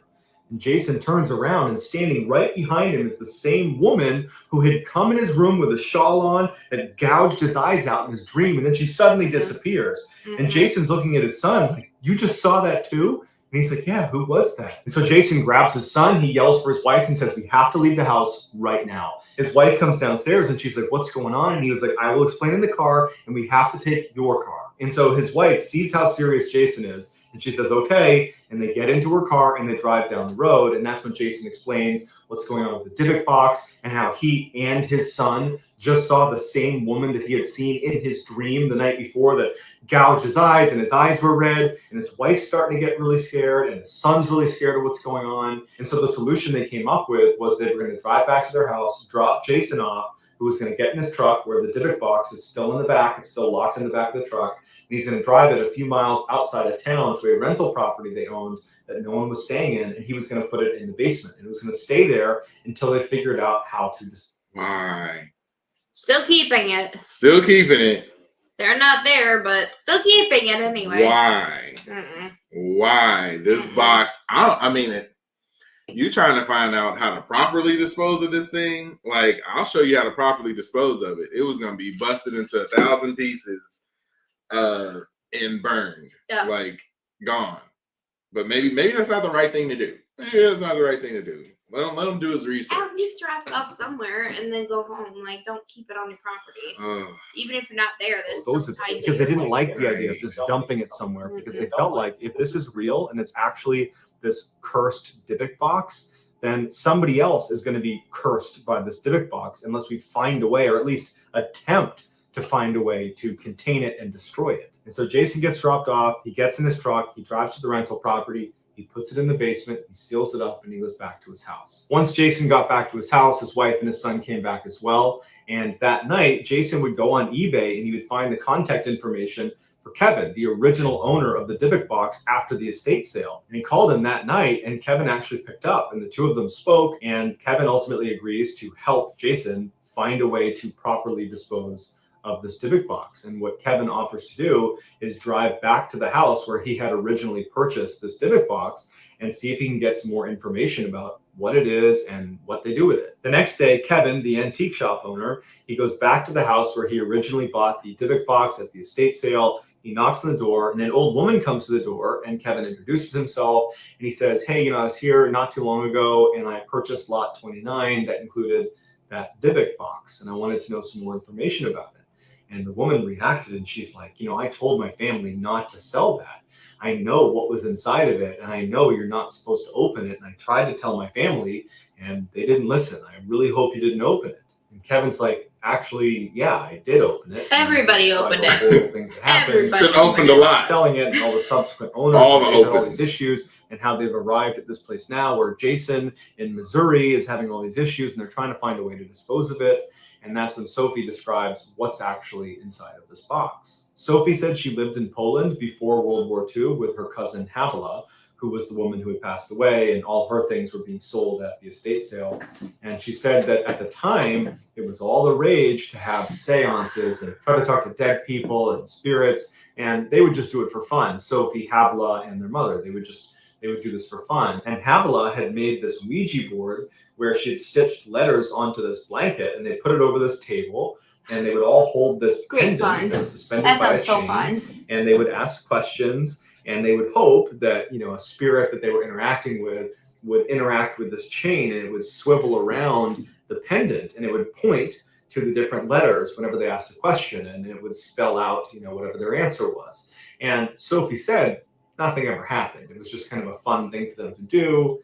And Jason turns around, and standing right behind him is the same woman who had come in his room with a shawl on that gouged his eyes out in his dream. And then she suddenly disappears. And Jason's looking at his son like, you just saw that too? And he's like, yeah, who was that? And so Jason grabs his son, he yells for his wife and says, we have to leave the house right now. His wife comes downstairs and she's like, what's going on? And he was like, I will explain in the car, and we have to take your car. And so his wife sees how serious Jason is, And she says, okay. And they get into her car and they drive down the road. And that's when Jason explains what's going on with the Dybbuk box and how he and his son just saw the same woman that he had seen in his dream the night before that gouged his eyes, and his eyes were red, and his wife's starting to get really scared, and his son's really scared of what's going on. And so the solution they came up with was they were going to drive back to their house, drop Jason off, who was going to get in his truck where the Dybbuk box is still in the back. It's still locked in the back of the truck. And he's going to drive it a few miles outside of town to a rental property they owned that no one was staying in. And he was going to put it in the basement. And it was going to stay there until they figured out how to. Why? Still keeping it. Still keeping it. They're not there, but still keeping it anyway. Why? Why? This box, I mean, you trying to find out how to properly dispose of this thing? Like, I'll show you how to properly dispose of it. It was going to be busted into 1,000 pieces and burned. Yeah. Like, gone. But maybe that's not the right thing to do. Maybe that's not the right thing to do. Let him do his research. At least drop it off somewhere and then go home. Like, don't keep it on your property. Even if you're not there, because they didn't like the idea of just dumping it somewhere, because they felt like if this is real and it's actually this cursed Dybbuk box, then somebody else is going to be cursed by this Dybbuk box unless we find a way, or at least attempt to find a way to contain it and destroy it. And so Jason gets dropped off. He gets in his truck. He drives to the rental property. He puts it in the basement, he seals it up, and he goes back to his house. Once Jason got back to his house, his wife and his son came back as well. And that night, Jason would go on eBay and he would find the contact information for Kevin, the original owner of the Dybbuk box, after the estate sale. And he called him that night, and Kevin actually picked up, and the two of them spoke, and Kevin ultimately agrees to help Jason find a way to properly dispose of this Dybbuk box. And what Kevin offers to do is drive back to the house where he had originally purchased this Dybbuk box and see if he can get some more information about what it is and what they do with it. The next day, Kevin, the antique shop owner, he goes back to the house where he originally bought the Dybbuk box at the estate sale. He knocks on the door, and an old woman comes to the door, and Kevin introduces himself, and he says, hey, I was here not too long ago, and I purchased lot 29 that included that Dybbuk box, and I wanted to know some more information about it. And the woman reacted, and she's like, I told my family not to sell that. I know what was inside of it, and I know you're not supposed to open it. And I tried to tell my family, and they didn't listen. I really hope you didn't open it. And Kevin's like, actually, yeah, I did open it. Everybody opened it. Things that happened. It's been opened a lot. Selling it, and all the subsequent owners had all these issues, and how they've arrived at this place now where Jason in Missouri is having all these issues, and they're trying to find a way to dispose of it. And that's when Sophie describes what's actually inside of this box. Sophie said she lived in Poland before World War II with her cousin Havila, who was the woman who had passed away, and all her things were being sold at the estate sale. And she said that at the time, it was all the rage to have seances and try to talk to dead people and spirits, and they would just do it for fun. Sophie, Havila, and their mother, they would do this for fun. And Havila had made this Ouija board where she had stitched letters onto this blanket, and they put it over this table, and they would all hold this pendant that was suspended by a chain, and they would ask questions, and they would hope that a spirit that they were interacting with would interact with this chain, and it would swivel around the pendant, and it would point to the different letters whenever they asked a question, and it would spell out whatever their answer was. And Sophie said nothing ever happened. It was just kind of a fun thing for them to do.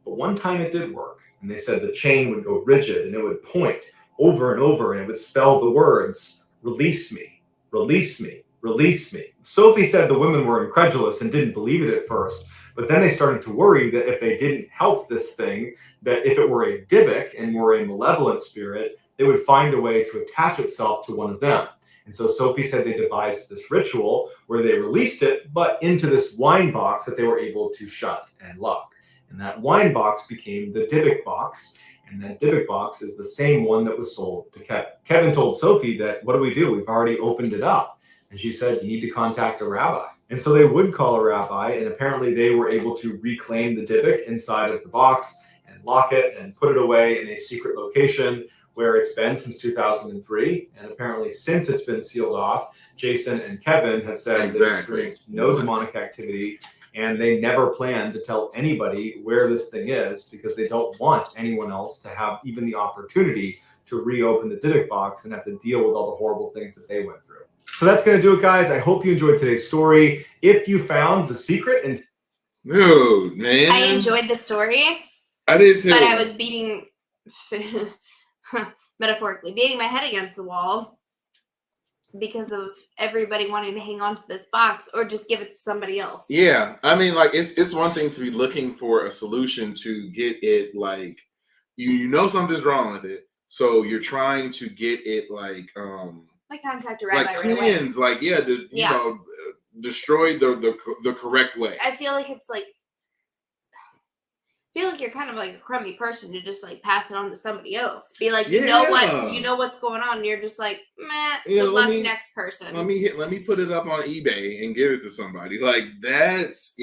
But one time it did work. And they said the chain would go rigid, and it would point over and over, and it would spell the words, release me, release me, release me. Sophie said the women were incredulous and didn't believe it at first. But then they started to worry that if they didn't help this thing, that if it were a Dybbuk and were a malevolent spirit, they would find a way to attach itself to one of them. And so Sophie said they devised this ritual where they released it, but into this wine box that they were able to shut and lock. And that wine box became the Dybbuk box. And that Dybbuk box is the same one that was sold to Kevin. Kevin told Sophie that, what do we do? We've already opened it up. And she said, you need to contact a rabbi. And so they would call a rabbi, and apparently they were able to reclaim the Dybbuk inside of the box and lock it and put it away in a secret location where it's been since 2003. And apparently since it's been sealed off, Jason and Kevin have said they've experienced no demonic activity, and they never plan to tell anybody where this thing is because they don't want anyone else to have even the opportunity to reopen the Dybbuk box and have to deal with all the horrible things that they went through. So that's going to do it, guys. I hope you enjoyed today's story. If you found the secret and Dude, man. I enjoyed the story, I did too. but I was beating, metaphorically, beating my head against the wall because of everybody wanting to hang on to this box or just give it to somebody else. Yeah, I mean, like it's one thing to be looking for a solution to get it like you know something's wrong with it, so you're trying to get it like contact a rabbi like right away. cleanse, like you know, destroy the correct way. I feel like it's like you're kind of like a crummy person to just like pass it on to somebody else. Be like, you know what's going on, and you're just like, meh, good luck, next person. Let me put it up on eBay and give it to somebody. Like that's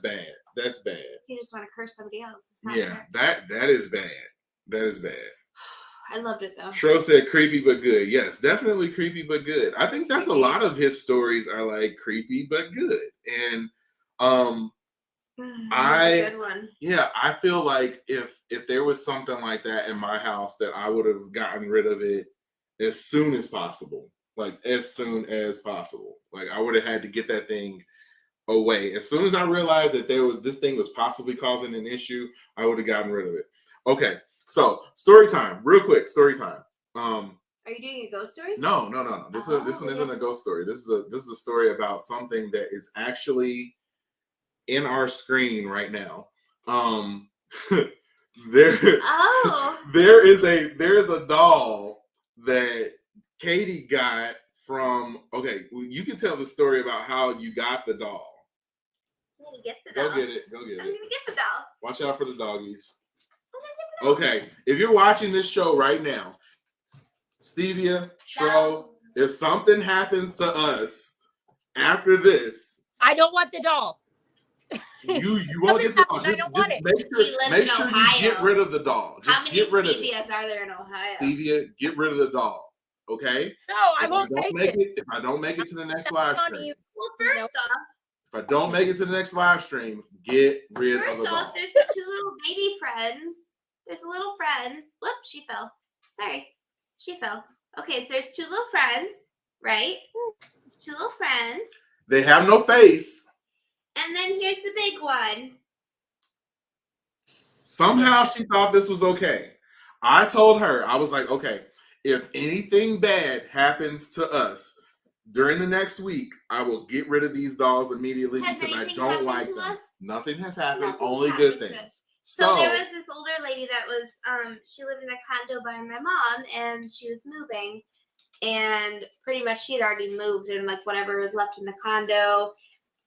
bad. That's bad. You just want to curse somebody else. Yeah, that is bad. That is bad. I loved it though. Shro said creepy but good. Yes, definitely creepy but good. I think that's creepy. A lot of his stories are like creepy but good. And a good one. Yeah, I feel like if there was something like that in my house, that I would have gotten rid of it as soon as possible. Like as soon as possible. Like I would have had to get that thing away. As soon as I realized that this thing was possibly causing an issue, I would have gotten rid of it. Okay, so story time, real quick. Story time. Are you doing a ghost stories? No. This one isn't a ghost story. This is a story about something that is actually in our screen right now. There is a doll that Katie got from. Okay, you can tell the story about how you got the doll. I'm gonna get the doll. Go get it. I'm gonna get the doll. Watch out for the doggies. Okay, if you're watching this show right now, Stevia, Shro, if something happens to us after this, I don't want the doll. You won't get the doll. I don't want it. Make sure you get rid of the doll. Just how many get rid Stevias are there in Ohio? Stevia, get rid of the doll. Okay? No, I won't take it. If I don't make it to the next live stream. Well, first off, if I don't make it to the next live stream, get rid of the doll. First off, there's two little baby friends. There's little friends. Whoop, she fell. Sorry. She fell. Okay, so there's two little friends, right? Two little friends. They have no face. And then here's the big one. Somehow she thought this was okay. I told her, I was like, okay, if anything bad happens to us during the next week, I will get rid of these dolls immediately because I don't like them. Nothing has happened. Only good things. So there was this older lady that was, she lived in a condo by my mom, and she was moving, and pretty much she had already moved, and like whatever was left in the condo,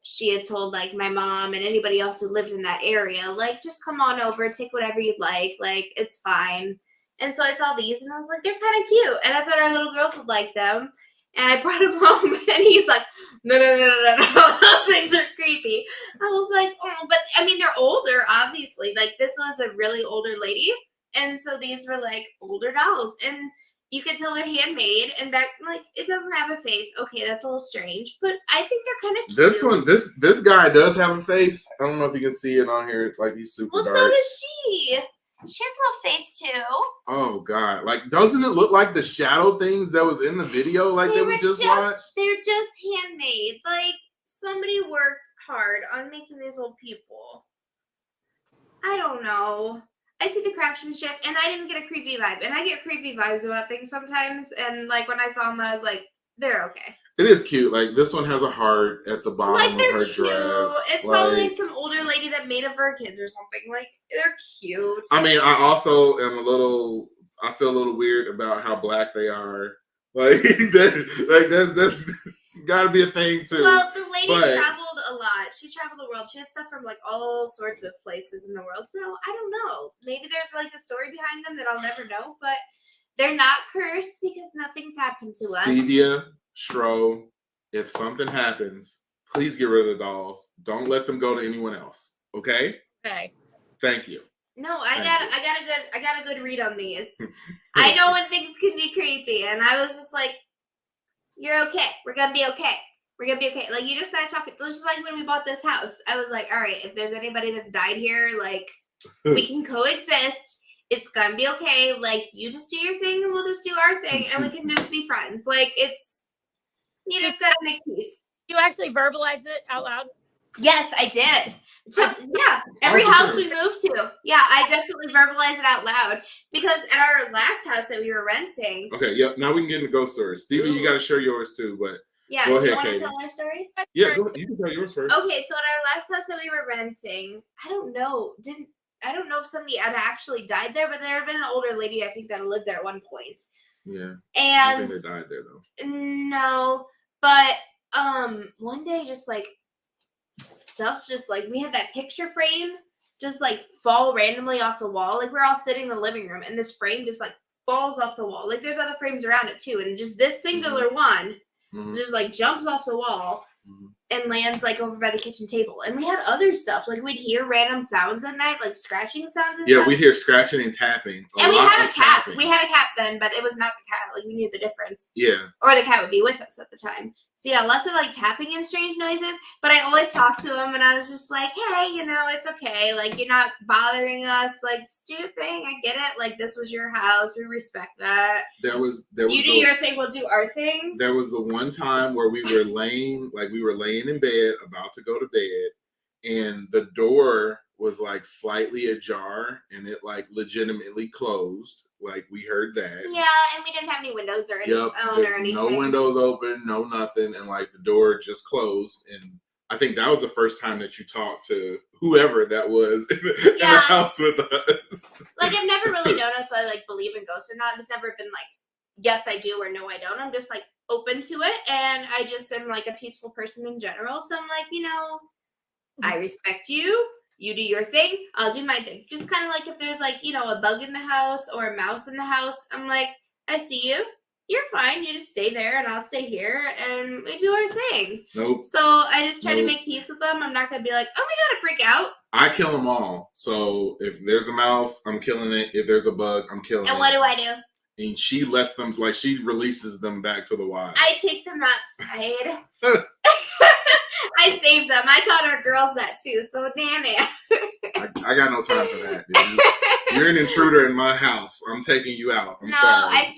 she had told like my mom and anybody else who lived in that area, like, just come on over, take whatever you'd like it's fine. And so I saw these and I was like, they're kind of cute, and I thought our little girls would like them. And I brought him home, and he's like, no, those things are creepy. I was like, oh, but I mean, they're older, obviously. Like, this was a really older lady, and so these were like older dolls, and you could tell they're handmade. And back, like, it doesn't have a face. Okay, that's a little strange, but I think they're kind of cute. This guy does have a face. I don't know if you can see it on here. Like, he's super dark. So does she. She has a little face too. Oh God! Like, doesn't it look like the shadow things that was in the video, like that we just watched? They're just handmade. Like, somebody worked hard on making these little people. I don't know. I see the craftsmanship, and I didn't get a creepy vibe. And I get creepy vibes about things sometimes. And like when I saw them, I was like, they're okay. It is cute. Like, this one has a heart at the bottom of her cute. dress. It's probably like some older lady that made it for her kids or something. Like, they're cute. I mean, I also am I feel a little weird about how black they are. Like, that's got to be a thing too. Well, the lady traveled a lot. She traveled the world. She had stuff from like all sorts of places in the world. So I don't know. Maybe there's like a story behind them that I'll never know. But they're not cursed because nothing's happened to us. Stevia, Shro, if something happens, please get rid of the dolls. Don't let them go to anyone else. Okay? Okay. Thank you. No, I got a good read on these. I know when things can be creepy, and I was just like, "You're okay. We're gonna be okay. We're gonna be okay." Like, you just started talking, just like when we bought this house. I was like, "All right, if there's anybody that's died here, like, we can coexist. It's gonna be okay. Like, you just do your thing, and we'll just do our thing, and we can just be friends." Like, You just gotta make peace. You actually verbalize it out loud? Yes, I did. Yeah, every Oh, house sure. we moved to. Yeah, I definitely verbalize it out loud because at our last house that we were renting. Okay, yep. Now we can get into ghost stories. Stevie, you got to share yours too, but Yeah, go do you ahead, want to Katie. tell our story? Yeah, go, you can tell yours first. Okay, so at our last house that we were renting, I don't know if somebody had actually died there, but there had been an older lady I think that lived there at one point. Yeah. And I don't think they died there though. No, but one day just like stuff just like we had that picture frame just like fall randomly off the wall. Like we're all sitting in the living room and this frame just like falls off the wall. Like there's other frames around it too, and just this singular one just like jumps off the wall and lands like over by the kitchen table. And we had other stuff. Like we'd hear random sounds at night, like scratching sounds and Yeah, stuff. we'd hear scratching and tapping. And we had a cat. Tapping. We had a cat then, but it was not the cat. Like we knew the difference. Yeah. Or the cat would be with us at the time. So yeah, lots of like tapping and strange noises. But I always talked to him and I was just like, hey, you know, it's okay. Like you're not bothering us. Like just do your thing. I get it. Like this was your house. We respect that. There was you do your thing, we'll do our thing. There was the one time where we were laying in bed, about to go to bed, and the door was like slightly ajar and it like legitimately closed. Like we heard that. Yeah, and we didn't have any windows or anything. No windows open, no nothing, and like the door just closed. And I think that was the first time that you talked to whoever that was in the house with us. Like I've never really known if I like believe in ghosts or not. It's never been like, yes, I do or no, I don't. I'm just like open to it, and I just am like a peaceful person in general. So I'm like, you know, I respect you. You do your thing, I'll do my thing. Just kind of like if there's like, you know, a bug in the house or a mouse in the house, I'm like, I see you. You're fine. You just stay there and I'll stay here and we do our thing. Nope. So I just try to make peace with them. I'm not going to be like, oh, we got to freak out. I kill them all. So if there's a mouse, I'm killing it. If there's a bug, I'm killing it. And what do I do? And she lets them, like she releases them back to the wild. I take them outside. I save them. I taught our girls that too. So nanny. I got no time for that, dude. You're an intruder in my house. I'm taking you out. I'm sorry. I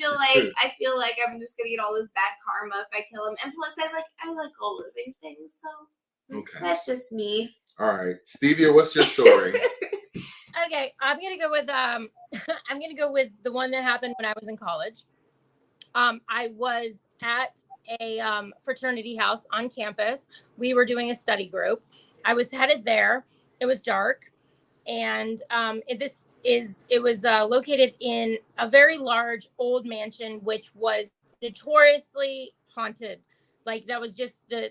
feel like I'm just gonna get all this bad karma if I kill him. And plus, I like all living things. So okay, that's just me. All right, Stevia, what's your story? Okay, I'm gonna go with the one that happened when I was in college. I was at a fraternity house on campus. We were doing a study group. I was headed there. It was dark, and it was located in a very large old mansion, which was notoriously haunted. Like that was just the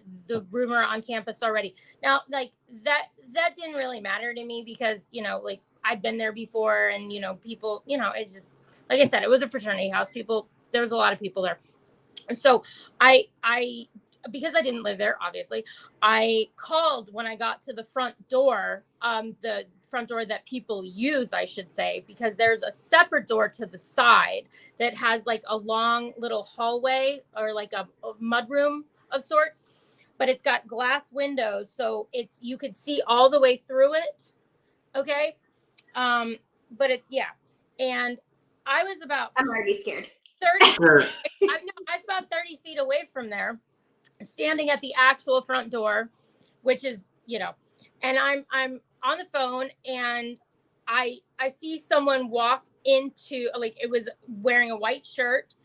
rumor on campus already. Now, like that didn't really matter to me because, you know, like I'd been there before, and you know, people, you know, it's just like I said, it was a fraternity house. There was a lot of people there. So I because I didn't live there, obviously, I called when I got to the front door, the front door that people use, I should say, because there's a separate door to the side that has like a long little hallway or like a mudroom of sorts, but it's got glass windows. So you could see all the way through it. Okay. And I was I'm already scared. 30 I was about 30 feet away from there, standing at the actual front door, which is, you know, and I'm on the phone, and I see someone walk into, like, it was wearing a white shirt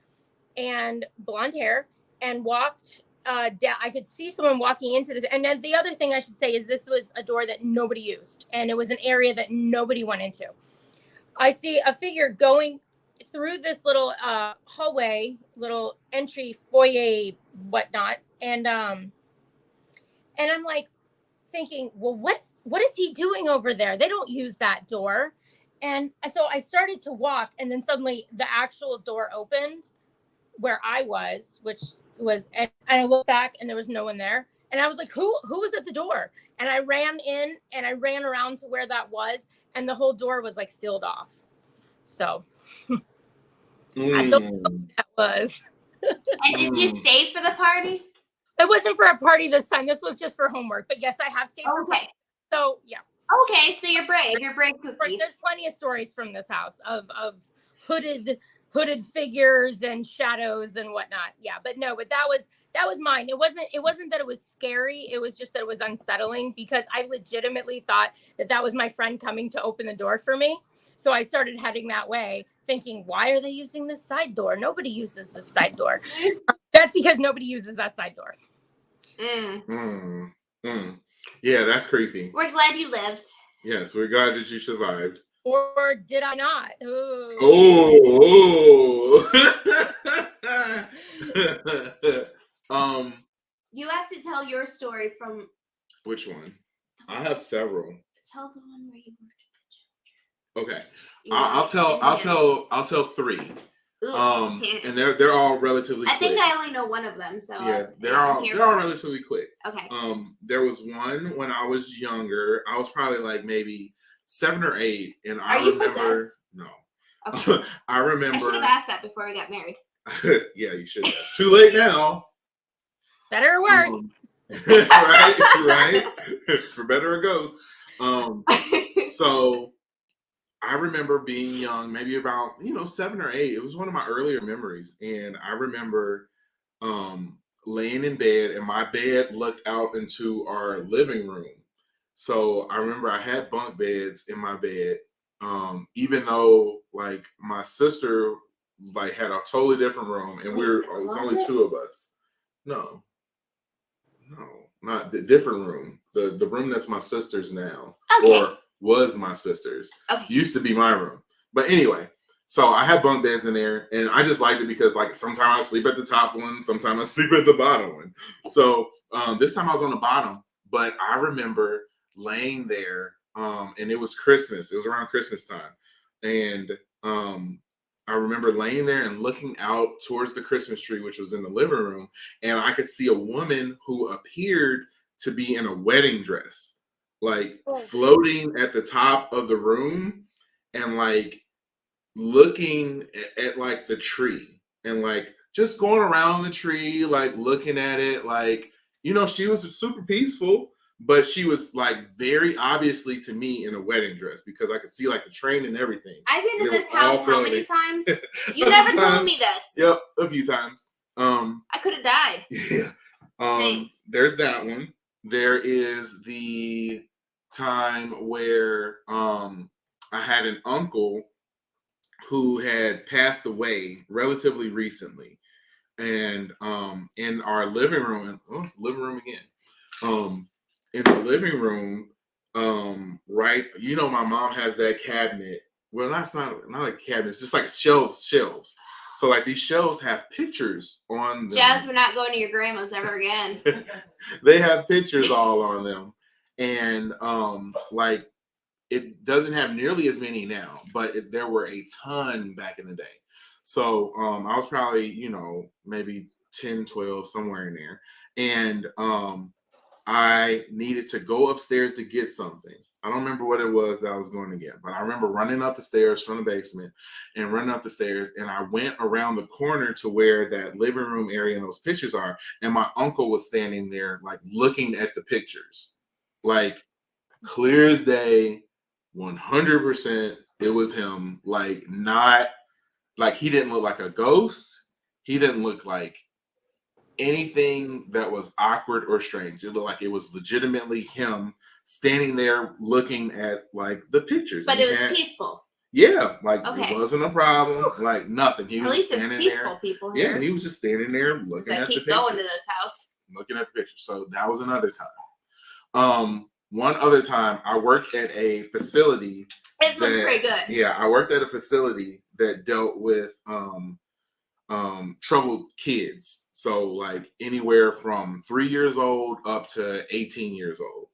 and blonde hair, and walked down. I could see someone walking into this. And then the other thing I should say is this was a door that nobody used, and it was an area that nobody went into. I see a figure going through this little hallway, little entry foyer, whatnot, and I'm like thinking, well, what is he doing over there? They don't use that door. And so I started to walk, and then suddenly the actual door opened where I was, and I looked back, and there was no one there. And I was like, who was at the door? And I ran in, and I ran around to where that was, and the whole door was like sealed off. So I don't know what that was. And did you stay for the party? It wasn't for a party this time. This was just for homework. But yes, I have stayed for party. So yeah. Okay, so you're brave. You're brave cookie. There's plenty of stories from this house of hooded hooded figures and shadows and whatnot. Yeah, but no, but that was mine. It wasn't that it was scary. It was just that it was unsettling because I legitimately thought that was my friend coming to open the door for me. So I started heading that way, thinking, why are they using this side door? Nobody uses this side door. That's because nobody uses that side door. Yeah, that's creepy. We're glad you lived. Yes, we're glad that you survived. Or did I not? Ooh. Oh. You have to tell your story from. Which one? I have several. Tell the one where you were. Okay, I'll tell three. Ooh, and they're all relatively quick. I think I only know one of them, so yeah, they're all relatively quick. Okay. There was one when I was younger. I was probably like maybe 7 or 8, and Are you remember. possessed? No. Okay. I remember. I should have asked that before we got married. Yeah, you should have. Too late now. Better or worse. Right. For better or ghost. So I remember being young, maybe about 7 or 8. It was one of my earlier memories, and I remember laying in bed, and my bed looked out into our living room. So I remember I had bunk beds in my bed, even though like my sister like had a totally different room, and it was only 2 of us. No, not the different room. The room that's my sister's now, or was my sister's. Used to be my room, but anyway. So I had bunk beds in there, and I just liked it because like sometimes I sleep at the top one, sometimes I sleep at the bottom one. So this time I was on the bottom, but I remember laying there, and it was Christmas. It was around Christmas time, and I remember laying there and looking out towards the Christmas tree, which was in the living room, and I could see a woman who appeared to be in a wedding dress, like floating at the top of the room, and like looking at like the tree, and like just going around the tree, like looking at it, like she was super peaceful, but she was like very obviously to me in a wedding dress because I could see like the train and everything. I've been to this house how many times? You never told me this. Yep, a few times. I could have died. Yeah. There's that one. There is the time where I had an uncle who had passed away relatively recently, and in our living room, it's the living room again. In the living room, right, my mom has that cabinet. Well, that's not a cabinet, it's just like shelves. So like these shelves have pictures on them. Jazz, we're not going to your grandma's ever again. They have pictures all on them, and like it doesn't have nearly as many now, but there were a ton back in the day. So I was probably maybe 10, 12, somewhere in there, and I needed to go upstairs to get something. I don't remember what it was that I was going to get, but I remember running up the stairs from the basement and running up the stairs, and I went around the corner to where that living room area and those pictures are, and my uncle was standing there like looking at the pictures, like clear as day, 100%. It was him. Like not like he didn't look like a ghost. He didn't look like anything that was awkward or strange. It looked like it was legitimately him standing there looking at like the pictures. But it was peaceful. Yeah, like it wasn't a problem. Like nothing. He at was least standing there's peaceful there. People here. Yeah, he was just standing there looking at the pictures. Keep going to this house. Looking at the pictures. So that was another time. One other time, I worked at a facility. This looks pretty good. Yeah, I worked at a facility that dealt with troubled kids. So like anywhere from 3 years old up to 18 years old.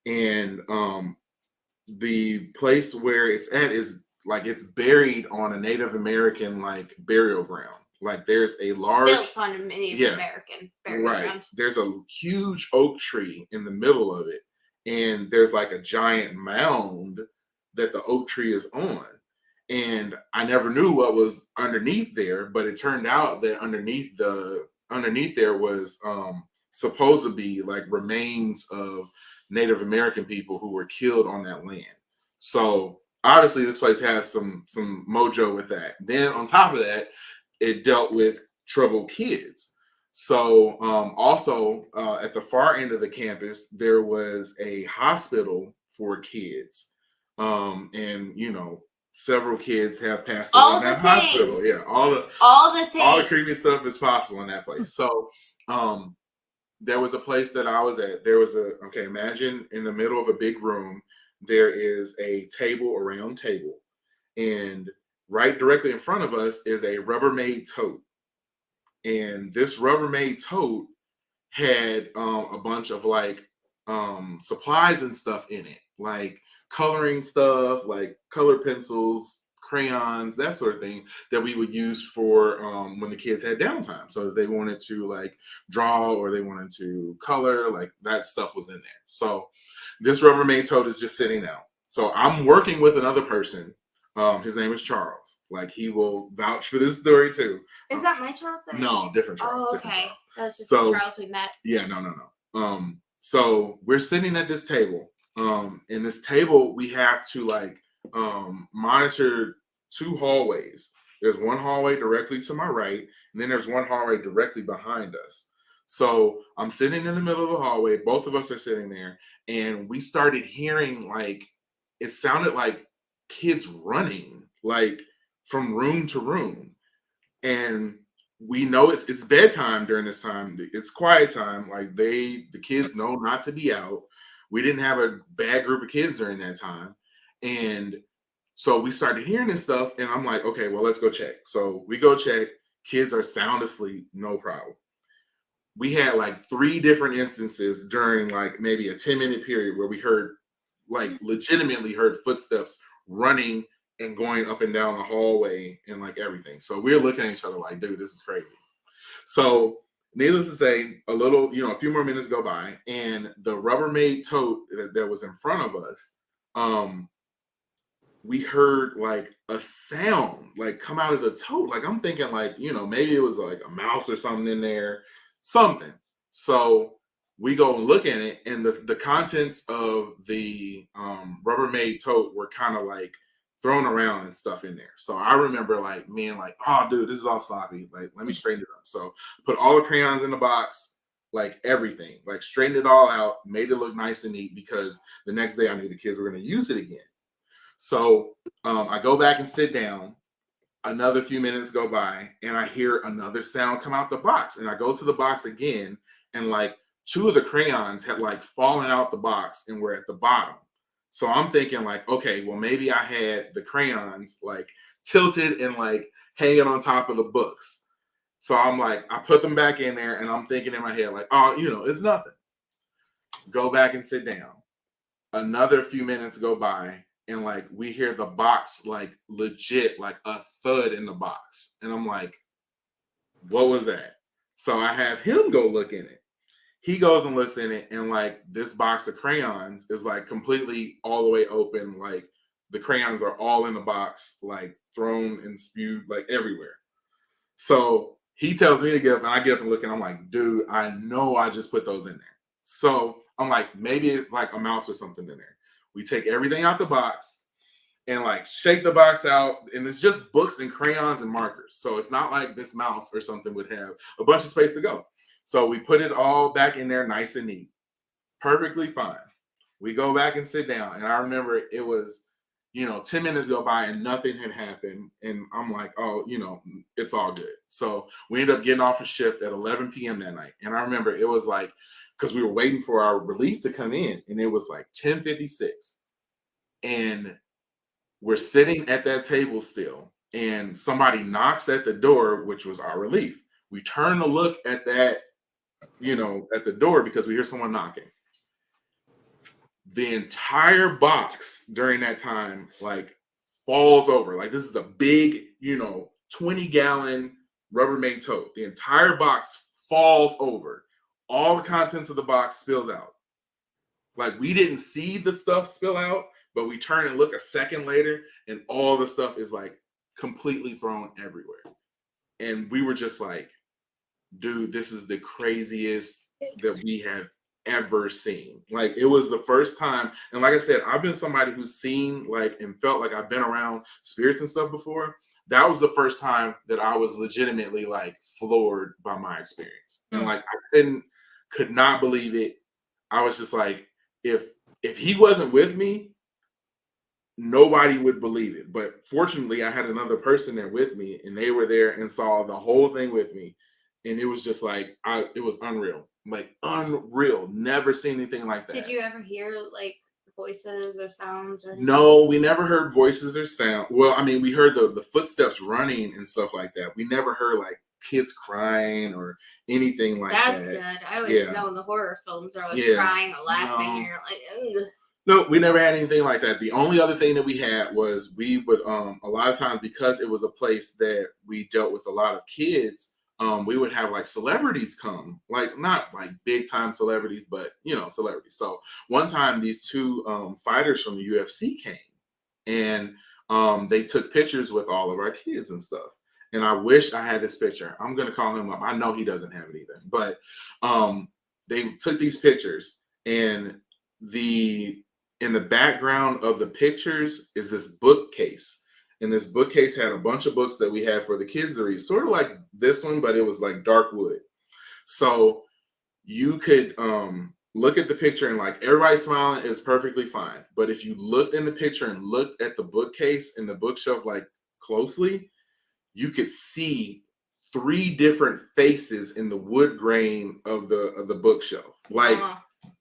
And the place where it's at is like it's buried on a Native American like burial ground. Like there's a large built on a Native American burial ground. There's a huge oak tree in the middle of it, and there's like a giant mound that the oak tree is on. And I never knew what was underneath there, but it turned out that underneath there was supposed to be like remains of Native American people who were killed on that land. So obviously this place has some mojo with that. Then on top of that, it dealt with troubled kids. So also at the far end of the campus, there was a hospital for kids, and several kids have passed away in that hospital. Yeah, all the things. creepy stuff is possible in that place. So there was a place that I was at. There was imagine in the middle of a big room, there is a round table, and right directly in front of us is a Rubbermaid tote. And this Rubbermaid tote had a bunch of like supplies and stuff in it, like coloring stuff, like color pencils, crayons, that sort of thing that we would use for when the kids had downtime. So if they wanted to like draw or they wanted to color, like that stuff was in there. So this Rubbermaid tote is just sitting out. So I'm working with another person. His name is Charles. Like he will vouch for this story too. Is that my Charles? No, different Charles. Oh, different okay. Charles. That's just So, the Charles we met. Yeah, no. So we're sitting at this table. In this table, we have to like monitor 2 hallways. There's one hallway directly to my right, and then there's one hallway directly behind us. So I'm sitting in the middle of the hallway. Both of us are sitting there, and we started hearing like it sounded like kids running like from room to room. And we know it's bedtime during this time. It's quiet time. Like the kids know not to be out. We didn't have a bad group of kids during that time. And so we started hearing this stuff, and I'm like, okay, well, let's go check. So we go check. Kids are sound asleep, no problem. We had like 3 different instances during like maybe a 10-minute period where we heard like legitimately heard footsteps running and going up and down the hallway and like everything. So we're looking at each other like, dude, this is crazy. So needless to say, a few more minutes go by, and the Rubbermaid tote that was in front of us, we heard like a sound like come out of the tote. Like I'm thinking like, maybe it was like a mouse or something in there, something. So we go and look at it, and the contents of the Rubbermaid tote were kind of like thrown around and stuff in there. So I remember like being like, oh dude, this is all sloppy. Like, let me straighten it up. So put all the crayons in the box, like everything, like straightened it all out, made it look nice and neat because the next day I knew the kids were going to use it again. So I go back and sit down. Another few minutes go by, and I hear another sound come out the box. And I go to the box again, and like 2 of the crayons had like fallen out the box and were at the bottom. So I'm thinking like, okay, well, maybe I had the crayons like tilted and like hanging on top of the books. So I'm like, I put them back in there, and I'm thinking in my head like, oh, it's nothing. Go back and sit down. Another few minutes go by, and like we hear the box like legit like a thud in the box, and I'm like, what was that? So I have him go look in it. He goes and looks in it, and like this box of crayons is like completely all the way open. Like the crayons are all in the box, like thrown and spewed like everywhere. So he tells me to get up, and I get up and look, and I'm like, dude, I know I just put those in there. So I'm like, maybe it's like a mouse or something in there. We take everything out the box and like shake the box out, and it's just books and crayons and markers. So it's not like this mouse or something would have a bunch of space to go. So we put it all back in there nice and neat. Perfectly fine. We go back and sit down, and I remember it was, 10 minutes go by and nothing had happened. And I'm like, oh, it's all good. So we ended up getting off a shift at 11 p.m. that night. And I remember it was like, because we were waiting for our relief to come in, and it was like 10:56. And we're sitting at that table still, and somebody knocks at the door, which was our relief. We turn to look at that, at the door because we hear someone knocking. The entire box during that time, like, falls over. Like, this is a big, 20-gallon Rubbermaid tote. The entire box falls over. All the contents of the box spills out. Like, we didn't see the stuff spill out, but we turn and look a second later, and all the stuff is like completely thrown everywhere. And we were just like, dude, this is the craziest that we have ever seen. Like, it was the first time. And like I said, I've been somebody who's seen like and felt like I've been around spirits and stuff before. That was the first time that I was legitimately like floored by my experience. And like I could not believe it. I was just like, if he wasn't with me, nobody would believe it. But fortunately, I had another person there with me, and they were there and saw the whole thing with me. And it was just like, it was unreal. Like, unreal. Never seen anything like that. Did you ever hear like voices or sounds or anything? No, we never heard voices or sound. Well, I mean, we heard the footsteps running and stuff like that. We never heard like kids crying or anything like That's that. good. I always know in the horror films are always crying or laughing, and you're like, ugh. No, we never had anything like that. The only other thing that we had was we would a lot of times, because it was a place that we dealt with a lot of kids, we would have like celebrities come, like not like big time celebrities, but you know, celebrities. So one time these two fighters from the UFC came, and they took pictures with all of our kids and stuff. And I wish I had this picture. I'm gonna call him up. I know he doesn't have it either, but they took these pictures, and in the background of the pictures is this bookcase. And this bookcase had a bunch of books that we had for the kids to read, sort of like this one, but it was like dark wood. So you could look at the picture and like everybody smiling is perfectly fine. But if you looked in the picture and looked at the bookcase and the bookshelf like closely, you could see 3 different faces in the wood grain of the bookshelf. Like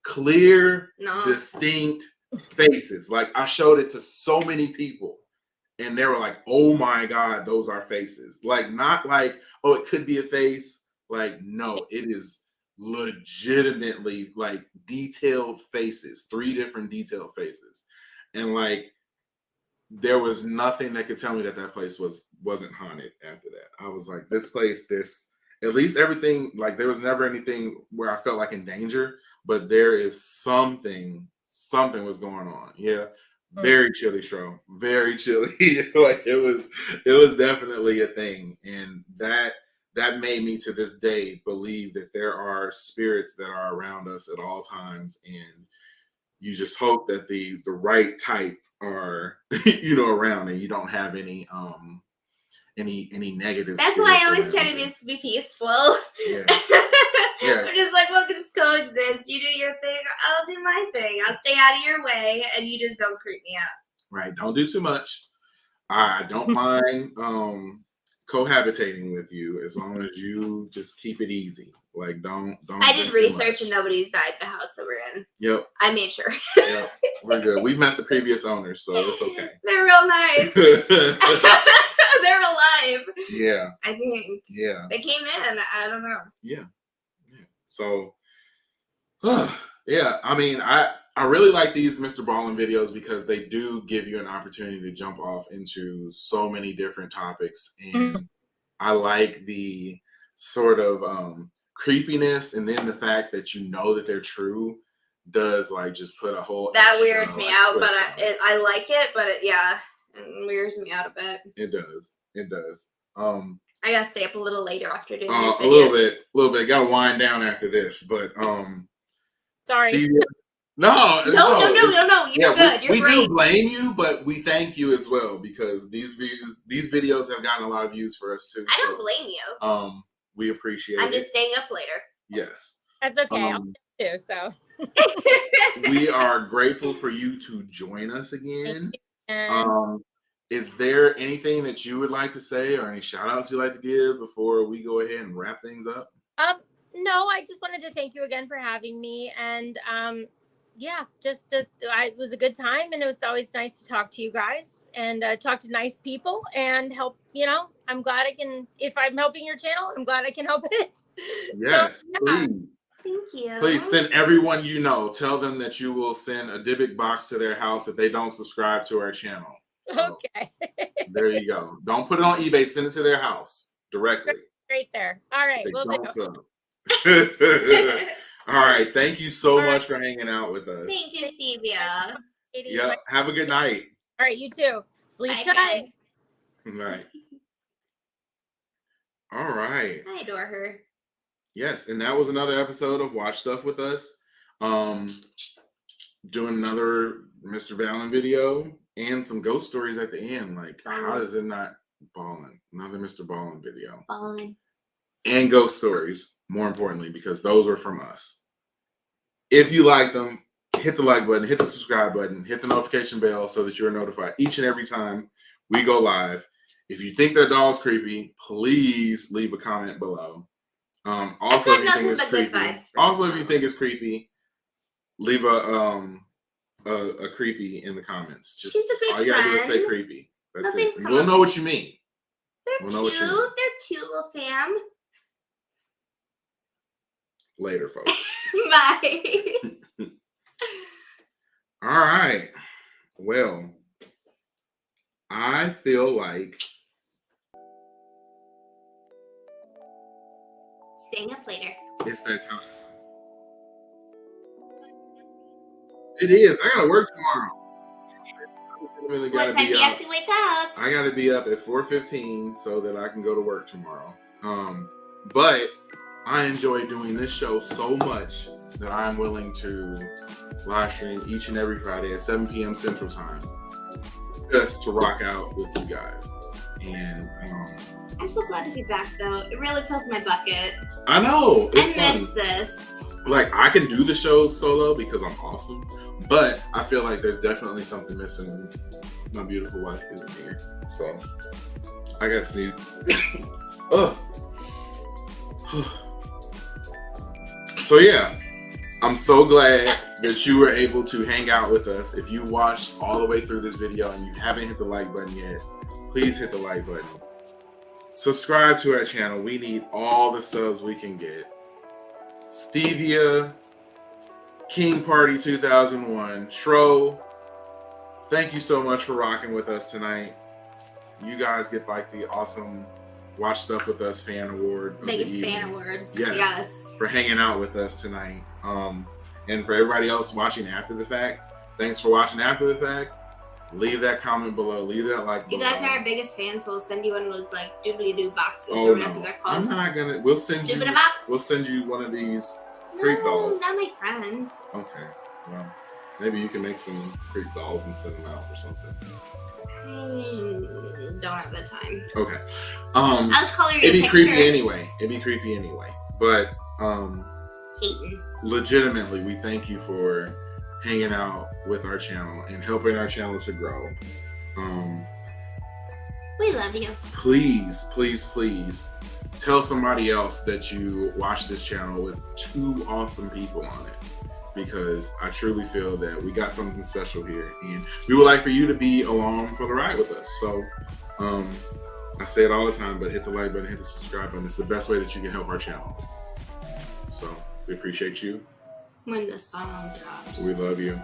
clear, distinct faces. Like I showed it to so many people, and they were like, "Oh my God, those are faces." Like not like, "Oh, it could be a face." Like no, it is legitimately like detailed faces, 3 different detailed faces, and like there was nothing that could tell me that place wasn't haunted after that. I was like, this place, there's at least everything. Like there was never anything where I felt like in danger, but there is something was going on. Yeah. Very chilly show. Very chilly. Like it was definitely a thing. And that made me to this day believe that there are spirits that are around us at all times. And you just hope that the right type are, you know, around, and you don't have any negative. That's why I always try to be peaceful. Yeah. I'm just like, well, just coexist. You do your thing, I'll do my thing. I'll stay out of your way, and you just don't creep me out. Right. Don't do too much. I don't mind cohabitating with you as long as you just keep it easy. Like don't. I did research and nobody's died the house that we're in. Yep. I made sure. Yep. We're good. We've met the previous owners, so it's okay. They're real nice. They're alive. Yeah. I think. Yeah. They came in. I don't know. Yeah. So, yeah. I mean, I really like these Mr. Ballen videos because they do give you an opportunity to jump off into so many different topics, and I like the sort of creepiness, and then the fact that you know that they're true does like just put a whole that extra, weirds me out, but I like it, but it weirds me out a bit. It does. I gotta stay up a little later after doing these videos. A little bit. Gotta wind down after this, but sorry. Stevie, no. You're good. You're we great. do blame you, but we thank you as well because these videos have gotten a lot of views for us too. I don't blame you. We appreciate it. I'm just staying up later. Yes. That's okay. I'll too, so. We are grateful for you to join us again. Is there anything that you would like to say or any shout outs you'd like to give before we go ahead and wrap things up? No, I just wanted to thank you again for having me. And it was a good time, and it was always nice to talk to you guys and talk to nice people and help. You know, I'm glad I can, if I'm helping your channel, I'm glad I can help it. Yes, so, please. Thank you. Please send everyone you know. Tell them that you will send a Dybbuk box to their house if they don't subscribe to our channel. So, okay. There you go. Don't put it on eBay. Send it to their house directly. Right there. All right. We'll do. All right. Thank you so much for hanging out with us. Thank you, Stevia. Yeah. Have a good night. All right. You too. Sleep tight. Right. All right. I adore her. Yes, and that was another episode of Watch Stuff with Us. Doing another Mr. Ballen video and some ghost stories at the end. Like, how is it not Ballen? Another Mr. Ballen video. Ballen. And ghost stories, more importantly, because those were from us. If you like them, hit the like button, hit the subscribe button, hit the notification bell so that you're notified each and every time we go live. If you think that doll's creepy, please leave a comment below. Also, if you think it's creepy, leave a creepy in the comments. Just She's a good all you gotta do is say friend. creepy. That's Nothing's it. come We'll up. know what you mean. They're We'll know what cute. you mean. They're cute little fam. Later, folks. Bye. All right. Well, I feel like Staying up later. it's that time. It is. I gotta work tomorrow. Really What time do you have to wake up? I gotta be up at 4:15 so that I can go to work tomorrow. But I enjoy doing this show so much that I'm willing to live stream each and every Friday at 7 p.m. Central Time just to rock out with you guys. And I'm so glad to be back, though. It really fills my bucket. I know it's I fun. miss this. Like, I can do the shows solo because I'm awesome, but I feel like there's definitely something missing. My beautiful wife isn't here, so I gotta sneeze. Ugh. So yeah, I'm so glad that you were able to hang out with us. If you watched all the way through this video and you haven't hit the like button yet, please hit the like button. Subscribe to our channel. We need all the subs we can get. Stevia, King Party 2001, Shro, thank you so much for rocking with us tonight. You guys get like the awesome Watch Stuff With Us fan award. Biggest fan awards. Yes. For hanging out with us tonight. And for everybody else watching after the fact, thanks for watching after the fact. Leave that comment below. Leave that like below. You guys are our biggest fans, so we'll send you one of those like doobly-doo boxes Oh or whatever no, they're called. I'm not gonna. We'll send you. Doobity box. We'll send you one of these creep dolls. Not my friends. Okay. Well, maybe you can make some creep dolls and send them out or something. I don't have the time. Okay. I'll color you It'd be a creepy picture. anyway. It'd be creepy anyway. But Hating. legitimately, we thank you for hanging out with our channel and helping our channel to grow. We love you. Please, please, please tell somebody else that you watch this channel with two awesome people on it, because I truly feel that we got something special here and we would like for you to be along for the ride with us. So I say it all the time, but hit the like button, hit the subscribe button. It's the best way that you can help our channel. So we appreciate you. When the song drops. We love you.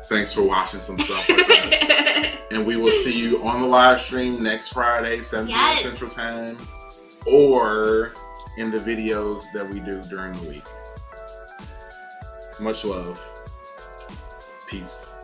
Thanks for watching some stuff with us. And we will see you on the live stream next Friday, 7 p.m. Central Time, or in the videos that we do during the week. Much love. Peace.